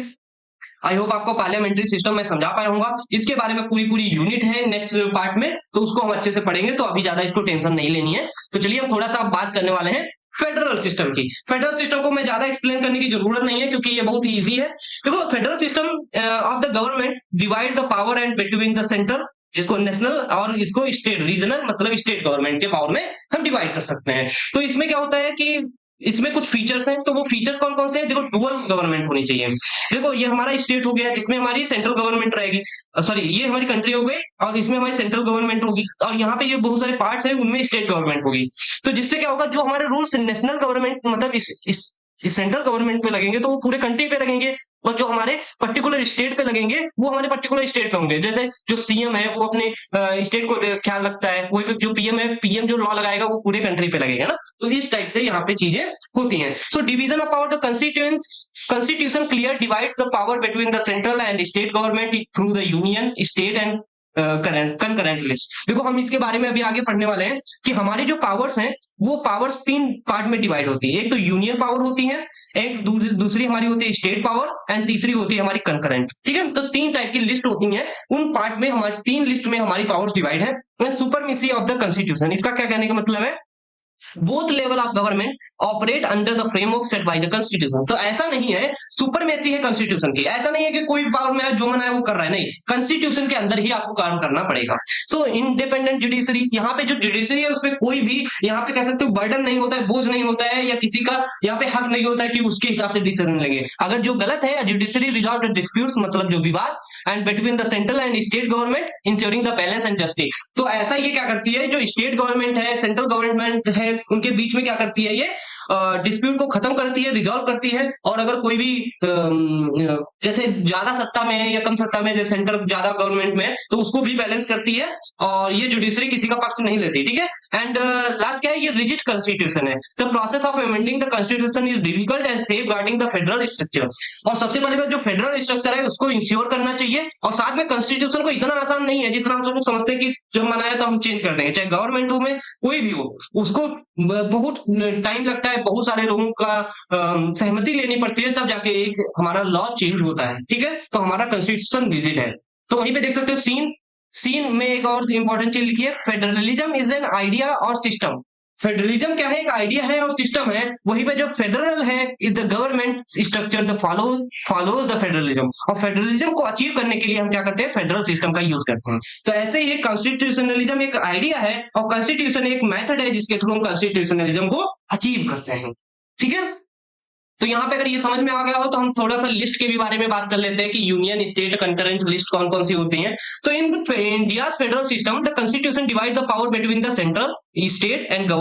आई होप आपको पार्लियामेंट्री सिस्टम में समझा पाया होगा। इसके बारे में पूरी यूनिट है नेक्स्ट पार्ट में, तो उसको हम अच्छे से पढ़ेंगे, तो अभी ज्यादा इसको टेंशन नहीं लेनी है। तो चलिए हम थोड़ा सा बात करने वाले हैं फेडरल सिस्टम की। फेडरल सिस्टम को मैं ज्यादा एक्सप्लेन करने की जरूरत नहीं है क्योंकि ये बहुत ही इजी है। देखो federal system of the government divide the power and between the central, जिसको नेशनल और इसको स्टेट, रीजनल मतलब स्टेट गवर्नमेंट के पावर में हम डिवाइड कर सकते हैं। तो इसमें क्या होता है कि इसमें कुछ फीचर्स हैं। तो वो फीचर्स कौन कौन से हैं, देखो डुअल गवर्नमेंट होनी चाहिए। देखो ये हमारा स्टेट हो गया जिसमें हमारी सेंट्रल गवर्नमेंट रहेगी, सॉरी ये हमारी कंट्री हो गई और इसमें हमारी सेंट्रल गवर्नमेंट होगी, और यहाँ पे ये बहुत सारे पार्ट्स हैं उनमें स्टेट गवर्नमेंट होगी। तो जिससे क्या होगा, जो हमारे रूल्स नेशनल गवर्नमेंट मतलब इस सेंट्रल गवर्नमेंट पे लगेंगे तो वो पूरे कंट्री पे लगेंगे, और जो हमारे पर्टिकुलर स्टेट पे लगेंगे वो हमारे पर्टिकुलर स्टेट पे होंगे। जैसे जो सीएम है वो अपने स्टेट को ख्याल रखता है, वही जो पीएम है, पीएम जो लॉ लगाएगा वो पूरे कंट्री पे लगेगा ना। तो इस टाइप से यहाँ पे चीजें होती हैं। So division of power, the constitution clear divides the power between the central and state government through the union, state and concurrent list। देखो हम इसके बारे में अभी आगे पढ़ने वाले हैं कि हमारी जो पावर्स हैं वो पावर्स तीन पार्ट में डिवाइड होती है। एक तो यूनियन पावर होती है, एक दूसरी हमारी होती है स्टेट पावर, एंड तीसरी होती है हमारी कंकरेंट। ठीक है, तो तीन टाइप की लिस्ट होती है। उन पार्ट में हमारी तीन लिस्ट में हमारी पावर्स डिवाइड है। सुपरमेसी ऑफ द कॉन्स्टिट्यूशन, इसका क्या कहने का मतलब है, both level of government operate under the framework set by the constitution. तो ऐसा नहीं है सुपरमेसी है कॉन्स्टिट्यूशन की, ऐसा नहीं है कि कोई पावर में जो मना है वो कर रहा है, नहीं, कॉन्स्टिट्यूशन के अंदर ही आपको काम करना पड़ेगा। सो इंडिपेंडेंट जुडिशरी, यहाँ पे जो जुडिशरी है उसमें कोई भी यहाँ पे कह सकते हो बर्डन नहीं होता है, बोझ नहीं होता है, या किसी का यहाँ पे हक नहीं होता है कि उसके हिसाब से डिसीजन लेंगे। अगर जो गलत है, जुडिशरी रिजॉल्व द डिस्प्यूट्स मतलब जो विवाद, and between the central and state government ensuring the balance and justice. तो ऐसा ये क्या करती है, जो स्टेट गवर्नमेंट है, सेंट्रल गवर्नमेंट है, उनके बीच में क्या करती है, ये डिस्प्यूट को खत्म करती है, रिजॉल्व करती है। और अगर कोई भी जैसे ज्यादा सत्ता में है या कम सत्ता में, जैसे सेंट्रल ज्यादा गवर्नमेंट में, तो उसको भी बैलेंस करती है, और ये जुडिशरी किसी का पक्ष नहीं लेती। ठीक है, एंड लास्ट क्या है, ये रिजिड कॉन्स्टिट्यूशन है। The process of amending the constitution is difficult and safeguarding the federal structure. और सबसे पहले जो फेडरल स्ट्रक्चर है उसको इंश्योर करना चाहिए, और साथ में कॉन्स्टिट्यूशन को इतना आसान नहीं है जितना हम लोग समझते हैं कि जब मनाया तो हम चेंज कर देंगे। चाहे गवर्नमेंट हो में कोई भी हो, उसको बहुत टाइम लगता है, बहुत सारे लोगों का सहमति लेनी पड़ती है, तब जाके एक हमारा लॉ चेंज होता है। ठीक है, तो हमारा कॉन्स्टिट्यूशन रिजिड है। तो वहीं पे देख सकते हो सीन में एक और इंपॉर्टेंट चीज लिखी है, फेडरलिज्म इज एन आइडिया और सिस्टम। फेडरलिज्म क्या है, एक आइडिया है और सिस्टम है। वहीं पे जो फेडरल है is the government structure the follows the federalism. और फेडरलिज्म को अचीव करने के लिए हम क्या करते हैं, फेडरल सिस्टम का यूज करते हैं। तो ऐसे ही कॉन्स्टिट्यूशनलिज्म एक आइडिया है और कॉन्स्टिट्यूशन एक मेथड है जिसके थ्रू हम कॉन्स्टिट्यूशनलिज्म को अचीव करते हैं। ठीक है, तो यहाँ पे अगर ये समझ में आ गया हो तो हम थोड़ा सा लिस्ट के भी बारे में बात कर लेते हैं कि यूनियन स्टेट कंकरेंट लिस्ट कौन कौन सी होती हैं। तो in India federal system the constitution divide the power between the central state and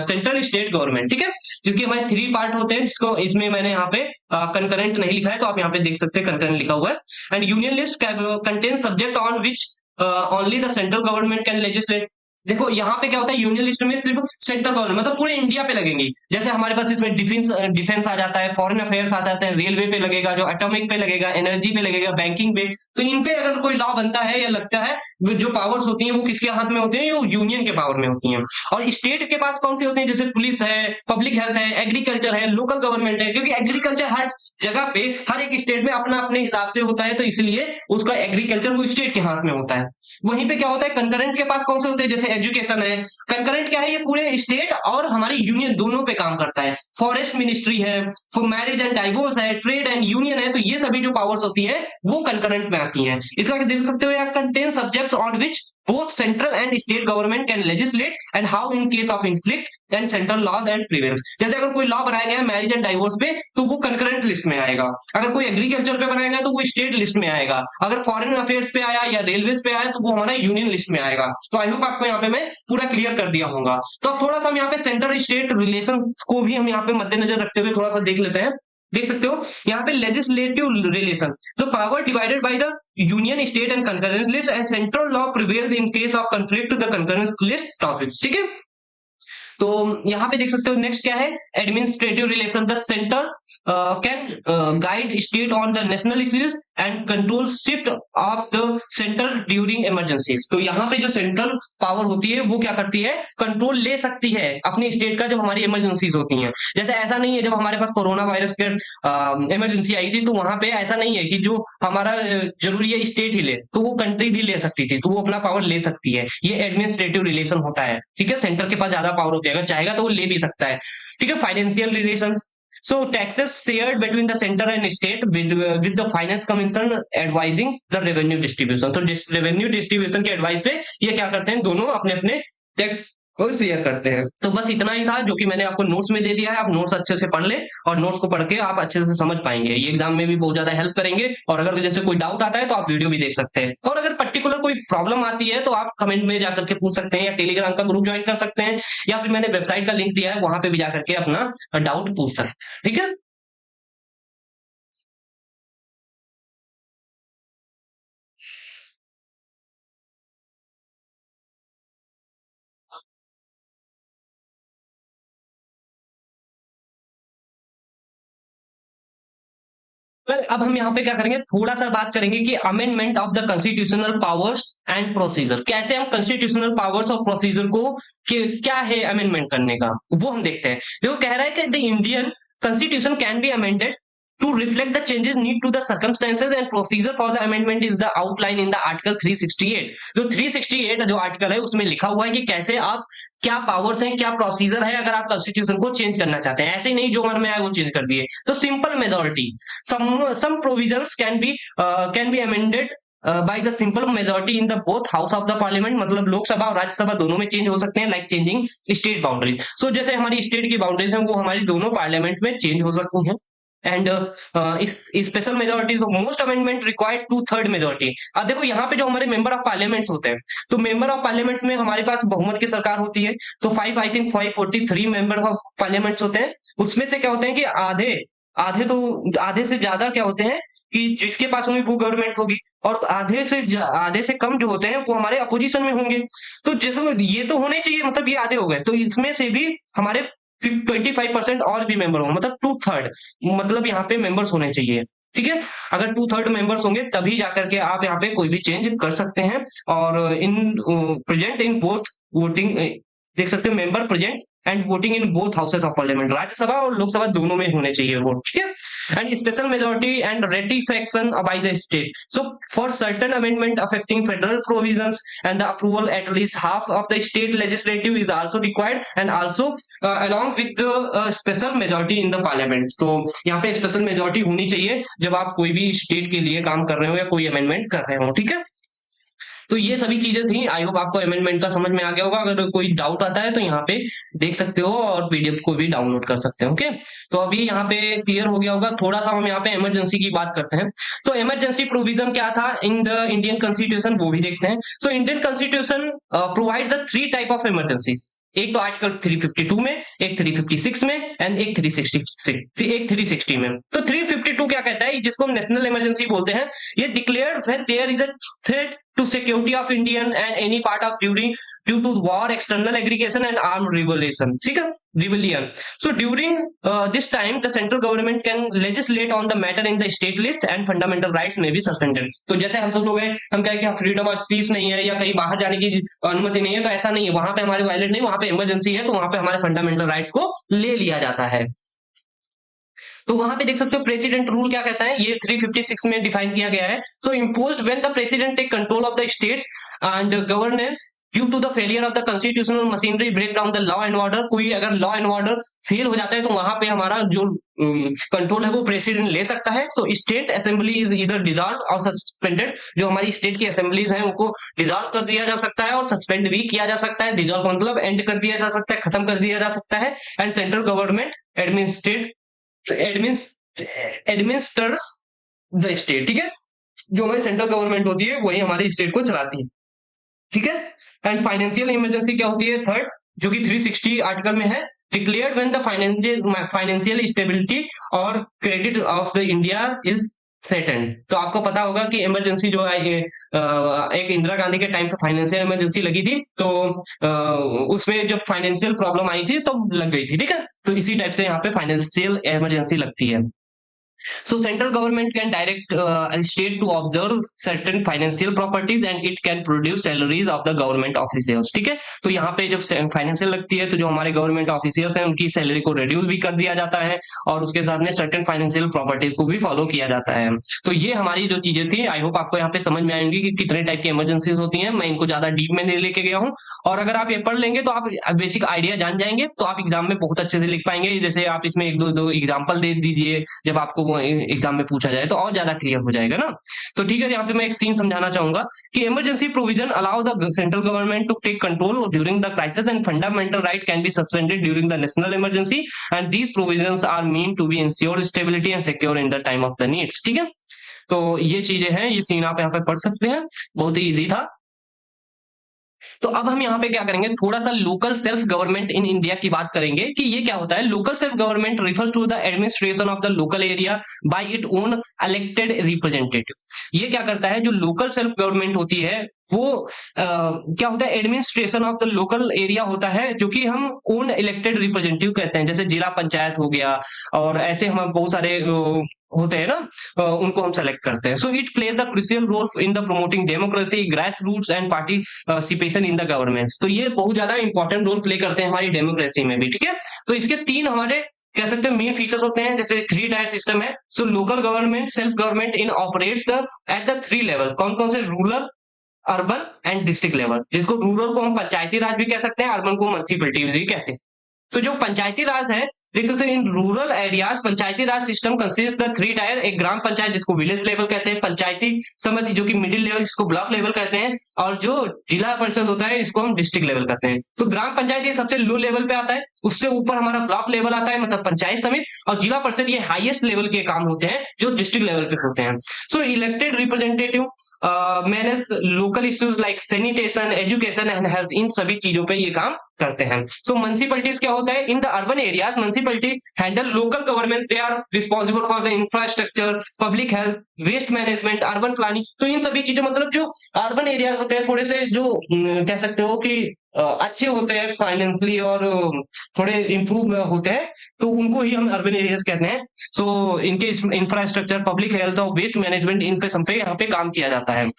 central state government, ठीक है, क्योंकि हमारे 3 पार्ट होते हैं, जिसको इसमें मैंने यहाँ पे कंकरेंट नहीं लिखा है, तो आप यहाँ पे देख सकते हैं कंकरेंट लिखा हुआ है। And union list contain subject on which only the central government can legislate. देखो यहाँ पे क्या होता है, यूनियन लिस्ट में सिर्फ सेंट्रल गवर्नमेंट मतलब पूरे इंडिया पे लगेंगी। जैसे हमारे पास इसमें डिफेंस आ जाता है, फॉरेन अफेयर्स आ जाते हैं, रेलवे पे लगेगा, जो एटॉमिक पे लगेगा, एनर्जी पे लगेगा, बैंकिंग पे। तो इन पे अगर कोई लॉ बनता है या लगता है, जो पावर्स होती हैं वो किसके हाथ में होती हैं, वो यूनियन के पावर में होती हैं। और स्टेट के पास कौन सी होती है, जैसे पुलिस है, पब्लिक हेल्थ है, एग्रीकल्चर है, लोकल गवर्नमेंट है, क्योंकि एग्रीकल्चर हर जगह पे हर एक स्टेट में अपना अपने हिसाब से होता है, तो इसलिए उसका एग्रीकल्चर वो स्टेट के हाथ में होता है। वहीं पे क्या होता है, कंकरेंट के पास कौन से होते हैं, जैसे एजुकेशन है। कंकरेंट क्या है, ये पूरे स्टेट और हमारी यूनियन दोनों पे काम करता है। फॉरेस्ट मिनिस्ट्री है, मैरिज एंड डाइवोर्स है, ट्रेड एंड यूनियन है, तो ये सभी जो पावर्स होती है वो कंकरेंट में आती हैं। इसका देख सकते हो यहाँ, contain subjects on which both central and state government can legislate and how in case of inflict and central laws and prevails। जैसे अगर कोई लॉ बनाया गया है मैरिज एंड डाइवोर्स पे, तो वो कंकरेंट लिस्ट में आएगा। अगर कोई एग्रीकल्चर पे बनाया गया तो वो स्टेट लिस्ट में आएगा। अगर फॉरेन अफेयर्स पे आया या रेलवेज पे आया तो वो हमारा यूनियन लिस्ट में आएगा। तो आई होप आपको यहाँ पे मैं पूरा क्लियर कर दिया होगा। तो अब थोड़ा सा हम यहाँ पे सेंट्रल स्टेट रिलेशन को भी हम यहाँ पे मद्देनजर रखते हुए थोड़ा सा देख लेते हैं। देख सकते हो यहाँ पे legislative relation, the power divided by the union state and concurrence list and central law prevailed in case of conflict the concurrence list topics, ठीक है। तो यहाँ पे देख सकते हो नेक्स्ट क्या है, administrative relation, the centre can guide state on the national issues and control shift of the centre during emergencies. तो यहाँ पे जो सेंट्रल पावर होती है वो क्या करती है, कंट्रोल ले सकती है अपनी स्टेट का जब हमारी इमरजेंसीज होती हैं। जैसे ऐसा नहीं है, जब हमारे पास कोरोना वायरस के इमरजेंसी आई थी तो वहां पे ऐसा नहीं है कि जो हमारा जरूरी है स्टेट ही ले, तो वो कंट्री भी ले सकती थी, तो वो अपना पावर ले सकती है। ये एडमिनिस्ट्रेटिव रिलेशन होता है, ठीक है। सेंटर के पास ज्यादा पावर होती है, अगर चाहेगा तो वो ले भी सकता है, ठीक है। Financial relations, so taxes shared between the center and state with the finance commission advising the revenue distribution। तो revenue distribution के एडवाइस पे ये क्या करते हैं, दोनों अपने अपने टैक्स को शेयर करते हैं। तो बस इतना ही था जो कि मैंने आपको नोट्स में दे दिया है। आप नोट्स अच्छे से पढ़ ले और नोट्स को पढ़ के आप अच्छे से समझ पाएंगे, ये एग्जाम में भी बहुत ज्यादा हेल्प करेंगे। और अगर जैसे कोई डाउट आता है तो आप वीडियो भी देख सकते हैं, और अगर पर्टिकुलर कोई प्रॉब्लम आती है तो आप कमेंट में जाकर के पूछ सकते हैं, या टेलीग्राम का ग्रुप ज्वाइन कर सकते हैं, या फिर मैंने वेबसाइट का लिंक दिया है वहां पे भी जाकर के अपना डाउट पूछ सकते हैं, ठीक है। वेल अब हम यहाँ पे क्या करेंगे, थोड़ा सा बात करेंगे कि amendment of the constitutional powers and procedure, कैसे हम कॉन्स्टिट्यूशनल पावर्स और प्रोसीजर को क्या है अमेंडमेंट करने का, वो हम देखते हैं। देखो कह रहा है कि the Indian constitution can be amended to reflect the changes need to the circumstances and procedure for the amendment is the outline in the article 368। जो 368 जो आर्टिकल है उसमें लिखा हुआ है कि कैसे आप क्या पावर्स हैं, क्या प्रोसीजर है अगर आप कॉन्स्टिट्यूशन को चेंज करना चाहते हैं। ऐसे ही नहीं जो मन में आए वो चेंज कर दिए। तो simple majority, some provisions can be amended by the simple majority in the both house of the parliament, मतलब लोकसभा और राज्यसभा दोनों में चेंज हो सकते हैं, लाइक चेंजिंग स्टेट बाउंड्रीज। सो जैसे हमारी स्टेट की बाउंड्रीज हैं वो हमारी दोनों पार्लियामेंट में चेंज हो सकती हैं। एंड इस special majority most amendment required 2/3 majority. अब देखो यहाँ पे जो हमारे मेंबर ऑफ पार्लियामेंट्स होते हैं, तो मेंबर ऑफ पार्लियामेंट्स में हमारे पास बहुमत की सरकार होती है, तो 543 मेंबर ऑफ पार्लियामेंट्स होते हैं। उसमें से क्या होते हैं कि आधे से ज्यादा क्या होते हैं कि जिसके पास होंगे वो गवर्नमेंट होगी, और आधे से कम जो होते हैं वो हमारे अपोजिशन में होंगे। तो जैसे ये तो होने चाहिए, मतलब ये आधे हो गए, तो इसमें से भी हमारे 25% और भी मेंबर हो, मतलब 2/3, मतलब यहाँ पे मेंबर्स होने चाहिए, ठीक है। अगर 2/3 मेंबर्स होंगे तभी जाकर के आप यहाँ पे कोई भी चेंज कर सकते हैं। और in present in both voting, देख सकते हैं member present and voting in both houses of parliament, Rajya Sabha और लोकसभा दोनों में होने चाहिए वोट, ठीक है। And special majority and ratification by the state, so for certain amendment affecting federal provisions and the approval at least half of the state legislative is also required and also along with the special majority in the parliament. तो यहाँ पे special majority होनी चाहिए जब आप कोई भी state के लिए काम कर रहे हो या कोई अमेंडमेंट कर रहे हो, ठीक है। तो ये सभी चीजें थी। आई होप आपको अमेंडमेंट का समझ में आ गया होगा। अगर कोई डाउट आता है तो यहाँ पे देख सकते हो और पीडीएफ को भी डाउनलोड कर सकते हो। ओके, तो अभी यहाँ पे क्लियर हो गया होगा। थोड़ा सा हम यहाँ पे इमरजेंसी की बात करते हैं। तो इमरजेंसी प्रोविजन क्या था इन द इंडियन कॉन्स्टिट्यूशन, वो भी देखते हैं। So Indian constitution provide the 3 type of emergencies. एक तो आर्टिकल 352 में, एक 356 में एंड एक 360 में। तो 352 क्या कहता है, जिसको हम नेशनल इमरजेंसी बोलते हैं, ये declared when there is a threat to security of Indian and any part of due to war, external aggression and armed rebellion. ठीक है, rebellion. So during this time, the central government can legislate on the matter in the state list and fundamental rights may be suspended. तो जैसे हम सब लोग हैं, हम कहें कि फ्रीडम ऑफ स्पीच नहीं है या कहीं बाहर जाने की अनुमति नहीं है, तो ऐसा नहीं है। वहां पे हमारे वायलेट नहीं, वहां पे इमरजेंसी है, तो वहां पे हमारे फंडामेंटल राइट्स को ले लिया जाता है। तो वहां पे देख सकते हो प्रेसिडेंट रूल क्या कहता है, ये 356 में डिफाइन किया गया है। So imposed when the president take control of the states and governance due to the failure of the constitutional machinery break down the law and order. कोई अगर लॉ एंड ऑर्डर फेल हो जाता है तो वहां पे हमारा जो कंट्रोल है वो प्रेसिडेंट ले सकता है। सो स्टेट असेंबली इज इधर डिसॉल्व और सस्पेंडेड। जो हमारी स्टेट की असेंबलीज हैं उनको डिसॉल्व कर दिया जा सकता है और सस्पेंड भी किया जा सकता है। डिसॉल्व मतलब एंड कर दिया जा सकता है, खत्म कर दिया जा सकता है। And central government administers the state. ठीक है, जो हमारी सेंट्रल गवर्नमेंट होती है वही हमारी स्टेट को चलाती है। ठीक है, एंड फाइनेंशियल इमरजेंसी क्या होती है, थर्ड, जो कि 360 आर्टिकल में है, declared when the financial stability और credit of the India is threatened. तो आपको पता होगा कि इमरजेंसी जो है ये एक इंदिरा गांधी के टाइम पे फाइनेंशियल इमरजेंसी लगी थी, तो उसमें जब फाइनेंशियल प्रॉब्लम आई थी तो लग गई थी। ठीक है, तो इसी टाइप से यहाँ पे फाइनेंशियल इमरजेंसी लगती है। So central government can direct a state to observe certain financial properties and it can produce salaries of the government officials. ठीक है, तो यहाँ पे जब फाइनेंशियल लगती है तो जो हमारे गवर्नमेंट ऑफिसियल्स हैं उनकी सैलरी को रिड्यूस भी कर दिया जाता है और उसके साथ में सर्टेन फाइनेंशियल प्रॉपर्टीज को भी फॉलो किया जाता है। तो ये हमारी जो चीजें थी, आई होप आपको यहाँ पे समझ में आएंगी कि कितने टाइप की इमरजेंसीज होती हैं। मैं इनको ज्यादा डीप में नहीं लेके गया हूँ, और अगर आप ये पढ़ लेंगे तो आप बेसिक आइडिया जान जाएंगे, तो आप एग्जाम में बहुत अच्छे से लिख पाएंगे। जैसे आप इसमें एक दो एग्जाम्पल दे दीजिए जब आपको एग्जाम में पूछा जाए, तो और ज्यादा क्लियर हो जाएगा ना। तो ठीक है, यहाँ पे मैं एक सीन समझाना चाहूंगा कि emergency provision allow the central government to take control during the crisis and fundamental right can be suspended during the national emergency and these provisions are mean to be ensure stability and secure in the time of the needs. ठीक है, तो ये चीजें हैं, ये scene आप यहाँ पे पढ़ सकते हैं, बहुत ही ईजी था। तो अब हम यहाँ पे क्या करेंगे, थोड़ा सा local self government in India की बात करेंगे कि ये क्या होता है। Local self government refers to the administration of the local area by it own elected representative. ये क्या करता है, जो लोकल सेल्फ गवर्नमेंट होती है वो क्या होता है, administration of the local area होता है, जो कि हम ओन इलेक्टेड रिप्रेजेंटेटिव कहते हैं। जैसे जिला पंचायत हो गया और ऐसे हम बहुत सारे होते हैं ना, उनको हम सेलेक्ट करते हैं। So it plays the crucial role in the promoting democracy, grass roots and participation in the government. तो ये बहुत ज्यादा इंपॉर्टेंट रोल प्ले करते हैं हमारी डेमोक्रेसी में भी। ठीक है, तो इसके 3 हमारे कह सकते हैं मेन फीचर्स होते हैं। जैसे 3 टायर सिस्टम है। So local government self government in operates the at the 3 level. कौन कौन से, rural, urban and district level. जिसको रूरल को हम पंचायती राज भी कह सकते हैं, अर्बन को म्युनिसिपैलिटीज भी कहते हैं। तो जो पंचायती राज है, देख सकते हैं in rural areas Panchayati Raj system consist the 3 tyre. एक ग्राम पंचायत जिसको विलेज लेवल कहते हैं, पंचायती समिति जो कि मिडिल लेवल जिसको ब्लॉक लेवल कहते हैं, और जो जिला परिषद होता है इसको हम डिस्ट्रिक्ट लेवल कहते हैं। तो ग्राम पंचायत ये सबसे लो लेवल पे आता है, उससे ऊपर हमारा ब्लॉक लेवल आता है, मतलब पंचायत समिति, और जिला परिषद ये हाईएस्ट लेवल के काम होते हैं जो डिस्ट्रिक्ट लेवल पे होते हैं। So elected representative manage local issues like sanitation, education and health, इन सभी चीजों पे ये काम करते हैं। सो म्युनिसिपैलिटीज क्या होता है, in the urban areas municipality handle local governments, they are responsible for the infrastructure, public health, waste management, urban planning. तो इन सभी चीजों, मतलब जो अर्बन एरियाज होते हैं थोड़े से जो कह सकते हो कि अच्छे होते हैं फाइनेंशियली और थोड़े इंप्रूव होते हैं, तो उनको ही हम अर्बन एरियाज कहते हैं। सो इनके इंफ्रास्ट्रक्चर, पब्लिक हेल्थ और वेस्ट मैनेजमेंट, इन पे सब पे यहाँ पे काम किया जाता है।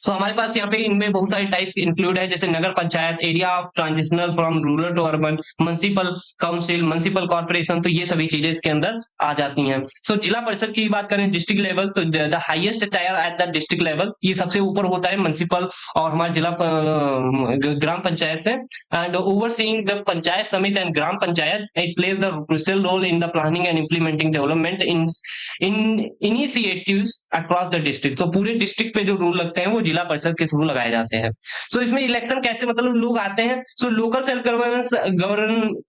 तो हमारे पास यहाँ पे इनमें बहुत सारे टाइप्स इंक्लूड है, जैसे nagar panchayat, area of transitional from rural to urban, municipal council, municipal corporation. तो ये सभी चीजें इसके अंदर आ जाती हैं। सो जिला परिषद की बात करें, डिस्ट्रिक्ट लेवल, तो the highest tyre at the district level, ये सबसे ऊपर होता है म्युनिसिपल और हमारे जिला ग्राम पंचायत से। And overseeing the panchayat samiti and gram panchayat, it plays the crucial role in the planning and implementing development in initiatives across the district. तो पूरे डिस्ट्रिक्ट पे जो रूल लगते हैं वो वो जिला परिषद के थ्रू लगाए जाते हैं। सो इसमें इलेक्शन कैसे, मतलब लोग आते हैं। So local self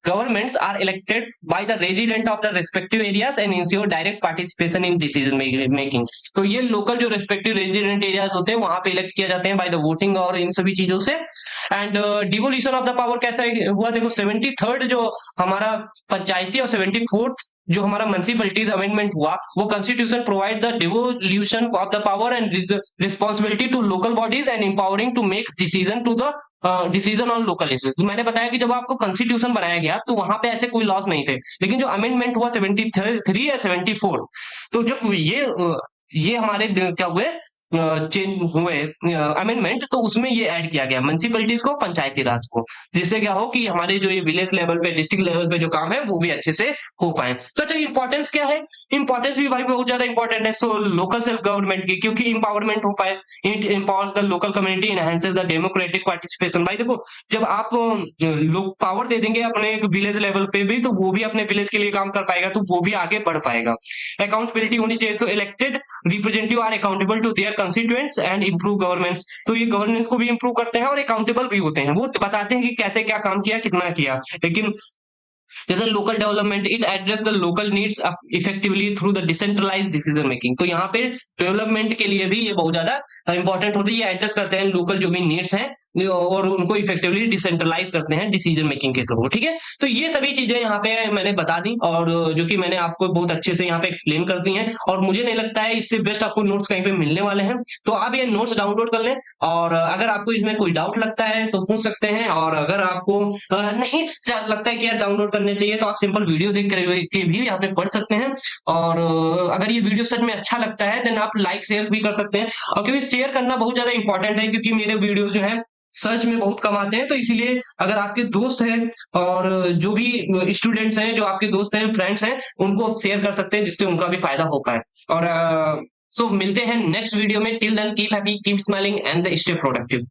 governments are elected by the resident of the respective areas and ensure direct participation in decision making. तो ये लोकल जो रेस्पेक्टिव रेजिडेंट एरियाज होते हैं वहां पे इलेक्ट किया जाते हैं बाय द वोटिंग और इन सभी चीजों से। And devolution of the power कैसा हुआ, देखो 73rd जो हमारा पंचायती और 74th जो हमारा म्युनिसिपैलिटीज अमेंडमेंट हुआ, वो constitution provide the devolution of the power and responsibility to local bodies and empowering to make decision on local issues. तो मैंने बताया कि जब आपको कॉन्स्टिट्यूशन बनाया गया तो वहां पे ऐसे कोई लॉस नहीं थे, लेकिन जो अमेंडमेंट हुआ 73 या 74, तो जब ये हमारे क्या हुए, चेंज हुए अमेंडमेंट, तो उसमें ये ऐड किया गया म्युनिसिपैलिटीज को, पंचायती राज को, जिससे क्या हो कि हमारे जो ये विलेज लेवल पे, डिस्ट्रिक्ट लेवल पे जो काम है वो भी अच्छे से हो पाए। तो अच्छा, इंपॉर्टेंस क्या है? इंपॉर्टेंस भी भाई बहुत ज्यादा इंपॉर्टेंट है। सो लोकल सेल्फ गवर्नमेंट की, क्योंकि इंपावरमेंट हो पाए, it empowers the local community, enhances the democratic participation. भाई देखो, जब आप लोग पावर दे देंगे अपने विलेज लेवल पे भी, तो वो भी अपने विलेज के लिए काम कर पाएगा, तो वो भी आगे बढ़ पाएगा। अकाउंटेबिलिटी होनी चाहिए, तो elected representative are accountable to their constituents and improve governance. तो ये गवर्नेंस को भी इंप्रूव करते हैं और अकाउंटेबल भी होते हैं, वो बताते हैं कि कैसे क्या काम किया, कितना किया। लेकिन जैसे local development, it address the local needs effectively through the decentralised decision making. तो यहाँ पे डेवलपमेंट के लिए भी ये बहुत ज्यादा इंपॉर्टेंट होती है, ये एड्रेस करते हैं लोकल जो भी नीड्स हैं और उनको इफेक्टिवली डिसेंट्रलाइज करते हैं डिसीजन मेकिंग के थ्रू। ठीक है, तो ये सभी चीजें यहाँ पे मैंने बता दी, और जो कि मैंने आपको बहुत अच्छे से यहाँ पे एक्सप्लेन कर दी है, और मुझे नहीं लगता है इससे बेस्ट आपको नोट्स कहीं पे मिलने वाले हैं। तो आप ये नोट्स डाउनलोड कर लें, और अगर आपको इसमें कोई डाउट लगता है तो पूछ सकते हैं, और अगर आपको नहीं लगता है कि यार डाउनलोड करने चाहिए, तो आप सिंपल वीडियो देख के भी यहाँ पे पढ़ सकते हैं। और अगर ये वीडियो सच में अच्छा लगता है देन आप लाइक शेयर भी कर सकते हैं, और क्योंकि शेयर करना बहुत ज्यादा इंपॉर्टेंट है, क्योंकि मेरे वीडियो जो है सर्च में बहुत कम आते हैं। तो इसीलिए अगर आपके दोस्त हैं और जो भी स्टूडेंट्स हैं, जो आपके दोस्त हैं, फ्रेंड्स हैं, उनको आप शेयर कर सकते हैं, जिससे उनका भी फायदा हो पाए। और सो मिलते हैं नेक्स्ट वीडियो में। Till then keep happy, keep smiling and stay productive.